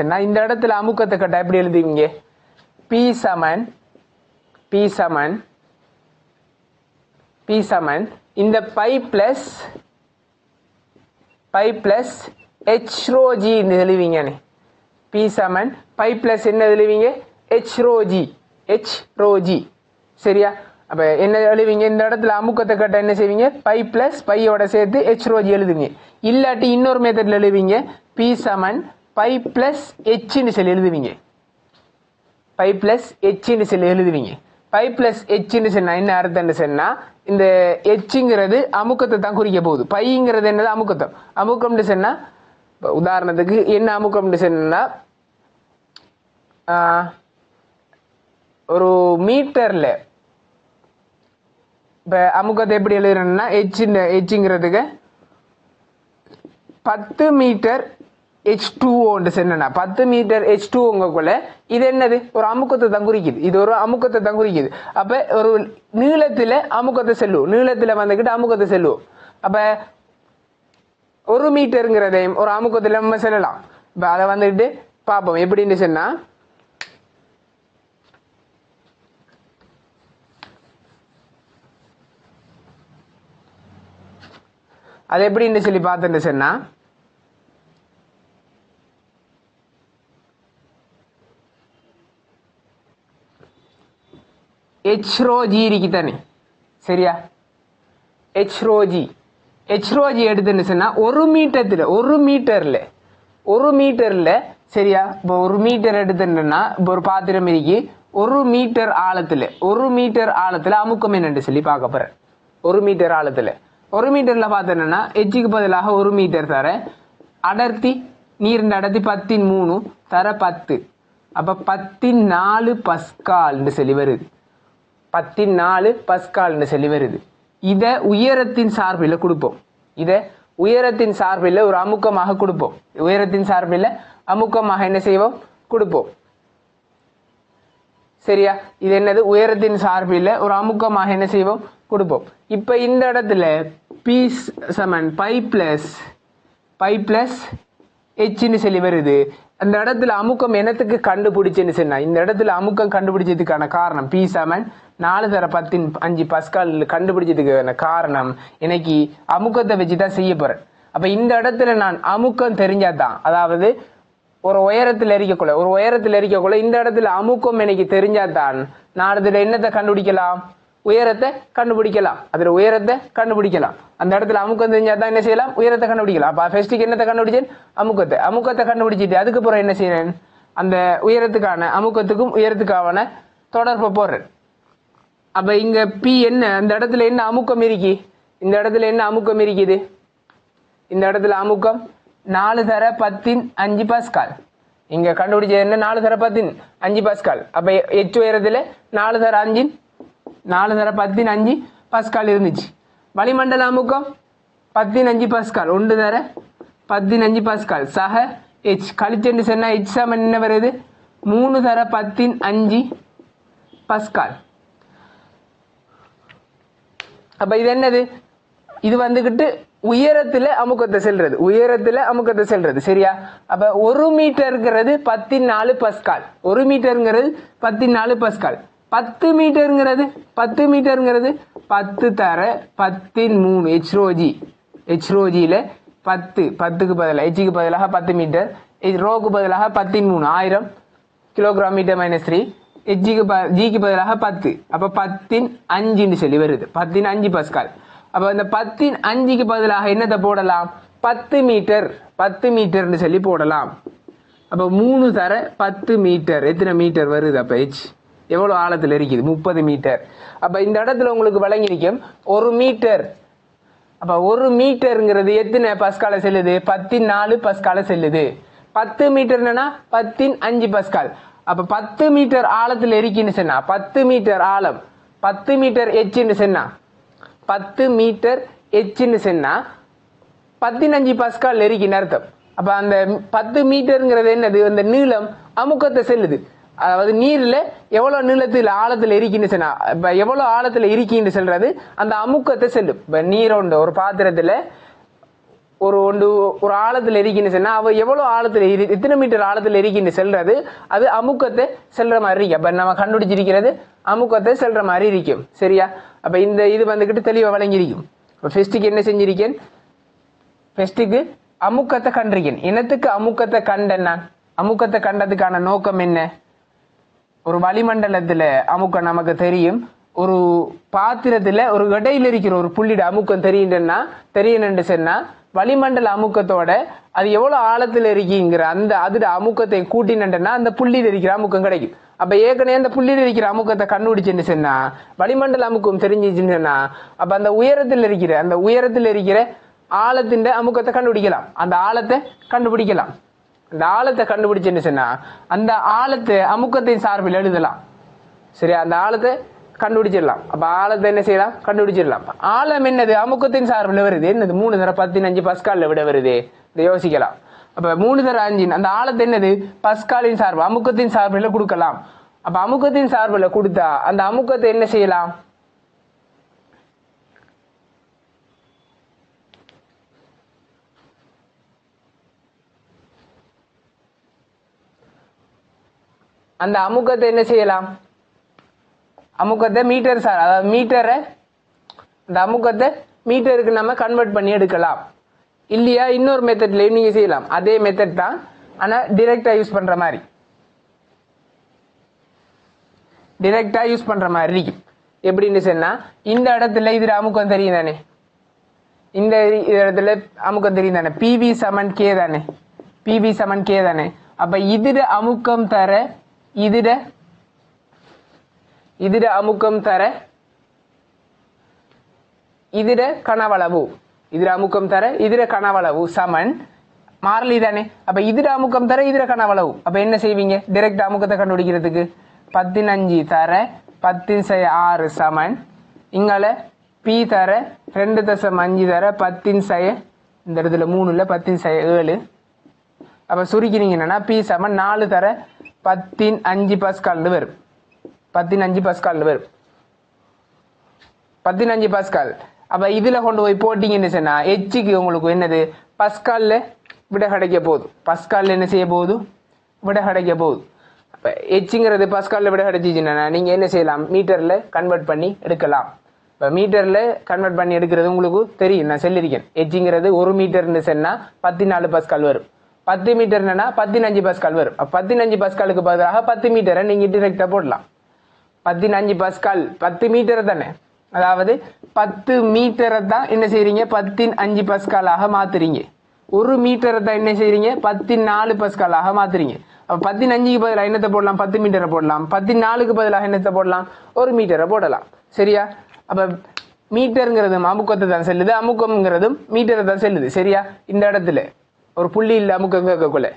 சொன்னா இந்த இடத்துல அமுக்கத்தை கேட்டா எப்படி எழுதுவீங்க? பி சமன் இந்த pi plus h rho g எழுதுவீங்க. பி சமன் பை பிளஸ் என்ன எழுதுவீங்க? h rho g சரியா? அப்ப என்ன எழுதுவீங்க? இந்த இடத்துல அமுக்கத்தை கட்ட என்ன செய்வீங்க? பை பிளஸ் பையோட சேர்த்து h rho g எழுதுவீங்க. இல்லாட்டி இன்னொரு மெத்தட்ல எழுதுவீங்க. பி சமன் பை பிளஸ் h ன்னு சொல்லி எழுதுவீங்க. பை பிளஸ் h ன்னு சொல்லி எழுதுவீங்க. பை பிளஸ் h ன்னு சொன்னா என்ன அர்த்தம்னு சொன்னா இந்த ஹங்கிறது அமுக்கத்தை தான் குறிக்க போகுது. பைங்கிறது என்னது? அமுக்கம்னு சொன்னா உதாரணத்துக்கு என்ன அமுக்கம்னு சொன்னா ஒரு மீட்டர்ல இப்ப அமுக்கத்தை எப்படி எழுதுறேன்னா ஹங்கிறதுக்கு 10 மீட்டர் H2O சொன்னா 10 மீட்டர் H2Oக்குள்ள இது என்னது? ஒரு அமுக்கத்தை தான் குறிக்குது. இது ஒரு அமுக்கத்தை தான் குறிக்குது. அப்ப ஒரு நீளத்துல அமுக்கத்தை செல்லுவோம். நீளத்துல வந்துகிட்டு அமுக்கத்தை செல்லுவோம். அப்ப 1 மீட்டருங்கிறதையும் ஒரு அமுக்கத்துல நம்ம செல்லலாம். இப்ப அதை வந்துட்டு பார்ப்போம் எப்படின்னு சொன்னா அது எப்படின்னு சொல்லி பார்த்துட்டு சொன்னா h rho g இருக்கு தானே சரியா? h rho g எடுத்துன்னு சொன்னா ஒரு மீட்டர்ல சரியா? இப்போ 1 மீட்டர் எடுத்துன்னா இப்போ ஒரு பாத்திரம் இருக்கு. 1 மீட்டர் ஆழத்துல அமுக்கம் என்னன்னு சொல்லி பார்க்க போறேன். 1 மீட்டர் ஆழத்துல 1 மீட்டர்ல பார்த்தேன்னா ஹெச்சுக்கு பதிலாக 1 மீட்டர் தர அடர்த்தி நீரின் அடர்த்தி 10 தர 10. அப்ப 14 பஸ்கால்னு சொல்லி வருது. 14 பஸ்கால்னு சொல்லி வருது. இதை உயரத்தின் சார்பில் கொடுப்போம். ஒரு அமுக்கமாக கொடுப்போம். உயரத்தின் சார்பில் அமுக்கமாக என்ன செய்வோம்? கொடுப்போம் சரியா? இது என்னது? உயரத்தின் சார்பில் ஒரு அமுக்கமாக என்ன செய்வோம்? கொடுப்போம். இப்ப இந்த இடத்துல பி சமன் பை பிளஸ் ஹெச்ன்னு சொல்லி வருது. அந்த இடத்துல அமுக்கம் என்னத்துக்கு கண்டுபிடிச்சுன்னு சொன்னா இந்த இடத்துல அமுக்கம் கண்டுபிடிச்சதுக்கான காரணம் பி சமன் 4/10 பஸ்கால் கண்டுபிடிச்சதுக்கான காரணம் எனக்கு அமுக்கத்தை வச்சுதான் செய்ய போறேன். அப்ப இந்த இடத்துல நான் அமுக்கம் தெரிஞ்சாதான், அதாவது ஒரு உயரத்தில் இருக்கக்குள்ள இந்த இடத்துல அமுக்கம் எனக்கு தெரிஞ்சாதான் நான் அதுல என்னத்தை கண்டுபிடிக்கலாம்? உயரத்தை கண்டுபிடிக்கலாம். அந்த இடத்துல அமுக்கம் தெரிஞ்சாதான் என்ன செய்யலாம்? உயரத்தை கண்டுபிடிக்கலாம். அப்ப ஃபர்ஸ்ட்டுக்கு என்னத்தை கண்டுபிடிச்சேன்? அமுக்கத்தை கண்டுபிடிச்சிட்டு அதுக்கப்புறம் என்ன செய்யறேன்? அந்த உயரத்துக்கான அமுக்கத்துக்கும் உயரத்துக்கான தொடர்பை போடுறேன். அப்ப இங்க பி என்ன? அந்த இடத்துல என்ன அமுக்கம் இருக்கு? இந்த இடத்துல என்ன அமுக்கம் இருக்குது? இந்த இடத்துல அமுக்கம் 4/10 பஸ்கால். இங்க கண்டுபிடிச்சது என்ன? 4/10 பஸ்கால். அப்ப h உயரத்துல 4/10 பஸ்கால் இருந்துச்சு. வளிமண்டல அமுக்கம் 15 பஸ்கால். 1/15 பஸ்கால் சக h கழிச்சென்று சொன்னா h சமன் என்ன வருது? 3/15 பஸ்கால். அப்ப இது என்னது? இது வந்துகிட்டு உயரத்துல அமுக்கத்தை செல்றது சரியா? அப்ப 1 மீட்டருங்கிறது 14 பஸ்கால். 1 மீட்டருங்கிறது 14 பஸ்கால். 10 மீட்டருங்கிறது 10 தர 13 h rho g ல 10க்கு பதிலாக ஹெச்சுக்கு பதிலாக 10 மீட்டர், ரோக்கு பதிலாக 13 1000 கிலோகிராம் மீட்டர் -3 ஜிக்கு பதிலாக 10. அப்ப 15 சொல்லி வருது. 15 பஸ்கால். அப்ப இந்த 15க்கு பதிலாக என்னத்தை போடலாம்? 10 மீட்டர்னு சொல்லி போடலாம். அப்ப 3 தர 10 மீட்டர். எத்தனை மீட்டர் வருது? அப்ப h எவ்வளவு ஆழத்துல இருக்குது? 30 மீட்டர். அப்ப இந்த இடத்துல உங்களுக்கு வழங்கியிருக்கும் 1 மீட்டர். அப்ப 1 மீட்டருங்கிறது எத்தனை பஸ்கால செல்லுது? 14 பஸ்கால செல்லுது. 10 மீட்டர் என்னன்னா 15 பஸ்கால். அப்ப 10 மீட்டர் ஆழத்துல இருக்குன்னு சொன்னா 10 மீட்டர் ஆழம் 10 மீட்டர் ஹெச்ன்னு சொன்னா 10 மீட்டர் ஹெச்ன்னு சொன்னா 15 பஸ்கால் இருக்குன்னு அர்த்தம். அப்ப அந்த 10 மீட்டருங்கிறது என்னது? அந்த நீளம் அமுக்கத்தை செல்லுது. அதாவது நீர்ல எவ்வளவு நீளத்துல ஆழத்துல இருக்குன்னு சொன்னா இப்ப எவ்வளவு ஆழத்துல இருக்குன்னு சொல்றது அந்த அமுக்கத்தை செல்லும். இப்ப நீரோண்ட ஒரு பாத்திரத்துல ஒரு ஒன்று ஒரு ஆழத்தில் எரிக்கின்னு சொன்னா அவ எவ்வளவு ஆழத்தில் எத்தனை மீட்டர் ஆழத்தில் எரிக்கின்னு செல்றது அது அமுக்கத்தை செல்ற மாதிரி இருக்கு. அப்ப நம்ம கண்டுபிடிச்சிருக்கிறது அமுக்கத்தை செல்ற மாதிரி இருக்கும். சரியா? அப்ப இந்த இது வந்துகிட்டு தெளிவா வழங்கியிருக்கும். ஃபெஸ்ட்டுக்கு என்ன செஞ்சிருக்கேன்? ஃபெஸ்ட்டுக்கு அமுக்கத்தை கண்டிருக்கேன். இனத்துக்கு அமுக்கத்தை கண்டேன். நான் அமுக்கத்தை கண்டதுக்கான நோக்கம் என்ன? ஒரு வளிமண்டலத்துல அமுக்கம் நமக்கு தெரியும். ஒரு பாத்திரத்துல ஒரு இடையில இருக்கிற ஒரு புள்ளிட அமுக்கம் தெரியணும்னு சொன்னா வளிமண்டல அமுக்கத்தோட அது எவ்வளவு ஆழத்துல இருக்குங்கிற அந்த அதோட அமுக்கத்தை கூட்டினா அந்த புள்ளியில் இருக்கிற அமுக்கம் கிடைக்கும். அப்ப ஏற்கனவே அந்த புள்ளியில் இருக்கிற அமுக்கத்தை கண்டுபிடிச்சுன்னு சொன்னா வளிமண்டல அமுக்கம் தெரிஞ்சிச்சுன்னு சொன்னா அப்ப அந்த உயரத்தில் இருக்கிற ஆழத்தின் அமுக்கத்தை கண்டுபிடிக்கலாம். அந்த ஆழத்தை கண்டுபிடிக்கலாம். அந்த ஆழத்தை கண்டுபிடிச்சுன்னு சொன்னா அந்த ஆழத்தை அமுக்கத்தின் சார்பில் எழுதலாம். சரியா? அந்த ஆழத்தை கண்டுபிடிச்சிடலாம். அப்ப ஆழத்தை என்ன செய்யலாம்? கண்டுபிடிச்சிடலாம். ஆழம் என்னது? அமுக்கத்தின் சார்பில் வருது. என்னது? 3 தர 15 பஸ்கால்ல விட வருது. இதை யோசிக்கலாம். அப்ப 3 தர 5 அந்த ஆழத்தை என்னது? பஸ்காலின் சார்பு அமுக்கத்தின் சார்பில் கொடுக்கலாம். அப்ப அமுக்கத்தின் சார்பில் கொடுத்தா அந்த அமுக்கத்தை என்ன செய்யலாம்? அந்த அமுக்கத்தை என்ன செய்யலாம்? அமுக்கத்தை மீட்டர் சார் அதாவது மீட்டரை அந்த அமுக்கத்தை மீட்டருக்கு நம்ம கன்வெர்ட் பண்ணி எடுக்கலாம். இல்லையா இன்னொரு மெத்தட்லயும் நீங்க செய்யலாம். அதே மெத்தட் தான், ஆனா டிரெக்டா யூஸ் பண்ற மாதிரி இருக்கும். எப்படின்னு சொன்னா இந்த இடத்துல இதுல அமுக்கம் தெரியும் தானே, இந்த இடத்துல அமுக்கம் தெரியும் தானே, பிவி சமன் கே தானே. அப்ப இதுட அமுக்கம் தர இதுட அமுக்கம் தர இதுட கனவளவு சமன் மாறலி தானே. அப்ப இதுட அமுக்கம் தர இதுட கனவளவு. அப்ப என்ன செய்வீங்க? டைரக்ட் அமுக்கத்தை கண்டுபிடிக்கிறதுக்கு 15 தர 10/6 சமன் இங்கால பி தர 2.5 தர 10 இந்த இடத்துல 3 10/7. அப்ப சுருக்கினீங்கன்னா பி சமன் 4 தர 15 பஸ்கால் வரும். 15 பஸ்கால். அப்ப இதுல கொண்டு போய் போட்டீங்கன்னு சொன்னா எச்சுக்கு உங்களுக்கு என்னது? பஸ்கால்ல விட கிடைக்க போகுது. பஸ்கால்ல என்ன செய்ய போகுது? விட கிடைக்க போகுது. அப்ப எச்சுங்கிறது பஸ்கால்ல விட கிடைச்சிச்சுன்னா நீங்க என்ன செய்யலாம்? மீட்டர்ல கன்வெர்ட் பண்ணி எடுக்கலாம். இப்ப மீட்டர்ல கன்வெர்ட் பண்ணி எடுக்கிறது உங்களுக்கு தெரியும், நான் சொல்லியிருக்கேன். எச்சுங்கிறது 1 மீட்டர்னு சொன்னா 14 பஸ்கால் வரும். 10 மீட்டர்னா 15 பஸ்கால் வரும். 15 பஸ்காலுக்கு பதிலாக 10 மீட்டரை நீங்க டிரெக்டா போடலாம். 15 பஸ்கால் 10 மீட்டர் தானே, அதாவது 10 மீட்டரை தான் என்ன செய்றீங்க? 15 பஸ்காலாக மாத்துறீங்க. 1 மீட்டரை தான் என்ன செய்றீங்க? 14 பஸ்காலாக மாத்துறீங்க. அப்ப 15க்கு பதிலாக என்னத்தை போடலாம்? 10 மீட்டரை போடலாம். 14க்கு பதிலாக என்னத்தை போடலாம்? 1 மீட்டரை போடலாம். சரியா? அப்ப மீட்டருங்கிறதும் அமுக்கத்தை தான் செல்லுது, அமுக்கம்ங்கிறதும் மீட்டரை தான் செல்லுது. சரியா? இந்த இடத்துல ஒரு புள்ளி இல்ல அமுக்கம் கேட்கக்குள்ள.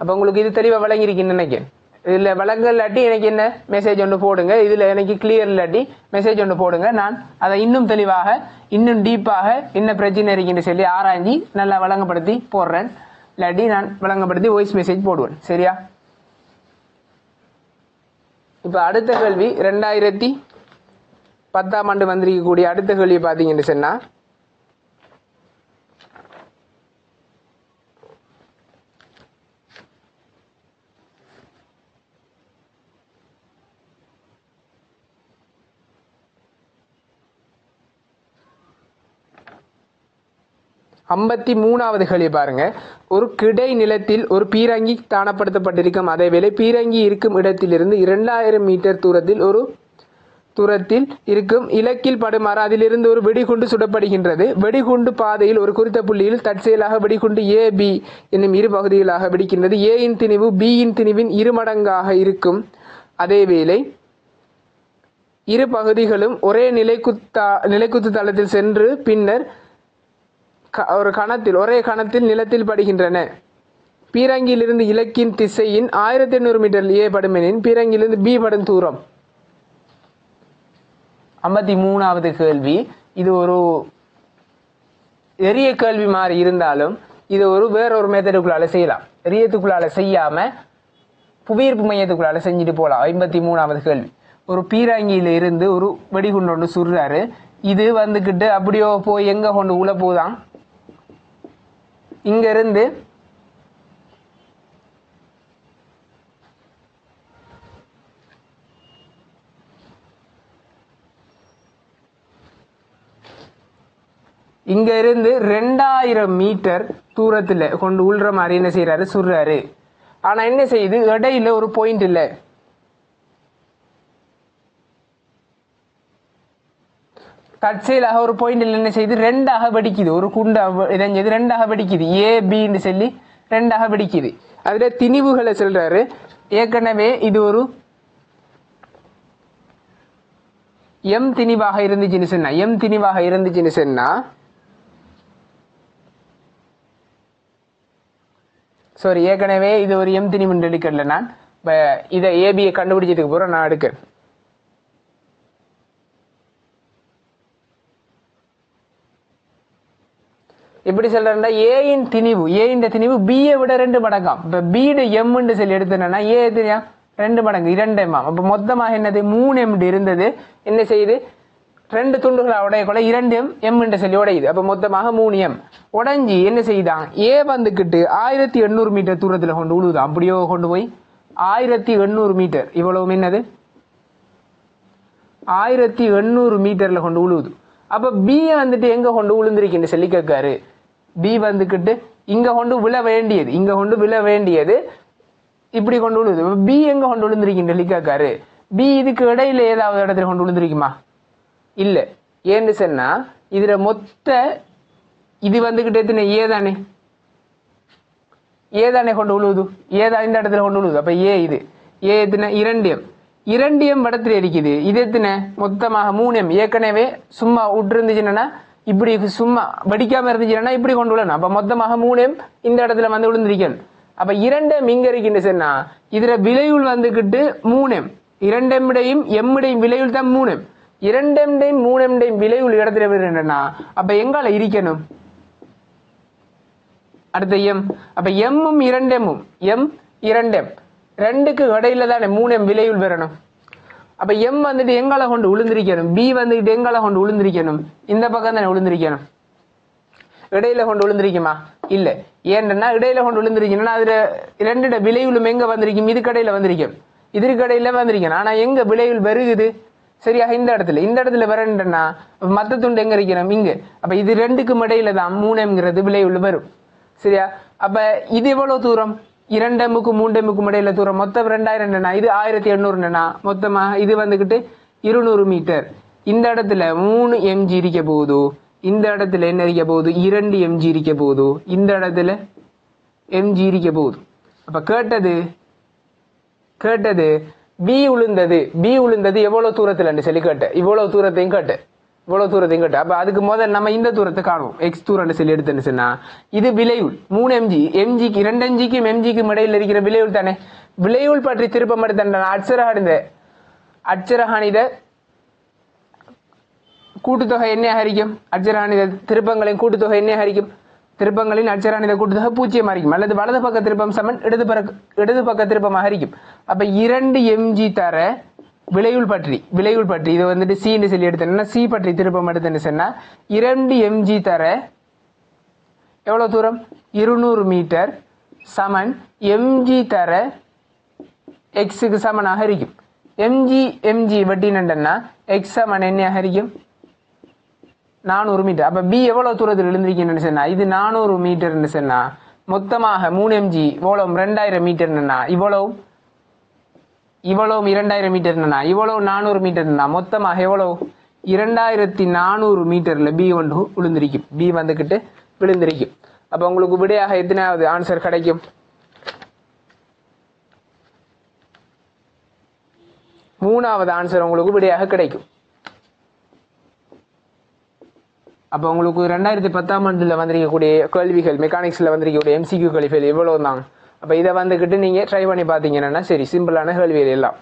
அப்ப உங்களுக்கு இது தெளிவா விளங்கிருக்குன்னு நினைக்கிறேன். இதுல விளங்க இல்லாட்டி எனக்கு என்ன மெசேஜ் ஒன்று போடுங்க. இதுல எனக்கு கிளியர் இல்லாட்டி மெசேஜ் ஒன்று போடுங்க. நான் அதை இன்னும் தெளிவாக இன்னும் டீப்பாக என்ன பிரச்சனை இருக்குன்னு சொல்லி ஆராய்ஞ்சி நல்லா விளங்கப்படுத்தி போடுறேன். இல்லாட்டி நான் விளங்கப்படுத்தி வாய்ஸ் மெசேஜ் போடுவேன். சரியா? இப்ப அடுத்த கேள்வி 2010ஆம் ஆண்டு வந்திருக்கக்கூடிய அடுத்த கேள்வி பாத்தீங்கன்னு சொன்னா 53வது கேள்வி பாருங்க. ஒரு கிடை நிலத்தில் ஒரு பீரங்கி தானப்படுத்தப்பட்டிருக்கும். அதேவேளை பீரங்கி இருக்கும் இடத்திலிருந்து 2000 மீட்டர் தூரத்தில் இருக்கும் இலக்கில் படுமாறு அதிலிருந்து ஒரு வெடிகுண்டு சுடப்படுகின்றது. வெடிகுண்டு பாதையில் ஒரு குறித்த புள்ளியில் தற்செயலாக வெடிகுண்டு A, B என்னும் இரு பகுதிகளாக வெடிக்கின்றது. A இன் திணிவு B இன் திணிவின் 2 மடங்காக இருக்கும். அதேவேளை இரு பகுதிகளும் ஒரே நிலைக்குத்து தளத்தில் சென்று பின்னர் ஒரே கணத்தில் நிலத்தில் படுகின்றன. பீரங்கியிலிருந்து இலக்கின் திசையின் 1800 மீட்டர் A படுமெனின் பீரங்கியிலிருந்து B படும் தூரம். 53வது கேள்வி. இது ஒரு எரிய கேள்வி மாதிரி இருந்தாலும் இது வேற ஒரு மெத்தடுக்குள்ளால செய்யலாம். எரியத்துக்குள்ளால செய்யாம புவியீர்ப்பு மையத்துக்குள்ளால செஞ்சுட்டு போகலாம். 53வது கேள்வி. ஒரு பீரங்கியில இருந்து ஒரு வெடிகுண்டு ஒன்று சுடுறாரு. இது வந்துகிட்டு அப்படியோ போய் எங்க கொண்டு உள்ள போதான்? இங்க இருந்து இங்க இருந்து 2000 மீட்டர் தூரத்துல கொண்டு உள்ற மாதிரி என்ன செய்யறாரு, சுடுறாரு. ஆனா என்ன செய்யுது, இடையில ஒரு பாயிண்ட் இல்ல. தற்செயலாக ஒரு பாயிண்ட் என்ன செய்யுது, ரெண்டாக வெடிக்குது. ஒரு குண்டு இறைஞ்சது ரெண்டாக வெடிக்குது, ஏ பின்னு சொல்லி ரெண்டாக வெடிக்குது. அதுல திணிவுகளை சொல்றாரு. ஏற்கனவே இது ஒரு எம் திணிவாக இருந்துச்சுன்னு சொன்னா, எம் திணிவாக இருந்துச்சுன்னு சொன்னா, சாரி, ஏற்கனவே இது ஒரு எம் திணிவுன்னு எடுக்கல. நான் இதை ஏபியை கண்டுபிடிச்சதுக்கு போற நான் எடுக்கிறேன். எப்படி சொல்றேன்னா, ஏயின் திணிவு, ஏயின் திணிவு பியை விட 2 மடங்காம். இப்ப பீடு எம்ன்னு சொல்லி எடுத்தேன்னா ஏ எதுனா 2 மடங்கு, 2 எம். அப்ப மொத்தமாக என்னது 3 எம் இருந்தது. என்ன செய்யுது, 2 துண்டுகளை உடையக்குள்ள 2 எம் என்று சொல்லி உடையுது. அப்ப மொத்தமாக 3 எம் உடைஞ்சி என்ன செய்யுதான், ஏ வந்துகிட்டு 1800 மீட்டர் தூரத்துல கொண்டு உழுவுதான். அப்படியோ கொண்டு போய் 1800 மீட்டர், இவ்வளவு என்னது 1800 மீட்டர்ல கொண்டு உழுவுது. அப்ப பி வந்துட்டு எங்க கொண்டு விழுந்திருக்குன்னு சொல்லி கேட்காரு. பி வந்துகிட்டு இங்க கொண்டு விழ வேண்டியது, இங்க கொண்டு விழ வேண்டியது இப்படி கொண்டு விழுது. பி எங்க கொண்டு விழுந்திருக்குன்னு சொல்லி கேட்காரு. பி இதுக்கு இடையில ஏதாவது இடத்துல கொண்டு விழுந்திருக்குமா? இல்ல. ஏன்னு சொன்னா இதுல மொத்த இது வந்துகிட்டு எத்தனை, ஏதானே, ஏதானே கொண்டு விழுவுது, ஏதா இந்த இடத்துல கொண்டு விழுவுது. அப்ப ஏ இது ஏ எத்தனை 2 எம், 2 எம் படத்துல இருக்குது. இது எத்தனை மொத்தமாக 3 எம். ஏற்கனவே சும்மா விட்டு இருந்துச்சுன்னா இப்படி சும்மா வெடிக்காம இருந்துச்சுன்னா இப்படி கொண்டு விழணும். அப்ப மொத்தமாக 3 எம் இந்த இடத்துல வந்து விழுந்திருக்கணும். அப்ப 2 எம் இங்க இருக்குன்னு சொன்னா இதுல விளைவுள் வந்துகிட்டு 3 எம், 2 எம்டையும் எம்டையும் விளைவுள் தான் 3 எம். 2 எம்டையும் 3 எம்டையும் விளைவுள் இடத்துல வருதுன்னா அப்ப எங்கால இருக்கணும் அடுத்த எம். அப்ப எம்மும் 2 எம்மும் எம் 2 எம் ரெண்டுக்கு இடையில தானே 3 எம் விளைவுள் வரணும். அப்ப எம் வந்துட்டு எங்கால கொண்டு விழுந்திருக்கணும், பி வந்துட்டு எங்கால கொண்டு விழுந்திருக்கணும், இந்த பக்கம் தானே விழுந்திருக்கணும். இடையில கொண்டு விழுந்திருக்குமா? இல்ல. ஏன்னா இடையில கொண்டு விழுந்திருக்கணும்னா அதுல 2 விளைவுளும் எங்க வந்திருக்கும், இது கடையில வந்திருக்கும், இதற்கு கடையில வந்திருக்கணும். ஆனா எங்க விளைவுள் வருகுது, சரியாக இந்த இடத்துல, இந்த இடத்துல வரணுன்னா மத்த துண்டு எங்க இருக்கணும், இங்க. அப்ப இது 2க்கும் இடையில தான் 3 எம்ங்கிறது விளைவுள் வரும். சரியா? அப்ப இது எவ்வளவு தூரம், 2 எம்முக்கும் 3 எம்முக்கும் இடையில தூரம் மொத்தம் 2000, இது 1800. மொத்தமா இது வந்துகிட்டு 200 மீட்டர். இந்த இடத்துல 3 எம்ஜி இருக்க போகுது, இந்த இடத்துல என்ன இருக்க போகுது, 2 எம்ஜி இருக்க போகுது, இந்த இடத்துல எம்ஜி இருக்க போகுது. அப்ப கேட்டது பி உளுந்தது எவ்வளவு தூரத்துல சொல்லி கேட்ட, இவ்வளவு தூரத்தையும் கேட்ட. அப்ப அதுக்கு முதல் நம்ம இந்த தூரத்தை காணுவோம், எக்ஸ் தூரம் சொல்லி எடுத்துன்னு சொன்னா இது விளைவுள் 3 எம்ஜி, எம்ஜிக்கு 2 எம்ஜிக்கும் எம்ஜிக்கும் இடையில இருக்கிற விளைவுள் தானே. விளைவுள் பற்றி திருப்பம் எடுத்த அட்சரகாணித கூட்டுத்தொகை என்ன ஹரிக்கும், அட்சரகாணித திருப்பங்களின் கூட்டுத்தொகை என்ன ஹரிக்கும், திருப்பங்களின் அட்சரகாணித கூட்டுத்தொகை 0 ஹரிக்கும், அல்லது வலது பக்க திருப்பம் சமன் இடது பக்க திருப்பமாக ஹரிக்கும். அப்ப 2 எம்ஜி தர விளைவுள் பற்றி இதை வந்துட்டு சின்னு சொல்லி எடுத்தேன்னா சி பற்றி திருப்பம் எடுத்தேன்னு சொன்னா 2 எம்ஜி தர எவ்வளவு தூரம் 200 மீட்டர் சமன் எம்ஜி தர எக்ஸுக்கு சமனாக இருக்கும். எம்ஜி வெட்டினா எக்ஸ் சமன் என்ன இருக்கும் 400 மீட்டர். அப்ப பி எவ்வளவு தூரத்தில் எழுந்திருக்கீங்கன்னு சொன்னா இது 400 மீட்டர்னு சொன்னா மொத்தமாக 3 எம்ஜி இவ்வளவு 2000 மீட்டர்னா இவ்வளவு 2000 மீட்டர்னா இவ்வளவு 400 மீட்டர்னா மொத்தமாக எவ்வளவு 2400 மீட்டர்ல பி வந்து விழுந்திருக்கும், பி வந்துகிட்டு விழுந்திருக்கும். அப்ப உங்களுக்கு விடையாக எத்தனாவது ஆன்சர் கிடைக்கும், 3வது ஆன்சர் உங்களுக்கு விடையாக கிடைக்கும். அப்ப உங்களுக்கு 2010ஆம் ஆண்டுல வந்திருக்கக்கூடிய கேள்விகள், மெக்கானிக்ஸ்ல வந்திருக்கக்கூடிய எம்சிக்யூ கேள்விகள் இவ்வளவு தான். அப்ப இதை வந்துகிட்டு நீங்க ட்ரை பண்ணி பாத்தீங்கன்னா சரி, சிம்பிளான கேள்விகள் எல்லாம்.